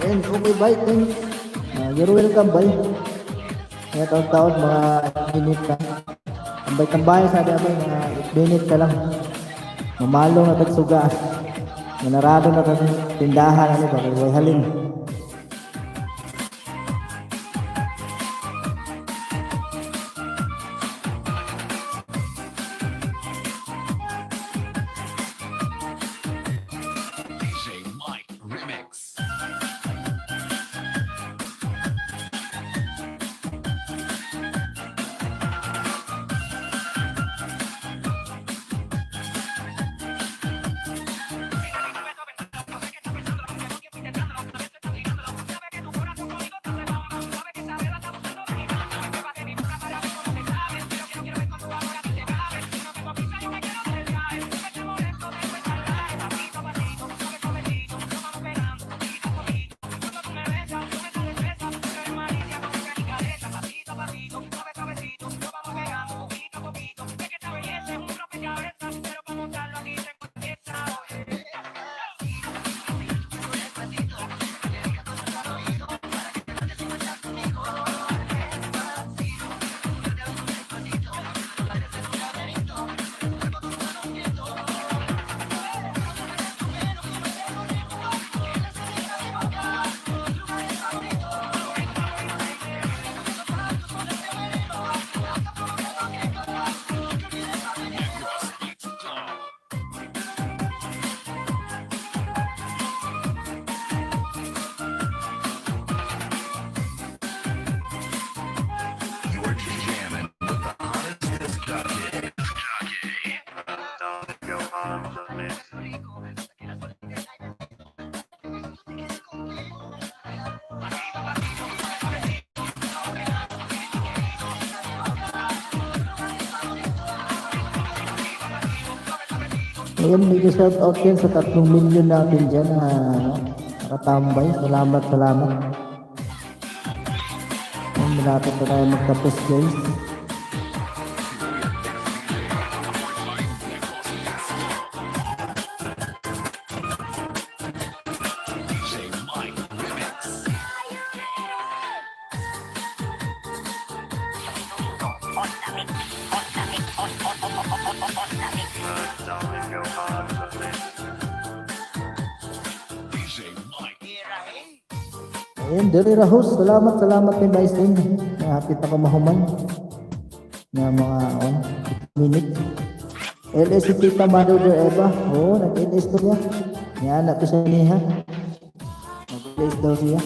And okay, bye. Thanks. You're welcome, bye. Kaya taon-taon, mga minute ka. Tambay-tambay, sabi ako, mga 8 minutes ka lang. Mamalo na tagsuga. Manarado na tag tindahan, ano ba, kay halin. DJ Mike Remix. You're jamming with the hottest disc jockey. Ngayon, may shout out yan sa 3 milyon natin dyan na nakatambay. Salamat, salamat. Ngayon, malapit na tayo magtapos, guys. DJ Mike Remix. DJ Mike. Ayun, Dere Rahus, salamat, salamat kay Baisin. Hapit na kamahuman na mga 1 minute. LS si Tita Mother de Eva. Oo, nag-LS to niya. Yan, nato siya niya. Nag-LS daw siya.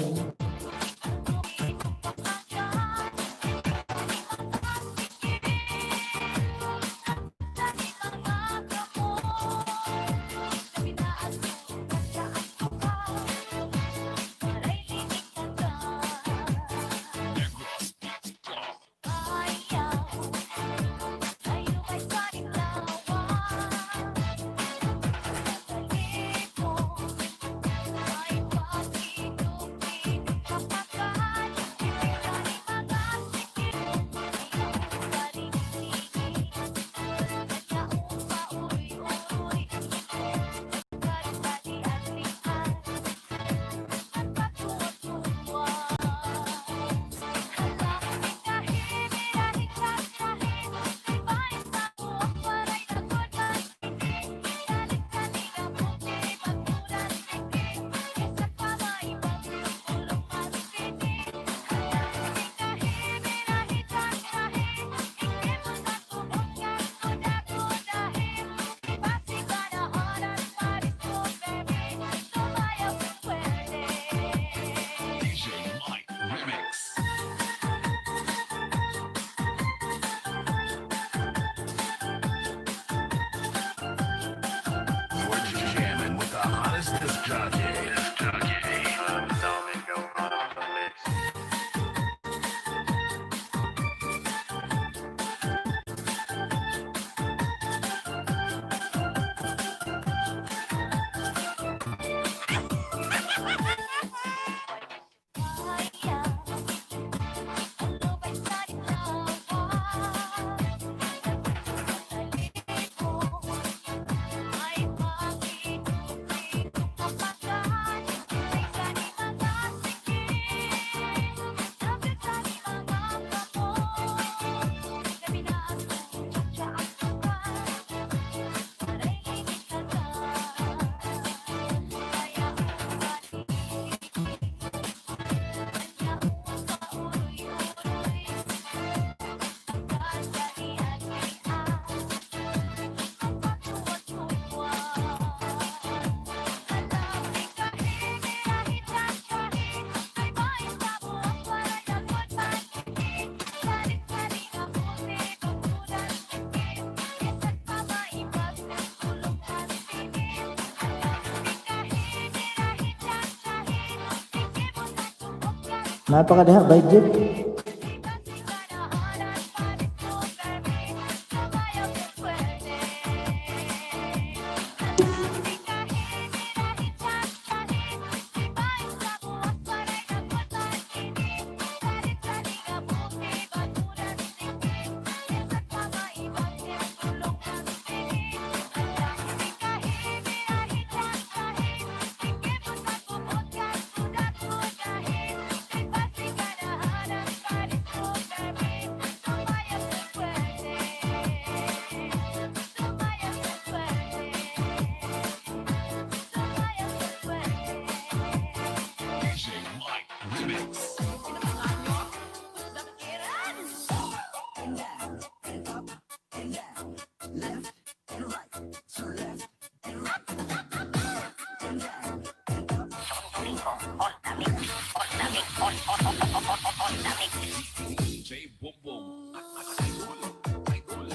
Napakadiha by Jeep. DJ Mike Remix. DJ Boom Boom. Idol.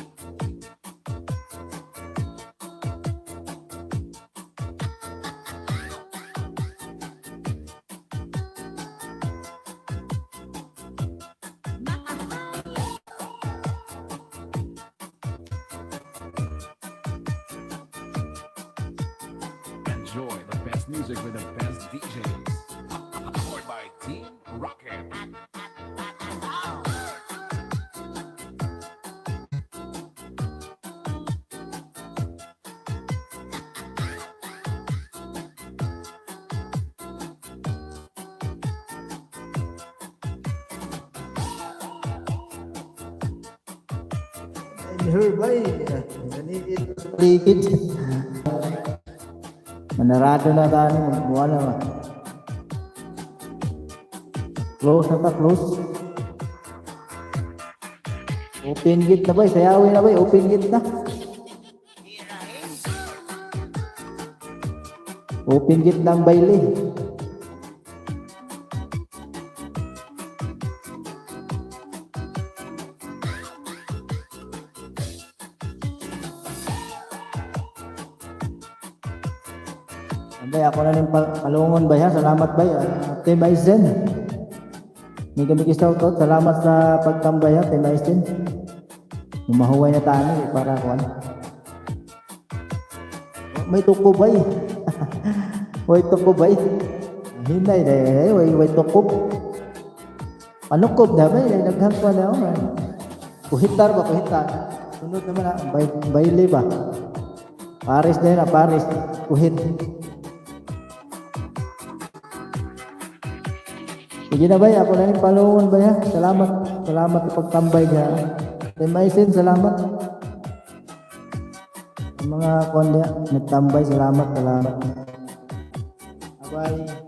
Enjoy the best music with the best DJs. Powered by Team Rocket. Herbay. Paligid. Manarado na tayo. Buwan na ba? Close na ta, close. Open gate na ba? Sayawin na ba? Open gate na. Open gate ng baile. Bay, ako na rin palungon bay ha. Salamat bay. Team Aizen. May kami shoutout. Salamat sa pagtambay ha, Team Aizen. Mahuway na tayo para kuan. May tuko bay. Way tuko bay. Hinay deh, way tuko. Panukob na bay, naghang pa na ako. Kuhitar ba, kuhitar. Sunod naman ha, bayle ba. Paris na yun ha, Paris. Kuhit. Sige na bay, ako na rin palungon bay ha. Salamat sa pagtambay niya. Team Aizen, salamat. Sa mga kuwan niya, nagtambay, salamat. Bye.